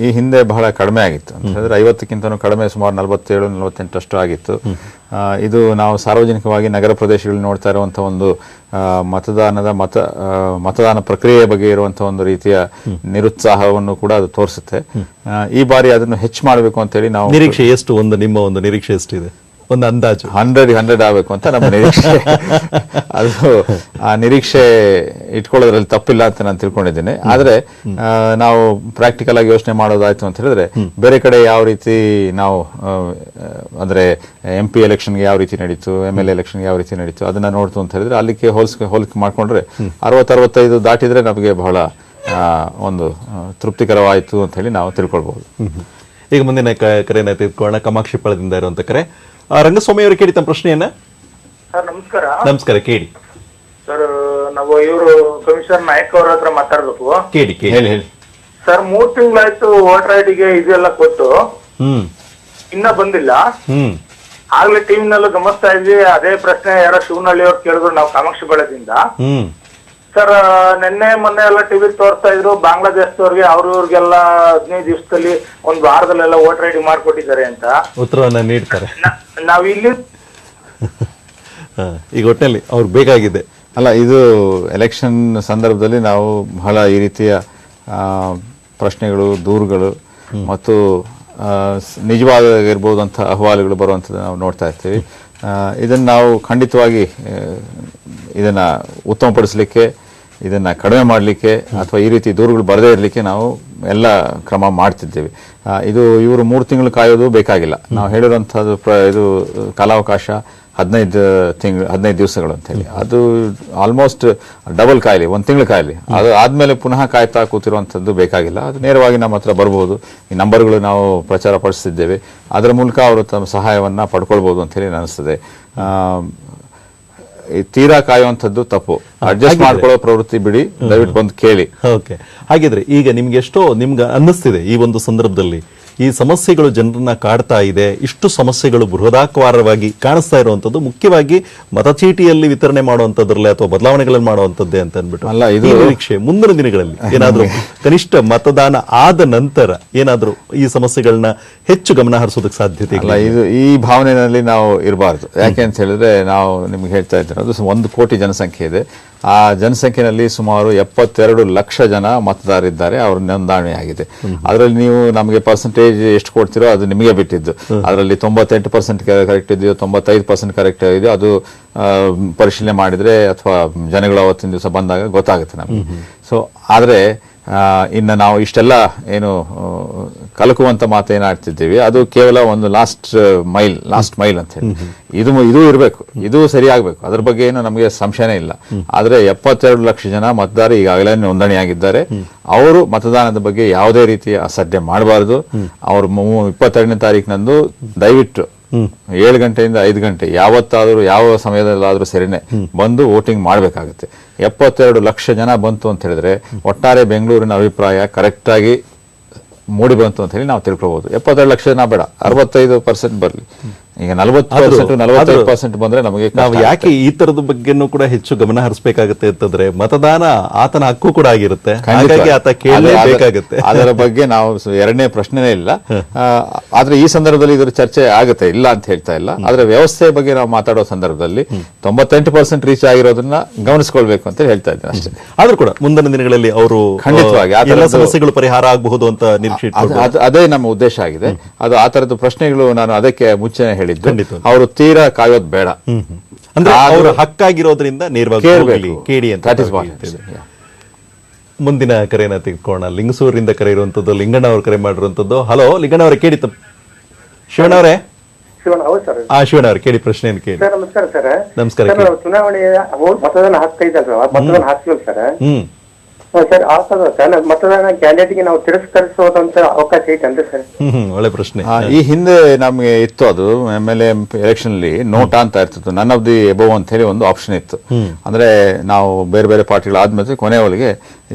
ಈ ಹಿಂದೆ ಬಹಳ ಕಡಿಮೆ ಆಗಿತ್ತು ಅಂತ ಹೇಳಿದ್ರೆ 50ಕ್ಕಿಂತನೂ ಕಡಿಮೆ, ಸುಮಾರು 47-48 ಆಗಿತ್ತು. ಇದು ನಾವು ಸಾರ್ವಜನಿಕವಾಗಿ ನಗರ ಪ್ರದೇಶಗಳಲ್ಲಿ ನೋಡ್ತಾ ಇರುವಂತಹ ಒಂದು ಮತದಾನ ಪ್ರಕ್ರಿಯೆಯ ಬಗ್ಗೆ ಇರುವಂತಹ ಒಂದು ರೀತಿಯ ನಿರುತ್ಸಾಹವನ್ನು ಕೂಡ ಅದು ತೋರಿಸುತ್ತೆ. ಈ ಬಾರಿ ಅದನ್ನು ಹೆಚ್ಚು ಮಾಡಬೇಕು ಅಂತ ಹೇಳಿ ನಾವು ನಿರೀಕ್ಷೆ ಎಷ್ಟು, ನಿಮ್ಮ ಒಂದು ನಿರೀಕ್ಷೆ ಎಷ್ಟಿದೆ? ಒಂದು ಅಂದಾಜು 100 ಆಗಬೇಕು ಅಂತ ನಮ್ಮ ನಿರೀಕ್ಷೆ. ಅದು ಆ ನಿರೀಕ್ಷೆ ಇಟ್ಕೊಳ್ಳೋದ್ರಲ್ಲಿ ತಪ್ಪಿಲ್ಲ ಅಂತ ನಾನು ತಿಳ್ಕೊಂಡಿದ್ದೇನೆ. ಆದ್ರೆ ನಾವು ಪ್ರಾಕ್ಟಿಕಲ್ ಆಗಿ ಯೋಚನೆ ಮಾಡೋದಾಯ್ತು ಅಂತ ಹೇಳಿದ್ರೆ, ಬೇರೆ ಕಡೆ ಯಾವ ರೀತಿ ನಾವು ಅಂದ್ರೆ MP ಎಲೆಕ್ಷನ್ಗೆ ಯಾವ ರೀತಿ ನಡೀತು, MLA ಎಲೆಕ್ಷನ್ಗೆ ಯಾವ ರೀತಿ ನಡೀತು ಅದನ್ನ ನೋಡ್ತು ಅಂತ ಹೇಳಿದ್ರೆ, ಅಲ್ಲಿಗೆ ಹೋಲಿಕೆ ಮಾಡ್ಕೊಂಡ್ರೆ 60-65 ದಾಟಿದ್ರೆ ನಮಗೆ ಬಹಳ ಒಂದು ತೃಪ್ತಿಕರವಾಯಿತು ಅಂತ ಹೇಳಿ ನಾವು ತಿಳ್ಕೊಳ್ಬಹುದು. ಈಗ ಮುಂದಿನ ಕರೆನ ತೆಗೆದುಕೊಳ್ಳೋಣ. ಕಾಮಾಕ್ಷಿ ಪಾಳ್ಯದಿಂದ ಇರುವಂತ ಕರೆ. ರಂಗಸ್ವಾಮಿ ಅವರು ಕೇಳಿ ತಮ್ಮ ಪ್ರಶ್ನೆಯನ್ನ. ಸರ್ ನಮಸ್ಕಾರ. ನಮಸ್ಕಾರ, ಕೇಳಿ ಸರ್. ನಾವು ಇವರು ಕಮಿಷನರ್ ನಾಯಕ್ ಅವ್ರ ಹತ್ರ ಮಾತಾಡ್ಬೇಕು. ಕೇಳಿ ಹೇಳಿ. ಸರ್ 3 ತಿಂಗಳಾಯ್ತು ವೋಟರ್ ಐಡಿಗೆ ಇದೆಲ್ಲ ಕೊಟ್ಟು, ಇನ್ನ ಬಂದಿಲ್ಲ. ಆಗ್ಲೇ ಟಿವಿ ನಲ್ಲೂ ಗಮನಿಸ್ತಾ ಇದ್ವಿ, ಅದೇ ಪ್ರಶ್ನೆ ಯಾರೋ ಶಿವನಹಳ್ಳಿ ಅವ್ರು ಕೇಳಿದ್ರು ನಾವು ಕಾಮಾಕ್ಷಿ ಪಾಳ್ಯದಿಂದ. ಸರ್ ನಿನ್ನೆ ಮೊನ್ನೆ ಎಲ್ಲ ಟಿವಿ ತೋರಿಸ್ತಾ ಇದ್ರು, ಬಾಂಗ್ಲಾದೇಶದವ್ರಿಗೆ ಅವ್ರಿಗೆಲ್ಲ 15 ದಿವಸದಲ್ಲಿ 1 ವಾರದಲ್ಲೆಲ್ಲ ವೋಟರ್ ಐಡಿ ಮಾಡ್ಕೊಟ್ಟಿದ್ದಾರೆ ಅಂತ ಉತ್ತರವನ್ನ ನೀಡ್ತಾರೆ. ನಾವ್ ಇಲ್ಲಿ ಈಗ ಒಟ್ಟಿನಲ್ಲಿ ಅವ್ರಿಗೆ ಬೇಕಾಗಿದೆ. ಅಲ್ಲ, ಇದು ಎಲೆಕ್ಷನ್ ಸಂದರ್ಭದಲ್ಲಿ ನಾವು ಬಹಳ ಈ ರೀತಿಯ ಪ್ರಶ್ನೆಗಳು, ದೂರುಗಳು ಮತ್ತು ನಿಜವಾಗಿರ್ಬೋದಂಥ ಅಹವಾಲುಗಳು ಬರುವಂಥದ್ದು ನಾವು ನೋಡ್ತಾ ಇರ್ತೀವಿ. ಇದನ್ನು ನಾವು ಖಂಡಿತವಾಗಿ ಇದನ್ನು ಉತ್ತಮಪಡಿಸಲಿಕ್ಕೆ, ಇದನ್ನು ಕಡಿಮೆ ಮಾಡಲಿಕ್ಕೆ ಅಥವಾ ಈ ರೀತಿ ದೂರುಗಳು ಬರದೇ ಇರಲಿಕ್ಕೆ ನಾವು ಎಲ್ಲ ಕ್ರಮ ಮಾಡ್ತಿದ್ದೇವೆ. ಇವರು 3 ತಿಂಗಳು ಕಾಯೋದು ಬೇಕಾಗಿಲ್ಲ. ನಾವು ಹೇಳಿರುವಂಥದ್ದು ಇದು ಕಾಲಾವಕಾಶ 15 ದಿವಸಗಳು ಅಂತ ಹೇಳಿ. ಅದು ಆಲ್ಮೋಸ್ಟ್ ಡಬಲ್ ಕಾಯಿಲೆ, 1 ತಿಂಗಳು ಕಾಯಿಲೆ. ಅದು ಆದ್ಮೇಲೆ ಪುನಃ ಕಾಯ್ತಾ ಕೂತಿರುವಂಥದ್ದು ಬೇಕಾಗಿಲ್ಲ. ಅದು ನೇರವಾಗಿ ನಮ್ಮ ಹತ್ರ ಬರ್ಬೋದು. ಈ ನಂಬರ್ಗಳು ನಾವು ಪ್ರಚಾರ ಪಡಿಸ್ತಿದ್ದೇವೆ, ಅದರ ಮೂಲಕ ಅವರು ತಮ್ಮ ಸಹಾಯವನ್ನ ಪಡ್ಕೊಳ್ಬಹುದು ಅಂತ ಹೇಳಿ ಅನಿಸ್ತದೆ. ತೀರಾ ಕಾಯುವಂಥದ್ದು ತಪ್ಪು. ಅಡ್ಜಸ್ಟ್ ಮಾಡ್ಕೊಳ್ಳೋ ಪ್ರವೃತ್ತಿ ಬಿಡಿ, ದಯವಿಟ್ಟು ಬಂದು ಕೇಳಿ. ಓಕೆ, ಹಾಗಿದ್ರೆ ಈಗ ನಿಮ್ಗೆ ಅನ್ನಿಸ್ತಿದೆ ಈ ಒಂದು ಸಂದರ್ಭದಲ್ಲಿ ಈ ಸಮಸ್ಯೆಗಳು ಜನರನ್ನ ಕಾಡ್ತಾ ಇದೆ, ಇಷ್ಟು ಸಮಸ್ಯೆಗಳು ಬೃಹದಾಕಾರವಾಗಿ ಕಾಣಿಸ್ತಾ ಇರುವಂತದ್ದು ಮುಖ್ಯವಾಗಿ ಮತಚೀಟಿಯಲ್ಲಿ ವಿತರಣೆ ಮಾಡುವಂತದ್ರಲ್ಲಿ ಅಥವಾ ಬದಲಾವಣೆಗಳನ್ನು ಮಾಡುವಂತದ್ದೇ ಅಂತ ಅಂದ್ಬಿಟ್ಟು ಅಲ್ಲ, ಇದು ನಿರೀಕ್ಷೆ ಮುಂದಿನ ದಿನಗಳಲ್ಲಿ ಏನಾದ್ರೂ ಕನಿಷ್ಠ ಮತದಾನ ಆದ ನಂತರ ಏನಾದ್ರೂ ಈ ಸಮಸ್ಯೆಗಳನ್ನ ಹೆಚ್ಚು ಗಮನ ಹರಿಸೋದಕ್ಕೆ ಸಾಧ್ಯತೆ ಇಲ್ಲ. ಇದು ಈ ಭಾವನೆಯಲ್ಲಿ ನಾವು ಇರಬಾರ್ದು. ಯಾಕೆ ಅಂತ ಹೇಳಿದ್ರೆ, ನಾವು ನಿಮ್ಗೆ ಹೇಳ್ತಾ ಇದ್ದೇನೆ, ಅದು 1 ಕೋಟಿ ಜನಸಂಖ್ಯೆ ಇದೆ. ಆ ಜನಸಂಖ್ಯೆಯಲ್ಲಿ ಸುಮಾರು 72 ಲಕ್ಷ ಜನ ಮತದಾರರಿದ್ದಾರೆ, ಅವ್ರ ನೋಂದಣಿ ಆಗಿದೆ. ಅದರಲ್ಲಿ ನೀವು ನಮಗೆ ಪರ್ಸೆಂಟೇಜ್ ಎಷ್ಟು ಕೊಡ್ತೀರೋ ಅದು ನಿಮಗೆ ಬಿಟ್ಟಿದ್ದು. ಅದರಲ್ಲಿ 98% ಕರೆಕ್ಟ್ ಇದೆಯೋ 95% ಕರೆಕ್ಟ್ ಇದೆಯೋ ಅದು ಪರಿಶೀಲನೆ ಮಾಡಿದ್ರೆ ಅಥವಾ ಜನಗಳು ಅವತ್ತಿನ ದಿವಸ ಬಂದಾಗ ಗೊತ್ತಾಗುತ್ತೆ ನಮಗೆ. ಸೊ ಆದ್ರೆ ಇನ್ನು ನಾವು ಇಷ್ಟೆಲ್ಲ ಏನು ಕಲಕುವಂತ ಮಾತೇನಾಡ್ತಿದ್ದೀವಿ, ಅದು ಕೇವಲ ಒಂದು ಲಾಸ್ಟ್ ಮೈಲ್ ಅಂತ ಹೇಳಿ. ಇದು ಇರಬೇಕು, ಇದು ಸರಿಯಾಗಬೇಕು, ಅದ್ರ ಬಗ್ಗೆ ಏನು ನಮಗೆ ಸಂಶಯನೇ ಇಲ್ಲ. ಆದ್ರೆ 72 ಲಕ್ಷ ಜನ ಮತದಾರರು ಈಗಾಗಲೇ ನೋಂದಣಿಯಾಗಿದ್ದಾರೆ. ಅವರು ಮತದಾನದ ಬಗ್ಗೆ ಯಾವುದೇ ರೀತಿಯ ಅಸಡ್ಡೆ ಮಾಡಬಾರದು. ಅವರು 22ನೇ ತಾರೀಕಿನಂದು ದಯವಿಟ್ಟು 7 ಗಂಟೆಯಿಂದ 5 ಗಂಟೆ ಯಾವತ್ತಾದ್ರೂ ಯಾವ ಸಮಯದಲ್ಲಾದ್ರೂ ಸರಿನೆ ಬಂದು ವೋಟಿಂಗ್ ಮಾಡಬೇಕಾಗುತ್ತೆ. 72 ಲಕ್ಷ ಜನ ಬಂತು ಅಂತ ಹೇಳಿದ್ರೆ ಒಟ್ಟಾರೆ ಬೆಂಗಳೂರಿನ ಅಭಿಪ್ರಾಯ ಕರೆಕ್ಟ್ ಆಗಿ ಮೂಡಿ ಬಂತು ಅಂತ ಹೇಳಿ ನಾವು ತಿಳ್ಕೊಬಹುದು. 72 ಲಕ್ಷ ಜನ ಬೇಡ, 65% ಬರಲಿ. ಈಗ 40% ಬಂದ್ರೆ ನಮಗೆ ನಾವು ಯಾಕೆ ಈ ತರದ ಬಗ್ಗೆನೂ ಕೂಡ ಹೆಚ್ಚು ಗಮನ ಹರಿಸಬೇಕಾಗುತ್ತೆ ಅಂತಂದ್ರೆ ಮತದಾನ ಆತನ ಹಕ್ಕು ಕೂಡ ಆಗಿರುತ್ತೆ, ಹಾಗಾಗಿ ಆತ ಕೇಳಲೇಬೇಕಾಗುತ್ತೆ. ಅದರ ಬಗ್ಗೆ ನಾವು ಎರಡನೇ ಪ್ರಶ್ನೆನೇ ಇಲ್ಲ. ಆದ್ರೆ ಈ ಸಂದರ್ಭದಲ್ಲಿ ಇದರ ಚರ್ಚೆ ಆಗುತ್ತೆ, ಇಲ್ಲ ಅಂತ ಹೇಳ್ತಾ ಇಲ್ಲ. ಆದ್ರೆ ವ್ಯವಸ್ಥೆ ಬಗ್ಗೆ ನಾವು ಮಾತಾಡೋ ಸಂದರ್ಭದಲ್ಲಿ 98% ರೀಚ್ ಆಗಿರೋದನ್ನ ಗಮನಿಸಿಕೊಳ್ಬೇಕು ಅಂತ ಹೇಳ್ತಾ ಇದ್ದೀನಿ ಅಷ್ಟೇ. ಆದ್ರೂ ಕೂಡ ಮುಂದಿನ ದಿನಗಳಲ್ಲಿ ಅವರು ಖಂಡಿತವಾಗಿ ಎಲ್ಲ ಸಮಸ್ಯೆಗಳು ಪರಿಹಾರ ಆಗಬಹುದು ಅಂತ ನಿರೀಕ್ಷೆ ಅದೇ ನಮ್ಮ ಉದ್ದೇಶ ಆಗಿದೆ. ಅದು ಆ ತರದ ಪ್ರಶ್ನೆಗಳು ನಾನು ಅದಕ್ಕೆ ಮುಂಚೆನೆ ಹೇಳಿದ್ದು, ಅವರು ತೀರಾ ಕಾಯೋದು ಬೇಡ, ಅಂದ್ರೆ ಅವರ ಹಕ್ಕಾಗಿರೋದ್ರಿಂದ ನೇರವಾಗಿ ಕೇಳಿ ಅಂತ. ಮುಂದಿನ ಕರೆಯನ್ನ ತೆಗೆದುಕೊಳ್ಳೋಣ. ಲಿಂಗಸೂರಿಂದ ಕರೆ ಇರುವಂತದ್ದು ಲಿಂಗಣ್ಣ ಅವರು ಕರೆ ಮಾಡಿರುವಂತದ್ದು. ಹಲೋ ಲಿಂಗಣ್ಣ ಅವರೇ, ಕೇಳಿ ಶಿವಣ್ಣ ಅವರೇ. ಶಿವಣ್ಣ ಅವ್ರೆ ಕೇಳಿ ಪ್ರಶ್ನೆಯನ್ನು ಕೇಳಿ. ಸರ್ ನಮಸ್ಕಾರ ಸರ್. ನಮಸ್ಕಾರ. ಚುನಾವಣೆಯ ಮತದಾನ ಹಕ್ಕು ಇದಲ್ವ, ಮತದಾನ ಹಾಕ್ತೀವಿ ಸರ್. ಸರ್ ಆಗ್ತದ ಸರ್ ಮತದಾನ ಕ್ಯಾಂಡಿಡೇಟ್ಗೆ ನಾವು ತಿರಸ್ಕರಿಸೋದಂತ ಅವಕಾಶ ಐತಂದ್ರೆ ಸರ್? ಒಳ್ಳೆ ಪ್ರಶ್ನೆ. ಈ ಹಿಂದೆ ನಮ್ಗೆ ಇತ್ತು, ಅದು MLA ಎಲೆಕ್ಷನ್ ಅಲ್ಲಿ ನೋಟಾ ಅಂತ ಇರ್ತಿತ್ತು, ನನ್ ಆಫ್ ದಿ ಎಬೋವ್ ಅಂತ ಹೇಳಿ ಒಂದು ಆಪ್ಷನ್ ಇತ್ತು. ಅಂದ್ರೆ ನಾವು ಬೇರೆ ಬೇರೆ ಪಾರ್ಟಿಗಳು ಆದ್ಮೇಲೆ ಕೊನೆಯವರೆಗೆ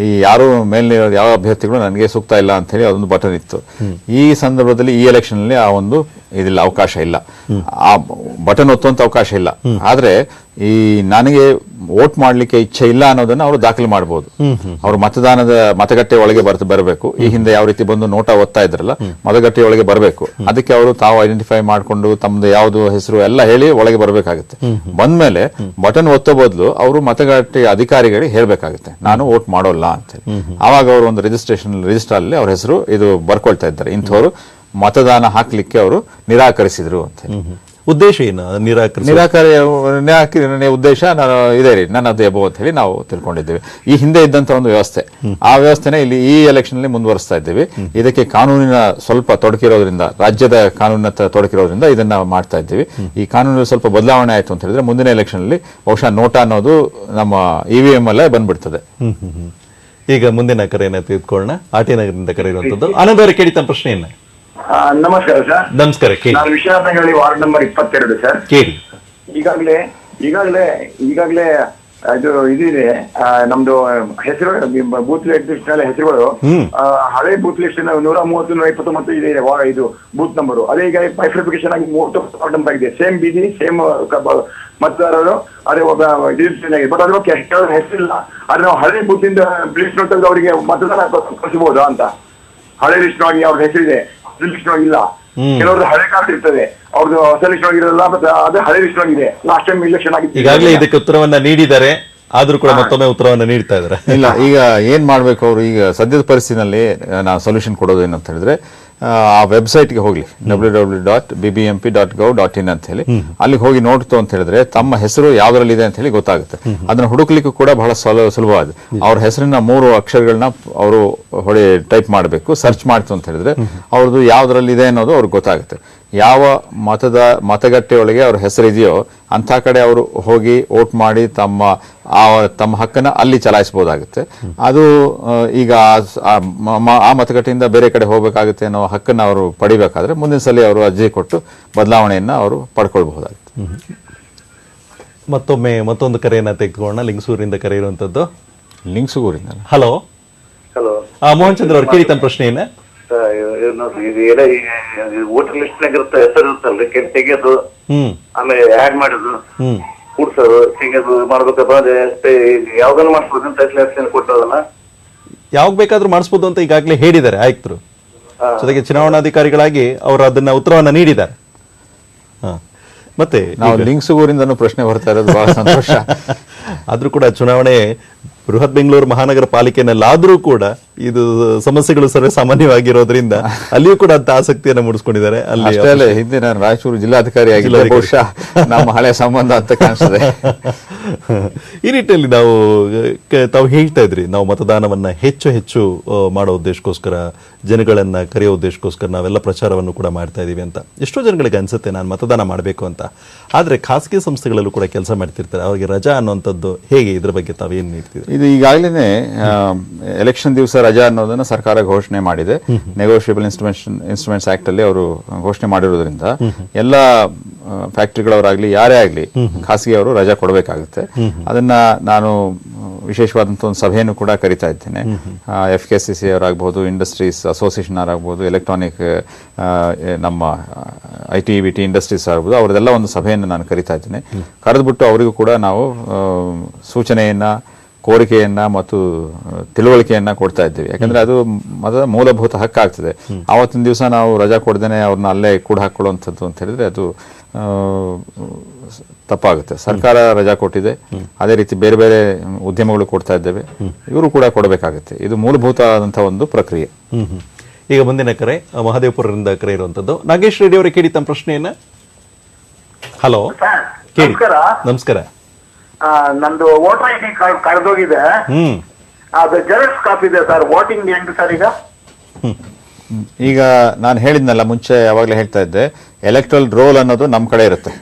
ಈ ಯಾರು ಮೇಲೆ ಯಾವ ಅಭ್ಯರ್ಥಿಗಳು ನನಗೆ ಸೂಕ್ತ ಇಲ್ಲ ಅಂತ ಹೇಳಿ ಅದೊಂದು ಬಟನ್ ಇತ್ತು. ಈ ಸಂದರ್ಭದಲ್ಲಿ ಈ ಎಲೆಕ್ಷನ್ ಅಲ್ಲಿ ಆ ಒಂದು ಇದಿಲ್ಲ, ಅವಕಾಶ ಇಲ್ಲ, ಆ ಬಟನ್ ಒತ್ತುವಂತ ಅವಕಾಶ ಇಲ್ಲ. ಆದ್ರೆ ಈ ನನಗೆ ವೋಟ್ ಮಾಡ್ಲಿಕ್ಕೆ ಇಚ್ಛೆ ಇಲ್ಲ ಅನ್ನೋದನ್ನ ಅವರು ದಾಖಲೆ ಮಾಡಬಹುದು. ಅವರು ಮತಗಟ್ಟೆ ಒಳಗೆ ಬರಬೇಕು. ಈ ಹಿಂದೆ ಯಾವ ರೀತಿ ಬಂದು ನೋಟಾ ಓದ್ತಾ ಇದ್ರಲ್ಲ, ಮತಗಟ್ಟೆ ಒಳಗೆ ಬರಬೇಕು. ಅದಕ್ಕೆ ಅವರು ತಾವು ಐಡೆಂಟಿಫೈ ಮಾಡ್ಕೊಂಡು ತಮ್ಮದು ಯಾವ್ದು ಹೆಸರು ಎಲ್ಲ ಹೇಳಿ ಒಳಗೆ ಬರಬೇಕಾಗುತ್ತೆ. ಬಂದ್ಮೇಲೆ ಬಟನ್ ಒತ್ತೋ ಬದಲು ಅವರು ಮತಗಟ್ಟೆ ಅಧಿಕಾರಿಗಳಿಗೆ ಹೇಳ್ಬೇಕಾಗುತ್ತೆ ನಾನು ವೋಟ್ ಮಾಡೋಲ್ಲ ಅಂತ ಹೇಳಿ. ಆವಾಗ ಅವರು ಒಂದು ರಿಜಿಸ್ಟರ್ ಅಲ್ಲಿ ಅವ್ರ ಹೆಸರು ಇದು ಬರ್ಕೊಳ್ತಾ ಇದ್ದಾರೆ, ಇಂಥವ್ರು ಮತದಾನ ಹಾಕ್ಲಿಕ್ಕೆ ಅವರು ನಿರಾಕರಿಸಿದ್ರು ಅಂತ ಹೇಳಿ. ಉದ್ದೇಶ ಏನು? ನಿರಾಕರಣೆ ಉದ್ದೇಶ ಇದೆ ರೀ, ನನ್ನದು ಎಬೋ ಅಂತ ಹೇಳಿ ನಾವು ತಿಳ್ಕೊಂಡಿದ್ದೇವೆ. ಈ ಹಿಂದೆ ಇದ್ದಂತ ಒಂದು ವ್ಯವಸ್ಥೆ, ಆ ವ್ಯವಸ್ಥೆನೇ ಇಲ್ಲಿ ಈ ಎಲೆಕ್ಷನ್ ಅಲ್ಲಿ ಮುಂದುವರಿಸ್ತಾ ಇದ್ದೇವೆ. ಇದಕ್ಕೆ ಕಾನೂನಿನ ಸ್ವಲ್ಪ ತೊಡಕಿರೋದ್ರಿಂದ, ರಾಜ್ಯದ ಕಾನೂನಿನ ತೊಡಕಿರೋದ್ರಿಂದ ಇದನ್ನ ಮಾಡ್ತಾ ಇದ್ದೀವಿ. ಈ ಕಾನೂನಲ್ಲಿ ಸ್ವಲ್ಪ ಬದಲಾವಣೆ ಆಯ್ತು ಅಂತ ಹೇಳಿದ್ರೆ ಮುಂದಿನ ಎಲೆಕ್ಷನ್ ಅಲ್ಲಿ ಬಹುಶಃ ನೋಟಾ ಅನ್ನೋದು ನಮ್ಮ EVM ಅಲ್ಲೇ ಬಂದ್ಬಿಡ್ತದೆ. ಈಗ ಮುಂದಿನ ಕರೆಯನ್ನ ತೆಗೆದುಕೊಳ್ಳೋಣ. ಆಟಿ ನಗರದಿಂದ ಕರೆ ಇರುವಂತದ್ದು. ಆನಂದ್ ಅವರೇ ಕೇಳಿ ತಮ್ಮ ಪ್ರಶ್ನೆಯನ್ನ. ನಮಸ್ಕಾರ ಸರ್. ನಮಸ್ಕಾರ. ನಾನು ವಿಶ್ವನಾಥನಹಳ್ಳಿ ವಾರ್ಡ್ ನಂಬರ್ 22 ಸರ್. ಕೇಳಿ. ಈಗಾಗಲೇ ಇದು ಇದಿದೆ, ನಮ್ದು ಹೆಸರು ಬೂತ್ ಲಿಸ್ಟ್ ನಲ್ಲಿ ಹೆಸರುಗಳು ಹಳೆ ಬೂತ್ ಲಿಸ್ಟ್ 130, 129 ಇದೆ ಇದು ಬೂತ್ ನಂಬರ್. ಅದೇ ಈಗ ಬೈಫರ್ಫಿಕೇಶನ್ ಆಗಿ 30 ವಾರ್ಡ್ ನಂಬರ್ ಆಗಿದೆ. ಸೇಮ್ ಬೀದಿ, ಸೇಮ್ ಮತದಾರರು, ಅದೇ ಒಬ್ಬ ಬಟ್ ಅದ್ರ ಹೆಸರಿಲ್ಲ. ಆದ್ರೆ ನಾವು ಹಳೆ ಬೂತ್ ಇಂದ ಲಿಸ್ಟ್ ತೆಗೆದು ಅವರಿಗೆ ಮತದಾನ ಕಳಿಸಬಹುದು ಅಂತ. ಹಳೆ ಲಿಸ್ಟ್ ನೊಳಗೆ ಅವ್ರ ಹೆಸರಿದೆ, ಲಿಸ್ಟ್ ನೊಳಗೆ ಇಲ್ಲ. ಕೆಲವ್ರದ್ದು ಹಳೆ ಕಾರ್ಡ್ ಇರ್ತದೆ, ಅವ್ರದ್ದು ಹೊಸ ಲಿಸ್ಟ್ ನೊಳಗೆ ಇರಲ್ಲ, ಮತ್ತೆ ಅದೇ ಹಳೆ ಲಿಸ್ಟ್ ನೊಳಗಿದೆ. ಲಾಸ್ಟ್ ಟೈಮ್ ಇಲೆಕ್ಷನ್ ಆಗಿತ್ತು. ಈಗಾಗಲೇ ಇದಕ್ಕೆ ಉತ್ತರವನ್ನ ನೀಡಿದ್ದಾರೆ, ಆದ್ರೂ ಕೂಡ ಮತ್ತೊಮ್ಮೆ ಉತ್ತರವನ್ನ ನೀಡ್ತಾ ಇದ್ದಾರೆ. ಇಲ್ಲ, ಈಗ ಏನ್ ಮಾಡ್ಬೇಕು ಅವರು, ಈಗ ಸದ್ಯದ ಪರಿಸ್ಥಿತಿನಲ್ಲಿ ನಾವು ಸೊಲ್ಯೂಷನ್ ಕೊಡೋದು ಏನಂತ ಹೇಳಿದ್ರೆ, ಆ ವೆಬ್ಸೈಟ್ಗೆ ಹೋಗ್ಲಿ, www.bbmp.gov.in ಅಂತ ಹೇಳಿ, ಅಲ್ಲಿಗೆ ಹೋಗಿ ನೋಡ್ತು ಅಂತ ಹೇಳಿದ್ರೆ ತಮ್ಮ ಹೆಸರು ಯಾವ್ದ್ರಲ್ಲಿ ಇದೆ ಅಂತ ಹೇಳಿ ಗೊತ್ತಾಗುತ್ತೆ. ಅದನ್ನ ಹುಡುಕ್ಲಿಕ್ಕೂ ಕೂಡ ಬಹಳ ಸುಲಭವಾದ. ಅವ್ರ ಹೆಸರಿನ 3 ಅಕ್ಷರಗಳನ್ನ ಅವರು ಟೈಪ್ ಮಾಡಬೇಕು. ಸರ್ಚ್ ಮಾಡ್ತು ಅಂತ ಹೇಳಿದ್ರೆ ಅವ್ರದ್ದು ಯಾವ್ದ್ರಲ್ಲಿ ಇದೆ ಅನ್ನೋದು ಅವ್ರಿಗೆ ಗೊತ್ತಾಗುತ್ತೆ. ಯಾವ ಮತಗಟ್ಟೆಯೊಳಗೆ ಅವ್ರ ಹೆಸರಿದೆಯೋ ಅಂತ ಕಡೆ ಅವರು ಹೋಗಿ ವೋಟ್ ಮಾಡಿ ತಮ್ಮ ಹಕ್ಕನ್ನ ಅಲ್ಲಿ ಚಲಾಯಿಸಬಹುದಾಗುತ್ತೆ. ಅದು ಈಗ ಆ ಮತಗಟ್ಟೆಯಿಂದ ಬೇರೆ ಕಡೆ ಹೋಗಬೇಕಾಗುತ್ತೆ ಅನ್ನೋ ಹಕ್ಕನ್ನ ಅವರು ಪಡಿಬೇಕಾದ್ರೆ ಮುಂದಿನ ಸಲ ಅವರು ಅರ್ಜಿ ಕೊಟ್ಟು ಬದಲಾವಣೆಯನ್ನ ಅವರು ಪಡ್ಕೊಳ್ಬಹುದಾಗುತ್ತೆ. ಮತ್ತೊಂದು ಕರೆಯನ್ನ ತೆಗೆದುಕೊಳ್ಳೋಣ. ಲಿಂಗಸೂರಿಂದ ಕರೆ ಇರುವಂತದ್ದು. ಲಿಂಗಸೂರಿಂದ. ಹಲೋ. ಮೋಹನ್ ಚಂದ್ರ ಅವ್ರು ಕೇಳಿ ತಮ್ಮ ಪ್ರಶ್ನೆಯನ್ನ. ವೋಟರ್ ಲಿಸ್ಟ್ ನಾಗ ಇರುತ್ತೆ, ಹೆಸರು ಇರುತ್ತಲ್ರಿ, ತೆಗೆಯೋದು, ಆಮೇಲೆ ಆಡ್ ಮಾಡೋದು, ಕೂಡ್ಸೋದು, ತೆಗೆಯೋದು ಮಾಡ್ಬೇಕಪ್ಪ ಅಂದ್ರೆ ಯಾವ್ದನ್ನ ಮಾಡಿಸ್ಬೋದು ಅಂತ ಕೊಟ್ಟೋದನ್ನ ಯಾವಾಗ ಬೇಕಾದ್ರೂ ಮಾಡಿಸ್ಬೋದು ಅಂತ ಈಗಾಗಲೇ ಹೇಳಿದ್ದಾರೆ ಆಯುಕ್ತರು. ಜೊತೆಗೆ ಚುನಾವಣಾಧಿಕಾರಿಗಳಾಗಿ ಅವರು ಅದನ್ನ ಉತ್ತರವನ್ನ ನೀಡಿದ್ದಾರೆ. ಮತ್ತೆ ನಾವು ಲಿಂಗಸೂರಿಂದನೂ ಪ್ರಶ್ನೆ ಬರ್ತಾ ಇರೋದು ಬಹಳ ಸಂತೋಷ. ಆದ್ರೂ ಕೂಡ ಚುನಾವಣೆ ಬೃಹತ್ ಬೆಂಗಳೂರು ಮಹಾನಗರ ಪಾಲಿಕೆನಲ್ಲಾದ್ರೂ ಕೂಡ ಇದು ಸಮಸ್ಯೆಗಳು ಸರ್ವೇ ಸಾಮಾನ್ಯವಾಗಿರೋದ್ರಿಂದ ಅಲ್ಲಿಯೂ ಕೂಡ ಅಂತ ಆಸಕ್ತಿಯನ್ನು ಮೂಡಿಸ್ಕೊಂಡಿದ್ದಾರೆ. ಅಲ್ಲಿ ಹಿಂದೆ ನಾನು ರಾಯಚೂರು ಜಿಲ್ಲಾಧಿಕಾರಿ ಆಗಿಲ್ಲ, ಬಹುಶಃ ನಮ್ಮ ಹಳೆ ಸಂಬಂಧ ಅಂತ ಕಾಣಿಸ್ತದೆ. ಈ ನಿಟ್ಟಿನಲ್ಲಿ ತಾವು ಹೇಳ್ತಾ ಇದ್ರಿ, ನಾವು ಮತದಾನವನ್ನ ಹೆಚ್ಚು ಮಾಡೋ ಉದ್ದೇಶಕ್ಕೋಸ್ಕರ, ಜನಗಳನ್ನ ಕರೆಯೋ ಉದ್ದೇಶಕ್ಕೋಸ್ಕರ ನಾವೆಲ್ಲ ಪ್ರಚಾರವನ್ನು ಕೂಡ ಮಾಡ್ತಾ ಇದೀವಿ ಅಂತ. ಎಷ್ಟೋ ಜನಗಳಿಗೆ ಅನ್ಸುತ್ತೆ ನಾನು ಮತದಾನ ಮಾಡಬೇಕು ಅಂತ. ಆದ್ರೆ ಖಾಸಗಿ ಸಂಸ್ಥೆಗಳಲ್ಲೂ ಕೂಡ ಕೆಲಸ ಮಾಡ್ತಿರ್ತಾರೆ, ಅವ್ರಿಗೆ ರಜಾ ಅನ್ನುವಂಥದ್ದು ಹೇಗೆ? ಇದ್ರ ಬಗ್ಗೆ ತಾವೇನು ನೀಡ್ತಿದ್ರಿ? ಇದು ಈಗಾಗಲೇ ಎಲೆಕ್ಷನ್ ದಿವಸ ರಜಾ ಅನ್ನೋದನ್ನ ಸರ್ಕಾರ ಘೋಷಣೆ ಮಾಡಿದೆ. ನೆಗೋಷಿಯಬಲ್ ಇನ್ಸ್ಟ್ರೂಮೆಂಟ್ಸ್ ಆಕ್ಟ್ ಅಲ್ಲಿ ಅವರು ಘೋಷಣೆ ಮಾಡಿರೋದ್ರಿಂದ ಎಲ್ಲ ಫ್ಯಾಕ್ಟರಿಗಳವರಾಗ್ಲಿ ಯಾರೇ ಆಗ್ಲಿ ಖಾಸಗಿ ಅವರು ರಜಾ ಕೊಡಬೇಕಾಗುತ್ತೆ. ಅದನ್ನ ನಾನು ವಿಶೇಷವಾದಂಥ ಒಂದು ಸಭೆಯನ್ನು ಕೂಡ ಕರಿತಾ ಇದ್ದೇನೆ. FKCC ಅವರಾಗಬಹುದು, ಇಂಡಸ್ಟ್ರೀಸ್ ಅಸೋಸಿಯೇಷನ್ ಅವರಾಗಬಹುದು, ಎಲೆಕ್ಟ್ರಾನಿಕ್ ನಮ್ಮ IT ಇಂಡಸ್ಟ್ರೀಸ್ ಆಗ್ಬೋದು, ಅವರದೆಲ್ಲ ಒಂದು ಸಭೆಯನ್ನು ನಾನು ಕರಿತಾ ಇದ್ದೇನೆ. ಕರೆದ್ಬಿಟ್ಟು ಅವರಿಗೂ ಕೂಡ ನಾವು ಸೂಚನೆಯನ್ನ, ಕೋರಿಕೆಯನ್ನ ಮತ್ತು ತಿಳುವಳಿಕೆಯನ್ನ ಕೊಡ್ತಾ ಇದ್ದೀವಿ. ಯಾಕಂದ್ರೆ ಅದು ಮೂಲಭೂತ ಹಕ್ಕಾಗ್ತದೆ. ಆವತ್ತಿನ ದಿವಸ ನಾವು ರಜಾ ಕೊಡ್ದೇನೆ ಅವ್ರನ್ನ ಅಲ್ಲೇ ಕೂಡ ಹಾಕೊಳ್ಳುವಂಥದ್ದು ಅಂತ ಹೇಳಿದ್ರೆ ಅದು ತಪ್ಪಾಗುತ್ತೆ. ಸರ್ಕಾರ ರಜಾ ಕೊಟ್ಟಿದೆ, ಅದೇ ರೀತಿ ಬೇರೆ ಬೇರೆ ಉದ್ಯಮಗಳು ಕೊಡ್ತಾ ಇದ್ದೇವೆ, ಇವರು ಕೂಡ ಕೊಡಬೇಕಾಗುತ್ತೆ. ಇದು ಮೂಲಭೂತವಾದಂತಹ ಒಂದು ಪ್ರಕ್ರಿಯೆ. ಈಗ ಮುಂದಿನ ಕರೆ ಮಹದೇವಪುರದಿಂದ ಕರೆ ಇರುವಂತದ್ದು. ನಾಗೇಶ್ ರೆಡ್ಡಿ ಅವರೇ, ಕೇಳಿ ತಮ್ಮ ಪ್ರಶ್ನೆಯನ್ನ. ಹಲೋ, ಕೇಳಿ. ನಮಸ್ಕಾರ. ನಂದು ವೋಟರ್ ID ಕಾರ್ಡ್ ಕಳೆದೋಗಿದೆ. ಅದು ಜೆರಾಕ್ಸ್ ಕಾಪಿ ಇದೆ ಸರ್. ವೋಟಿಂಗ್ ಹೆಂಗ್ ಸರ್ ಈಗ ನಾನು ಹೇಳಿದ್ನಲ್ಲ ಮುಂಚೆ, ಯಾವಾಗಲೇ ಹೇಳ್ತಾ ಇದ್ದೆ, ಎಲೆಕ್ಟ್ರಲ್ ರೋಲ್ ಅನ್ನೋದು ನಮ್ಮ ಕಡೆ ಇರುತ್ತೆ.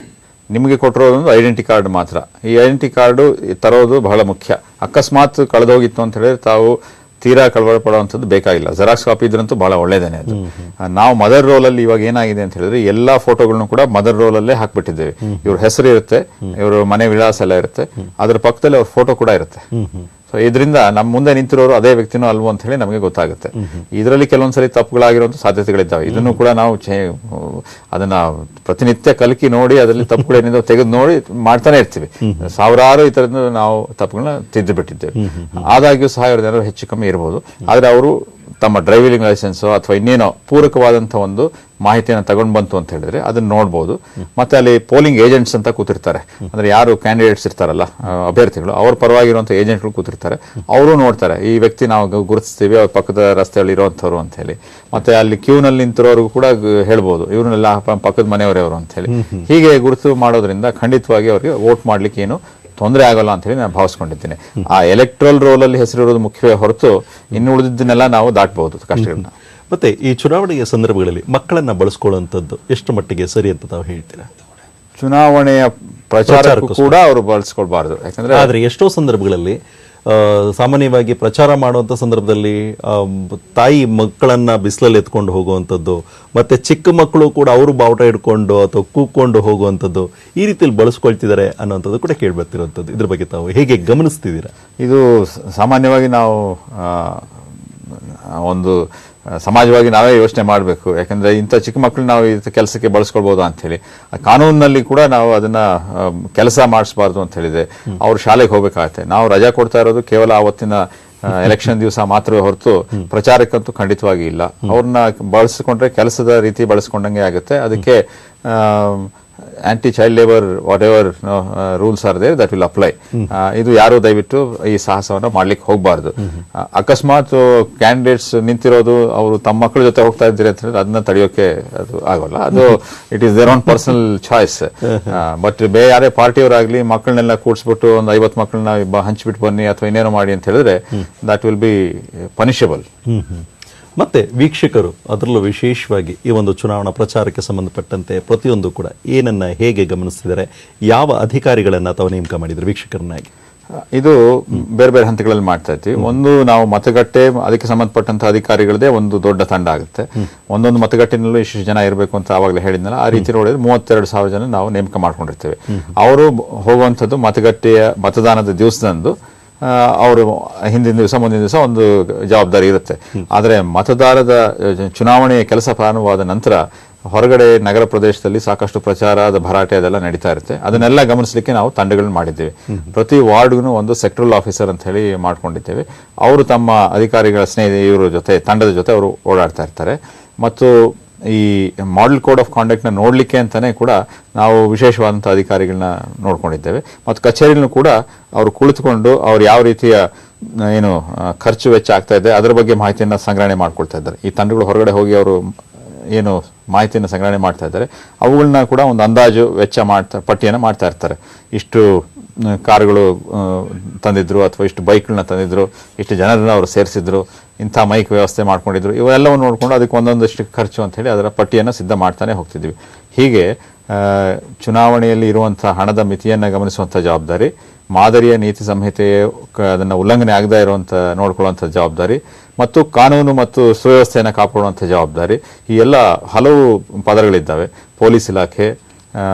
ನಿಮಗೆ ಕೊಟ್ಟಿರೋದೊಂದು ಐಡೆಂಟಿ ಕಾರ್ಡ್ ಮಾತ್ರ. ಈ ಐಡೆಂಟಿ ಕಾರ್ಡು ತರೋದು ಬಹಳ ಮುಖ್ಯ. ಅಕಸ್ಮಾತ್ ಕಳೆದೋಗಿತ್ತು ಅಂತ ಹೇಳಿದ್ರೆ ತಾವು ತೀರಾ ಕಳವಳ ಪಡುವಂಥದ್ದು ಬೇಕಾಗಿಲ್ಲ. ಜೆರಾಕ್ಸ್ ಕಾಪಿ ಇದ್ರಂತೂ ಬಹಳ ಒಳ್ಳೇದೇನೆ ಅದು. ನಾವು ಮದರ್ ರೋಲ್ ಅಲ್ಲಿ ಇವಾಗ ಏನಾಗಿದೆ ಅಂತ ಹೇಳಿದ್ರೆ ಎಲ್ಲಾ ಫೋಟೋಗಳನ್ನು ಕೂಡ ಮದರ್ ರೋಲ್ ಅಲ್ಲೇ ಹಾಕ್ಬಿಟ್ಟಿದ್ದೇವೆ. ಇವ್ರ ಹೆಸರು ಇರುತ್ತೆ, ಇವರು ಮನೆ ವಿಳಾಸ ಎಲ್ಲ ಇರುತ್ತೆ, ಅದ್ರ ಪಕ್ಕದಲ್ಲಿ ಅವ್ರ ಫೋಟೋ ಕೂಡ ಇರುತ್ತೆ. ಸೊ ಇದರಿಂದ ನಮ್ಮ ಮುಂದೆ ನಿಂತಿರೋರು ಅದೇ ವ್ಯಕ್ತಿನೋ ಅಲ್ವೋ ಅಂತ ಹೇಳಿ ನಮಗೆ ಗೊತ್ತಾಗುತ್ತೆ. ಇದರಲ್ಲಿ ಕೆಲವೊಂದ್ಸರಿ ತಪ್ಪುಗಳಾಗಿರುವಂತ ಸಾಧ್ಯತೆಗಳಿದ್ದಾವೆ. ಇದನ್ನು ಕೂಡ ನಾವು ಅದನ್ನ ಪ್ರತಿನಿತ್ಯ ಕಲಕಿ ನೋಡಿ ಅದರಲ್ಲಿ ತಪ್ಪುಗಳೇನಿದೆ ತೆಗೆದು ನೋಡಿ ಮಾಡ್ತಾನೆ ಇರ್ತೀವಿ. ಸಾವಿರಾರು ಈ ತರದ ನಾವು ತಪ್ಪುಗಳನ್ನ ತಿದ್ದು ಬಿಟ್ಟಿದ್ದೇವೆ. ಆದಾಗ್ಯೂ ಸಹ ಇವ್ರದ್ದೇನಾದ್ರು ಹೆಚ್ಚು ಕಮ್ಮಿ ಇರಬಹುದು. ಆದ್ರೆ ಅವರು ತಮ್ಮ ಡ್ರೈವಿಂಗ್ ಲೈಸೆನ್ಸ್ ಅಥವಾ ಇನ್ನೇನೋ ಪೂರಕವಾದಂತಹ ಒಂದು ಮಾಹಿತಿಯನ್ನು ತಗೊಂಡು ಬಂತು ಅಂತ ಹೇಳಿದ್ರೆ ಅದನ್ನ ನೋಡ್ಬೋದು. ಮತ್ತೆ ಅಲ್ಲಿ ಪೋಲಿಂಗ್ ಏಜೆಂಟ್ಸ್ ಅಂತ ಕೂತಿರ್ತಾರೆ, ಅಂದ್ರೆ ಯಾರು ಕ್ಯಾಂಡಿಡೇಟ್ಸ್ ಇರ್ತಾರಲ್ಲ, ಅಭ್ಯರ್ಥಿಗಳು, ಅವ್ರ ಪರವಾಗಿರುವಂತ ಏಜೆಂಟ್ಗಳು ಕೂತಿರ್ತಾರೆ. ಅವರು ನೋಡ್ತಾರೆ ಈ ವ್ಯಕ್ತಿ ನಾವು ಗುರುತಿಸ್ತೀವಿ, ಅವ್ರ ಪಕ್ಕದ ರಸ್ತೆಯಲ್ಲಿ ಇರುವಂತವ್ರು ಅಂತ ಹೇಳಿ. ಮತ್ತೆ ಅಲ್ಲಿ ಕ್ಯೂನಲ್ಲಿ ನಿಂತಿರೋರ್ಗು ಕೂಡ ಹೇಳ್ಬೋದು ಇವ್ರನ್ನೆಲ್ಲ ಪಕ್ಕದ ಮನೆಯವರವರು ಅಂತ ಹೇಳಿ. ಹೀಗೆ ಗುರುತು ಮಾಡೋದ್ರಿಂದ ಖಂಡಿತವಾಗಿ ಅವರಿಗೆ ವೋಟ್ ಮಾಡ್ಲಿಕ್ಕೆ ಏನು ತೊಂದರೆ ಆಗಲ್ಲ ಅಂತ ಹೇಳಿ ನಾನು ಭಾವಿಸ್ಕೊಂಡಿದ್ದೇನೆ. ಆ ಎಲೆಕ್ಟ್ರಲ್ ರೋಲ್ ಅಲ್ಲಿ ಹೆಸರಿರೋದು ಮುಖ್ಯವೇ ಹೊರತು ಇನ್ನು ಉಳಿದಿದ್ದನ್ನೆಲ್ಲ ನಾವು ದಾಟಬಹುದು ಕಷ್ಟಗಳನ್ನ. ಮತ್ತೆ ಈ ಚುನಾವಣೆಯ ಸಂದರ್ಭಗಳಲ್ಲಿ ಮಕ್ಕಳನ್ನ ಬಳಸ್ಕೊಳ್ಳುವಂಥದ್ದು ಎಷ್ಟು ಮಟ್ಟಿಗೆ ಸರಿ ಅಂತ ತಾವು ಹೇಳ್ತೀರಾ? ಚುನಾವಣೆಯ ಪ್ರಚಾರಕ್ಕೂ ಕೂಡ ಅವರು ಬಳಸ್ಕೊಳ್ಬಾರ್ದು. ಯಾಕಂದ್ರೆ ಆದ್ರೆ ಎಷ್ಟೋ ಸಂದರ್ಭಗಳಲ್ಲಿ ಸಾಮಾನ್ಯವಾಗಿ ಪ್ರಚಾರ ಮಾಡುವಂತ ಸಂದರ್ಭದಲ್ಲಿ ತಾಯಿ ಮಕ್ಕಳನ್ನ ಬಿಸಿಲಲ್ಲಿ ಎತ್ಕೊಂಡು ಹೋಗುವಂಥದ್ದು, ಮತ್ತೆ ಚಿಕ್ಕ ಮಕ್ಕಳು ಕೂಡ ಅವರು ಬಾವುಟ ಹಿಡ್ಕೊಂಡು ಅಥವಾ ಕೂಕೊಂಡು ಹೋಗುವಂಥದ್ದು, ಈ ರೀತಿಯಲ್ಲಿ ಬಳಸ್ಕೊಳ್ತಿದ್ದಾರೆ ಅನ್ನೋಂಥದ್ದು ಕೂಡ ಕೇಳ್ಬರ್ತಿರುವಂಥದ್ದು. ಇದ್ರ ಬಗ್ಗೆ ತಾವು ಹೇಗೆ ಗಮನಿಸ್ತಿದ್ದೀರಾ? ಇದು ಸಾಮಾನ್ಯವಾಗಿ ನಾವು ಒಂದು ಸಮಾಜವಾಗಿ ನಾವೇ ಯೋಚನೆ ಮಾಡಬೇಕು. ಯಾಕಂದ್ರೆ ಇಂಥ ಚಿಕ್ಕ ಮಕ್ಕಳು ನಾವು ಇಂಥ ಕೆಲಸಕ್ಕೆ ಬಳಸ್ಕೊಳ್ಬಹುದು ಅಂತ ಹೇಳಿ ಕಾನೂನಿನಲ್ಲಿ ಕೂಡ ನಾವು ಅದನ್ನ ಕೆಲಸ ಮಾಡಿಸಬಾರ್ದು ಅಂತ ಹೇಳಿದೆ. ಅವ್ರು ಶಾಲೆಗೆ ಹೋಗ್ಬೇಕಾಗತ್ತೆ. ನಾವು ರಜಾ ಕೊಡ್ತಾ ಇರೋದು ಕೇವಲ ಆವತ್ತಿನ ಎಲೆಕ್ಷನ್ ದಿವಸ ಮಾತ್ರವೇ ಹೊರತು ಪ್ರಚಾರಕ್ಕಂತೂ ಖಂಡಿತವಾಗಿ ಇಲ್ಲ. ಅವ್ರನ್ನ ಬಳಸಿಕೊಂಡ್ರೆ ಕೆಲಸದ ರೀತಿ ಬಳಸ್ಕೊಂಡಂಗೆ ಆಗುತ್ತೆ. ಅದಕ್ಕೆ anti child labour whatever rules are there that will apply. ಇದು ಯಾರು ದಯವಿಟ್ಟು ಈ ಸಾಹಸವನ್ನ ಮಾಡ್ಲಿಕ್ಕೆ ಹೋಗಬಾರ್ದು. ಅಕಸ್ಮಾತ್ ಕ್ಯಾಂಡಿಡೇಟ್ಸ್ ನಿಂತಿರೋದು ಅವರು ತಮ್ಮ ಮಕ್ಕಳ ಜೊತೆ ಹೋಗ್ತಾ ಇದ್ದೀರಿ ಅಂತ ಹೇಳಿದ್ರೆ ಅದನ್ನ ತಡೆಯೋಕೆ ಅದು ಆಗೋಲ್ಲ. ಅದು it is their own personal choice. But ಯಾರೇ ಪಾರ್ಟಿಯವರಾಗ್ಲಿ ಮಕ್ಕಳನ್ನೆಲ್ಲ ಕೂಡಿಸ್ಬಿಟ್ಟು ಒಂದು 50 ಮಕ್ಕಳನ್ನ ಹಂಚ್ಬಿಟ್ಟು ಬನ್ನಿ ಅಥವಾ ಇನ್ನೇನೋ ಮಾಡಿ ಅಂತ ಹೇಳಿದ್ರೆ ದಟ್ ವಿಲ್ ಬಿ ಪನಿಷಬಲ್. ಮತ್ತೆ ವೀಕ್ಷಕರು ಅದರಲ್ಲೂ ವಿಶೇಷವಾಗಿ ಈ ಒಂದು ಚುನಾವಣಾ ಪ್ರಚಾರಕ್ಕೆ ಸಂಬಂಧಪಟ್ಟಂತೆ ಪ್ರತಿಯೊಂದು ಕೂಡ ಏನನ್ನ ಹೇಗೆ ಗಮನಿಸ್ತಿದ್ದಾರೆ, ಯಾವ ಅಧಿಕಾರಿಗಳನ್ನ ತಾವು ನೇಮಕ ಮಾಡಿದ್ರು ವೀಕ್ಷಕರನ್ನಾಗಿ? ಇದು ಬೇರೆ ಬೇರೆ ಹಂತಗಳಲ್ಲಿ ಮಾಡ್ತಾ ಇರ್ತೀವಿ. ಒಂದು ನಾವು ಮತಗಟ್ಟೆ, ಅದಕ್ಕೆ ಸಂಬಂಧಪಟ್ಟಂತ ಅಧಿಕಾರಿಗಳದೇ ಒಂದು ದೊಡ್ಡ ತಂಡ ಆಗುತ್ತೆ. ಒಂದೊಂದು ಮತಗಟ್ಟೆನಲ್ಲೂ ಇಷ್ಟು ಜನ ಇರಬೇಕು ಅಂತ ಆವಾಗಲೇ ಹೇಳಿದ್ನಲ್ಲ, ಆ ರೀತಿ ನೋಡಿದ್ರೆ 32,000 ಜನ ನಾವು ನೇಮಕ ಮಾಡ್ಕೊಂಡಿರ್ತೇವೆ. ಅವರು ಹೋಗುವಂಥದ್ದು ಮತಗಟ್ಟೆಯ ಮತದಾನದ ದಿವಸದಂದು ಅವರು ಹಿಂದಿನ ದಿವಸ ಮುಂದಿನ ದಿವಸ ಒಂದು ಜವಾಬ್ದಾರಿ ಇರುತ್ತೆ. ಆದರೆ ಮತದಾರರ ಚುನಾವಣೆಯ ಕೆಲಸ ಪ್ರಾರಂಭವಾದ ನಂತರ ಹೊರಗಡೆ ನಗರ ಪ್ರದೇಶದಲ್ಲಿ ಸಾಕಷ್ಟು ಪ್ರಚಾರದ ಭರಾಟೆ ಅದೆಲ್ಲ ನಡೀತಾ ಇರುತ್ತೆ. ಅದನ್ನೆಲ್ಲ ಗಮನಿಸಲಿಕ್ಕೆ ನಾವು ತಂಡಗಳನ್ನ ಮಾಡಿದ್ದೇವೆ. ಪ್ರತಿ ವಾರ್ಡ್ಗೂ ಒಂದು ಸೆಕ್ಟರಲ್ ಆಫೀಸರ್ ಅಂತ ಹೇಳಿ ಮಾಡ್ಕೊಂಡಿದ್ದೇವೆ. ಅವರು ತಮ್ಮ ಅಧಿಕಾರಿಗಳ ಇವ್ರ ಜೊತೆ ತಂಡದ ಜೊತೆ ಅವರು ಓಡಾಡ್ತಾ ಇರ್ತಾರೆ. ಮತ್ತು ಈ ಮಾಡೆಲ್ ಕೋಡ್ ಆಫ್ ಕಾಂಡಕ್ಟ್ ನ ನೋಡ್ಲಿಕ್ಕೆ ಅಂತಾನೆ ಕೂಡ ನಾವು ವಿಶೇಷವಾದಂತಹ ಅಧಿಕಾರಿಗಳನ್ನ ನೋಡ್ಕೊಂಡಿದ್ದೇವೆ. ಮತ್ತು ಕಚೇರಿನೂ ಕೂಡ ಅವರು ಕುಳಿತುಕೊಂಡು ಅವ್ರು ಯಾವ ರೀತಿಯ ಏನು ಖರ್ಚು ವೆಚ್ಚ ಆಗ್ತಾ ಇದೆ ಅದರ ಬಗ್ಗೆ ಮಾಹಿತಿಯನ್ನ ಸಂಗ್ರಹಣೆ ಮಾಡ್ಕೊಳ್ತಾ ಇದ್ದಾರೆ. ಈ ತಂಡಗಳು ಹೊರಗಡೆ ಹೋಗಿ ಅವರು ಏನು ಮಾಹಿತಿಯನ್ನು ಸಂಗ್ರಹಣೆ ಮಾಡ್ತಾ ಇದ್ದಾರೆ ಅವುಗಳನ್ನ ಕೂಡ ಒಂದು ಅಂದಾಜು ವೆಚ್ಚ ಪಟ್ಟಿಯನ್ನು ಮಾಡ್ತಾ ಇರ್ತಾರೆ. ಇಷ್ಟು ಕಾರುಗಳು ತಂದಿದ್ರು ಅಥವಾ ಇಷ್ಟು ಬೈಕ್ಗಳನ್ನ ತಂದಿದ್ರು, ಇಷ್ಟು ಜನರನ್ನ ಅವರು ಸೇರಿಸಿದ್ರು, ಇಂಥ ಮೈಕ್ ವ್ಯವಸ್ಥೆ ಮಾಡ್ಕೊಂಡಿದ್ರು, ಇವೆಲ್ಲವನ್ನು ನೋಡಿಕೊಂಡು ಅದಕ್ಕೆ ಒಂದೊಂದಷ್ಟು ಖರ್ಚು ಅಂತ ಹೇಳಿ ಅದರ ಪಟ್ಟಿಯನ್ನು ಸಿದ್ಧ ಮಾಡ್ತಾನೆ ಹೋಗ್ತಿದ್ವಿ. ಹೀಗೆ ಚುನಾವಣೆಯಲ್ಲಿ ಇರುವಂತಹ ಹಣದ ಮಿತಿಯನ್ನು ಗಮನಿಸುವಂಥ ಜವಾಬ್ದಾರಿ, ಮಾದರಿಯ ನೀತಿ ಸಂಹಿತೆಯ ಅದನ್ನು ಉಲ್ಲಂಘನೆ ಆಗದೇ ಇರುವಂಥ ನೋಡ್ಕೊಳ್ಳುವಂಥ ಜವಾಬ್ದಾರಿ, ಮತ್ತು ಕಾನೂನು ಮತ್ತು ಸುವ್ಯವಸ್ಥೆಯನ್ನು ಕಾಪಾಡುವಂಥ ಜವಾಬ್ದಾರಿ, ಈ ಎಲ್ಲ ಹಲವು ಪದಗಳಿದ್ದಾವೆ. ಪೊಲೀಸ್ ಇಲಾಖೆ,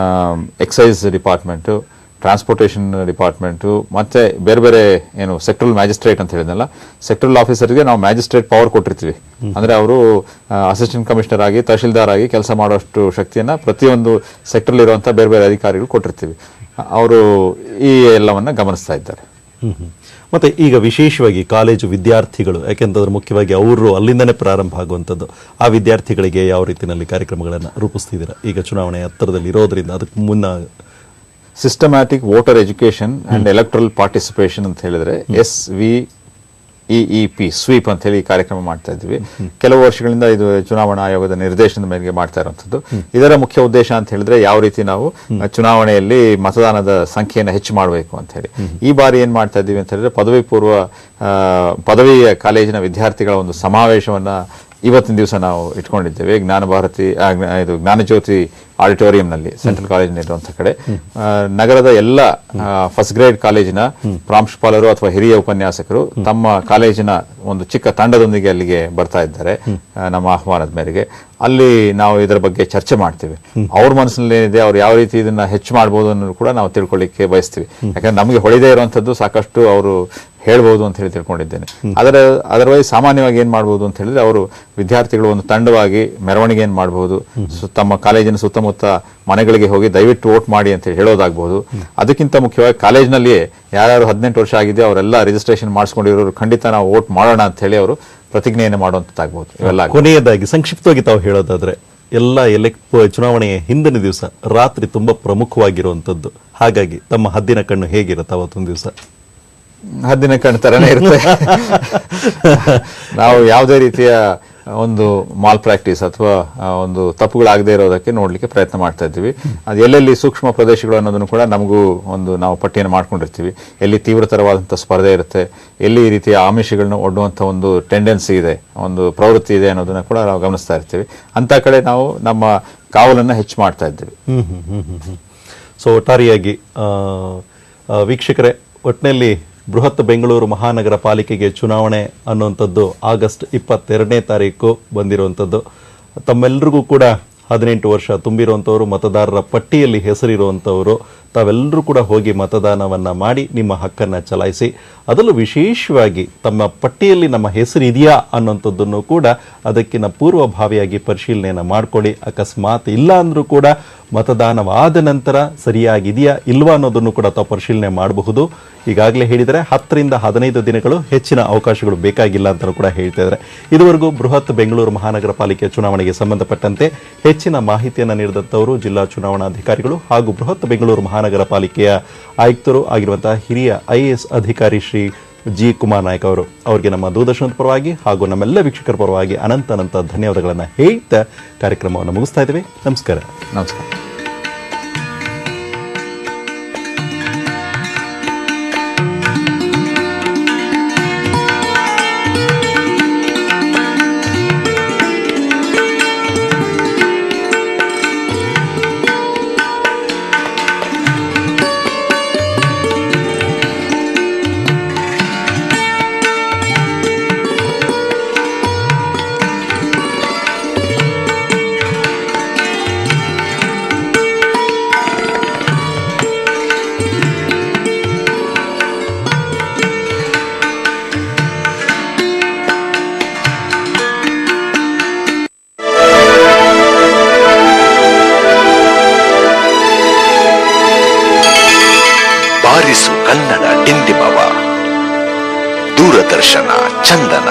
ಎಕ್ಸೈಸ್ ಡಿಪಾರ್ಟ್ಮೆಂಟು, ಟ್ರಾನ್ಸ್ಪೋರ್ಟೇಷನ್ ಡಿಪಾರ್ಟ್ಮೆಂಟು ಮತ್ತೆ ಬೇರೆ ಬೇರೆ ಏನು ಸೆಕ್ಟ್ರಲ್ ಮ್ಯಾಜಿಸ್ಟ್ರೇಟ್ ಅಂತ ಹೇಳಿದ್ನಲ್ಲ, ಸೆಕ್ಟ್ರಲ್ ಆಫೀಸರ್ಗೆ ನಾವು ಮ್ಯಾಜಿಸ್ಟ್ರೇಟ್ ಪವರ್ ಕೊಟ್ಟಿರ್ತೀವಿ. ಅಂದ್ರೆ ಅವರು ಅಸಿಸ್ಟೆಂಟ್ ಕಮಿಷನರ್ ಆಗಿ ತಹಶೀಲ್ದಾರ್ ಆಗಿ ಕೆಲಸ ಮಾಡುವಷ್ಟು ಶಕ್ತಿಯನ್ನ ಪ್ರತಿಯೊಂದು ಸೆಕ್ಟರ್ ಇರುವಂತ ಬೇರೆ ಬೇರೆ ಅಧಿಕಾರಿಗಳು ಕೊಟ್ಟಿರ್ತೀವಿ. ಅವರು ಈ ಎಲ್ಲವನ್ನ ಗಮನಿಸ್ತಾ ಇದ್ದಾರೆ. ಮತ್ತೆ ಈಗ ವಿಶೇಷವಾಗಿ ಕಾಲೇಜು ವಿದ್ಯಾರ್ಥಿಗಳು, ಯಾಕೆಂತಂದ್ರೆ ಮುಖ್ಯವಾಗಿ ಅವರು ಅಲ್ಲಿಂದನೇ ಪ್ರಾರಂಭ ಆಗುವಂಥದ್ದು, ಆ ವಿದ್ಯಾರ್ಥಿಗಳಿಗೆ ಯಾವ ರೀತಿಯಲ್ಲಿ ಕಾರ್ಯಕ್ರಮಗಳನ್ನು ರೂಪಿಸ್ತಿದ್ದೀರಾ ಈಗ ಚುನಾವಣೆ ಹತ್ತಿರದಲ್ಲಿ ಇರೋದ್ರಿಂದ? ಅದಕ್ಕೆ ಮುನ್ನ systematic voter education and electoral participation ಅಂತ ಹೇಳಿದ್ರೆ SVEEP ಸ್ವೀಪ್ ಅಂತ ಹೇಳಿ ಕಾರ್ಯಕ್ರಮ ಮಾಡ್ತಾ ಇದ್ವಿ. ಕೆಲವು ವರ್ಷಗಳಿಂದ ಇದು ಚುನಾವಣಾ ಆಯೋಗದ ನಿರ್ದೇಶನದ ಮೇರೆಗೆ ಮಾಡ್ತಾ ಇರುವಂತದ್ದು. ಇದರ ಮುಖ್ಯ ಉದ್ದೇಶ ಅಂತ ಹೇಳಿದ್ರೆ ಯಾವ ರೀತಿ ನಾವು ಚುನಾವಣೆಯಲ್ಲಿ ಮತದಾನದ ಸಂಖ್ಯೆಯನ್ನು ಹೆಚ್ಚು ಮಾಡಬೇಕು ಅಂತ ಹೇಳಿ. ಈ ಬಾರಿ ಏನ್ ಮಾಡ್ತಾ ಇದ್ದೀವಿ ಅಂತ ಹೇಳಿದ್ರೆ ಪದವಿ ಕಾಲೇಜಿನ ವಿದ್ಯಾರ್ಥಿಗಳ ಒಂದು ಸಮಾವೇಶವನ್ನ ಇವತ್ತಿನ ದಿವಸ ನಾವು ಇಟ್ಕೊಂಡಿದ್ದೇವೆ ಜ್ಞಾನಜ್ಯೋತಿ ಆಡಿಟೋರಿಯಂನಲ್ಲಿ, ಸೆಂಟ್ರಲ್ ಕಾಲೇಜಿನಲ್ಲಿರುವಂಥ ಕಡೆ. ನಗರದ ಎಲ್ಲ ಫಸ್ಟ್ ಗ್ರೇಡ್ ಕಾಲೇಜಿನ ಪ್ರಾಂಶುಪಾಲರು ಅಥವಾ ಹಿರಿಯ ಉಪನ್ಯಾಸಕರು ತಮ್ಮ ಕಾಲೇಜಿನ ಒಂದು ಚಿಕ್ಕ ತಂಡದೊಂದಿಗೆ ಅಲ್ಲಿಗೆ ಬರ್ತಾ ಇದ್ದಾರೆ ನಮ್ಮ ಆಹ್ವಾನದ ಮೇರೆಗೆ. ಅಲ್ಲಿ ನಾವು ಇದರ ಬಗ್ಗೆ ಚರ್ಚೆ ಮಾಡ್ತೀವಿ. ಅವ್ರ ಮನಸ್ಸಿನಲ್ಲಿ ಏನಿದೆ, ಅವ್ರು ಯಾವ ರೀತಿ ಇದನ್ನ ಹೆಚ್ಚು ಮಾಡ್ಬೋದು ಅನ್ನೋದು ಕೂಡ ನಾವು ತಿಳ್ಕೊಳ್ಳಿಕ್ಕೆ ಬಯಸ್ತೀವಿ. ಯಾಕಂದ್ರೆ ನಮಗೆ ಹೊಳಿದೇ ಇರುವಂತದ್ದು ಸಾಕಷ್ಟು ಅವರು ಹೇಳ್ಬೋದು ಅಂತ ಹೇಳಿ ತಿಳ್ಕೊಂಡಿದ್ದೇನೆ. ಅದರ್ವೈಸ್ ಸಾಮಾನ್ಯವಾಗಿ ಏನ್ ಮಾಡ್ಬೋದು ಅಂತ ಹೇಳಿದ್ರೆ, ಅವರು ವಿದ್ಯಾರ್ಥಿಗಳು ಒಂದು ತಂಡವಾಗಿ ಮೆರವಣಿಗೆ ಏನ್ ಮಾಡಬಹುದು, ತಮ್ಮ ಕಾಲೇಜಿನ ಸುತ್ತಮುತ್ತ ಮನೆಗಳಿಗೆ ಹೋಗಿ ದಯವಿಟ್ಟು ವೋಟ್ ಮಾಡಿ ಅಂತ ಹೇಳಿ ಹೇಳೋದಾಗ್ಬೋದು. ಅದಕ್ಕಿಂತ ಮುಖ್ಯವಾಗಿ ಕಾಲೇಜಿನಲ್ಲಿಯೇ ಯಾರ್ಯಾರು 18 ವರ್ಷ ಆಗಿದೆ ಅವರೆಲ್ಲ ರಿಜಿಸ್ಟ್ರೇಷನ್ ಮಾಡಿಸ್ಕೊಂಡಿರೋರು ಖಂಡಿತ ನಾವು ವೋಟ್ ಮಾಡೋಣ ಅಂತ ಹೇಳಿ ಅವರು ಪ್ರತಿಜ್ಞೆಯನ್ನು ಮಾಡುವಂತದ್ದಾಗ್ಬೋದು. ಇವೆಲ್ಲ ಕೊನೆಯದಾಗಿ ಸಂಕ್ಷಿಪ್ತವಾಗಿ ತಾವು ಹೇಳೋದಾದ್ರೆ, ಎಲ್ಲ ಚುನಾವಣೆಯ ಹಿಂದಿನ ದಿವಸ ರಾತ್ರಿ ತುಂಬಾ ಪ್ರಮುಖವಾಗಿರುವಂತದ್ದು, ಹಾಗಾಗಿ ತಮ್ಮ ಹದ್ದಿನ ಕಣ್ಣು ಹೇಗಿರುತ್ತೆ ಅವತ್ತೊಂದು ದಿವಸ? ಹದ್ದಿನ ಕಣ್ಣು ತರನೇ ಇರುತ್ತೆ. ನಾವು ಯಾವುದೇ ರೀತಿಯ ಒಂದು ಮಾಲ್ ಪ್ರಾಕ್ಟೀಸ್ ಅಥವಾ ಒಂದು ತಪ್ಪುಗಳಾಗದೇ ಇರೋದಕ್ಕೆ ನೋಡ್ಲಿಕ್ಕೆ ಪ್ರಯತ್ನ ಮಾಡ್ತಾ ಇದ್ದೀವಿ. ಅದು ಎಲ್ಲೆಲ್ಲಿ ಸೂಕ್ಷ್ಮ ಪ್ರದೇಶಗಳು ಅನ್ನೋದನ್ನು ಕೂಡ ನಮಗೂ ನಾವು ಪಟ್ಟಿಯನ್ನು ಮಾಡ್ಕೊಂಡಿರ್ತೀವಿ. ಎಲ್ಲಿ ತೀವ್ರತರವಾದಂಥ ಸ್ಪರ್ಧೆ ಇರುತ್ತೆ, ಎಲ್ಲಿ ಈ ರೀತಿಯ ಆಮಿಷಗಳನ್ನ ಒಡ್ಡುವಂಥ ಒಂದು ಟೆಂಡೆನ್ಸಿ ಇದೆ, ಒಂದು ಪ್ರವೃತ್ತಿ ಇದೆ ಅನ್ನೋದನ್ನ ಕೂಡ ನಾವು ಗಮನಿಸ್ತಾ ಇರ್ತೀವಿ. ಅಂತ ಕಡೆ ನಾವು ನಮ್ಮ ಕಾವಲನ್ನು ಹೆಚ್ಚು ಮಾಡ್ತಾ ಇದ್ದೀವಿ. ಸೊ ಒಟ್ಟಾರೆಯಾಗಿ ವೀಕ್ಷಕರೇ, ಒಟ್ಟಿನಲ್ಲಿ ಬೃಹತ್ ಬೆಂಗಳೂರು ಮಹಾನಗರ ಪಾಲಿಕೆಗೆ ಚುನಾವಣೆ ಅನ್ನುವಂಥದ್ದು ಆಗಸ್ಟ್ 22ನೇ ತಾರೀಕು ಬಂದಿರುವಂಥದ್ದು. ತಮ್ಮೆಲ್ಲರಿಗೂ ಕೂಡ 18 ವರ್ಷ ತುಂಬಿರುವಂಥವರು, ಮತದಾರರ ಪಟ್ಟಿಯಲ್ಲಿ ಹೆಸರಿರುವಂಥವರು, ತಾವೆಲ್ಲರೂ ಕೂಡ ಹೋಗಿ ಮತದಾನವನ್ನ ಮಾಡಿ ನಿಮ್ಮ ಹಕ್ಕನ್ನು ಚಲಾಯಿಸಿ. ಅದರಲ್ಲೂ ವಿಶೇಷವಾಗಿ ತಮ್ಮ ಪಟ್ಟಿಯಲ್ಲಿ ನಮ್ಮ ಹೆಸರು ಇದೆಯಾ ಅನ್ನೋಂಥದ್ದನ್ನು ಕೂಡ ಅದಕ್ಕಿಂತ ಪೂರ್ವಭಾವಿಯಾಗಿ ಪರಿಶೀಲನೆಯನ್ನು ಮಾಡ್ಕೊಳ್ಳಿ. ಅಕಸ್ಮಾತ್ ಇಲ್ಲ ಅಂದ್ರೂ ಕೂಡ ಮತದಾನವಾದ ನಂತರ ಸರಿಯಾಗಿದೆಯಾ ಇಲ್ವಾ ಅನ್ನೋದನ್ನು ಕೂಡ ತಾವು ಪರಿಶೀಲನೆ ಮಾಡಬಹುದು. ಈಗಾಗಲೇ ಹೇಳಿದರೆ 10 ರಿಂದ 15 ದಿನಗಳು ಹೆಚ್ಚಿನ ಅವಕಾಶಗಳು ಬೇಕಾಗಿಲ್ಲ ಅಂತ ಕೂಡ ಹೇಳ್ತಾ ಇದ್ದಾರೆ. ಇದುವರೆಗೂ ಬೃಹತ್ ಬೆಂಗಳೂರು ಮಹಾನಗರ ಪಾಲಿಕೆ ಚುನಾವಣೆಗೆ ಸಂಬಂಧಪಟ್ಟಂತೆ ಹೆಚ್ಚಿನ ಮಾಹಿತಿಯನ್ನು ನೀಡಿದಂಥವರು ಜಿಲ್ಲಾ ಚುನಾವಣಾಧಿಕಾರಿಗಳು ಹಾಗೂ ಬೃಹತ್ ಬೆಂಗಳೂರು ಮಹಾನಗರ ಪಾಲಿಕೆಯ ಆಯುಕ್ತರು ಆಗಿರುವಂತಹ ಹಿರಿಯ IAS ಅಧಿಕಾರಿ ಶ್ರೀ G. ಕುಮಾರ್ ನಾಯಕ್ ಅವರು. ಅವರಿಗೆ ನಮ್ಮ ದೂರದರ್ಶನದ ಪರವಾಗಿ ಹಾಗೂ ನಮ್ಮೆಲ್ಲ ವೀಕ್ಷಕರ ಪರವಾಗಿ ಅನಂತ ಧನ್ಯವಾದಗಳನ್ನು ಹೇಳ್ತಾ ಕಾರ್ಯಕ್ರಮವನ್ನು ಮುಗಿಸ್ತಾ ಇದ್ದೇವೆ. ನಮಸ್ಕಾರ. ನಮಸ್ಕಾರ. ಬಾರಿಸು ಕನ್ನಡ ಡಿಂಡಿಮವ, ದೂರದರ್ಶನ ಚಂದನ.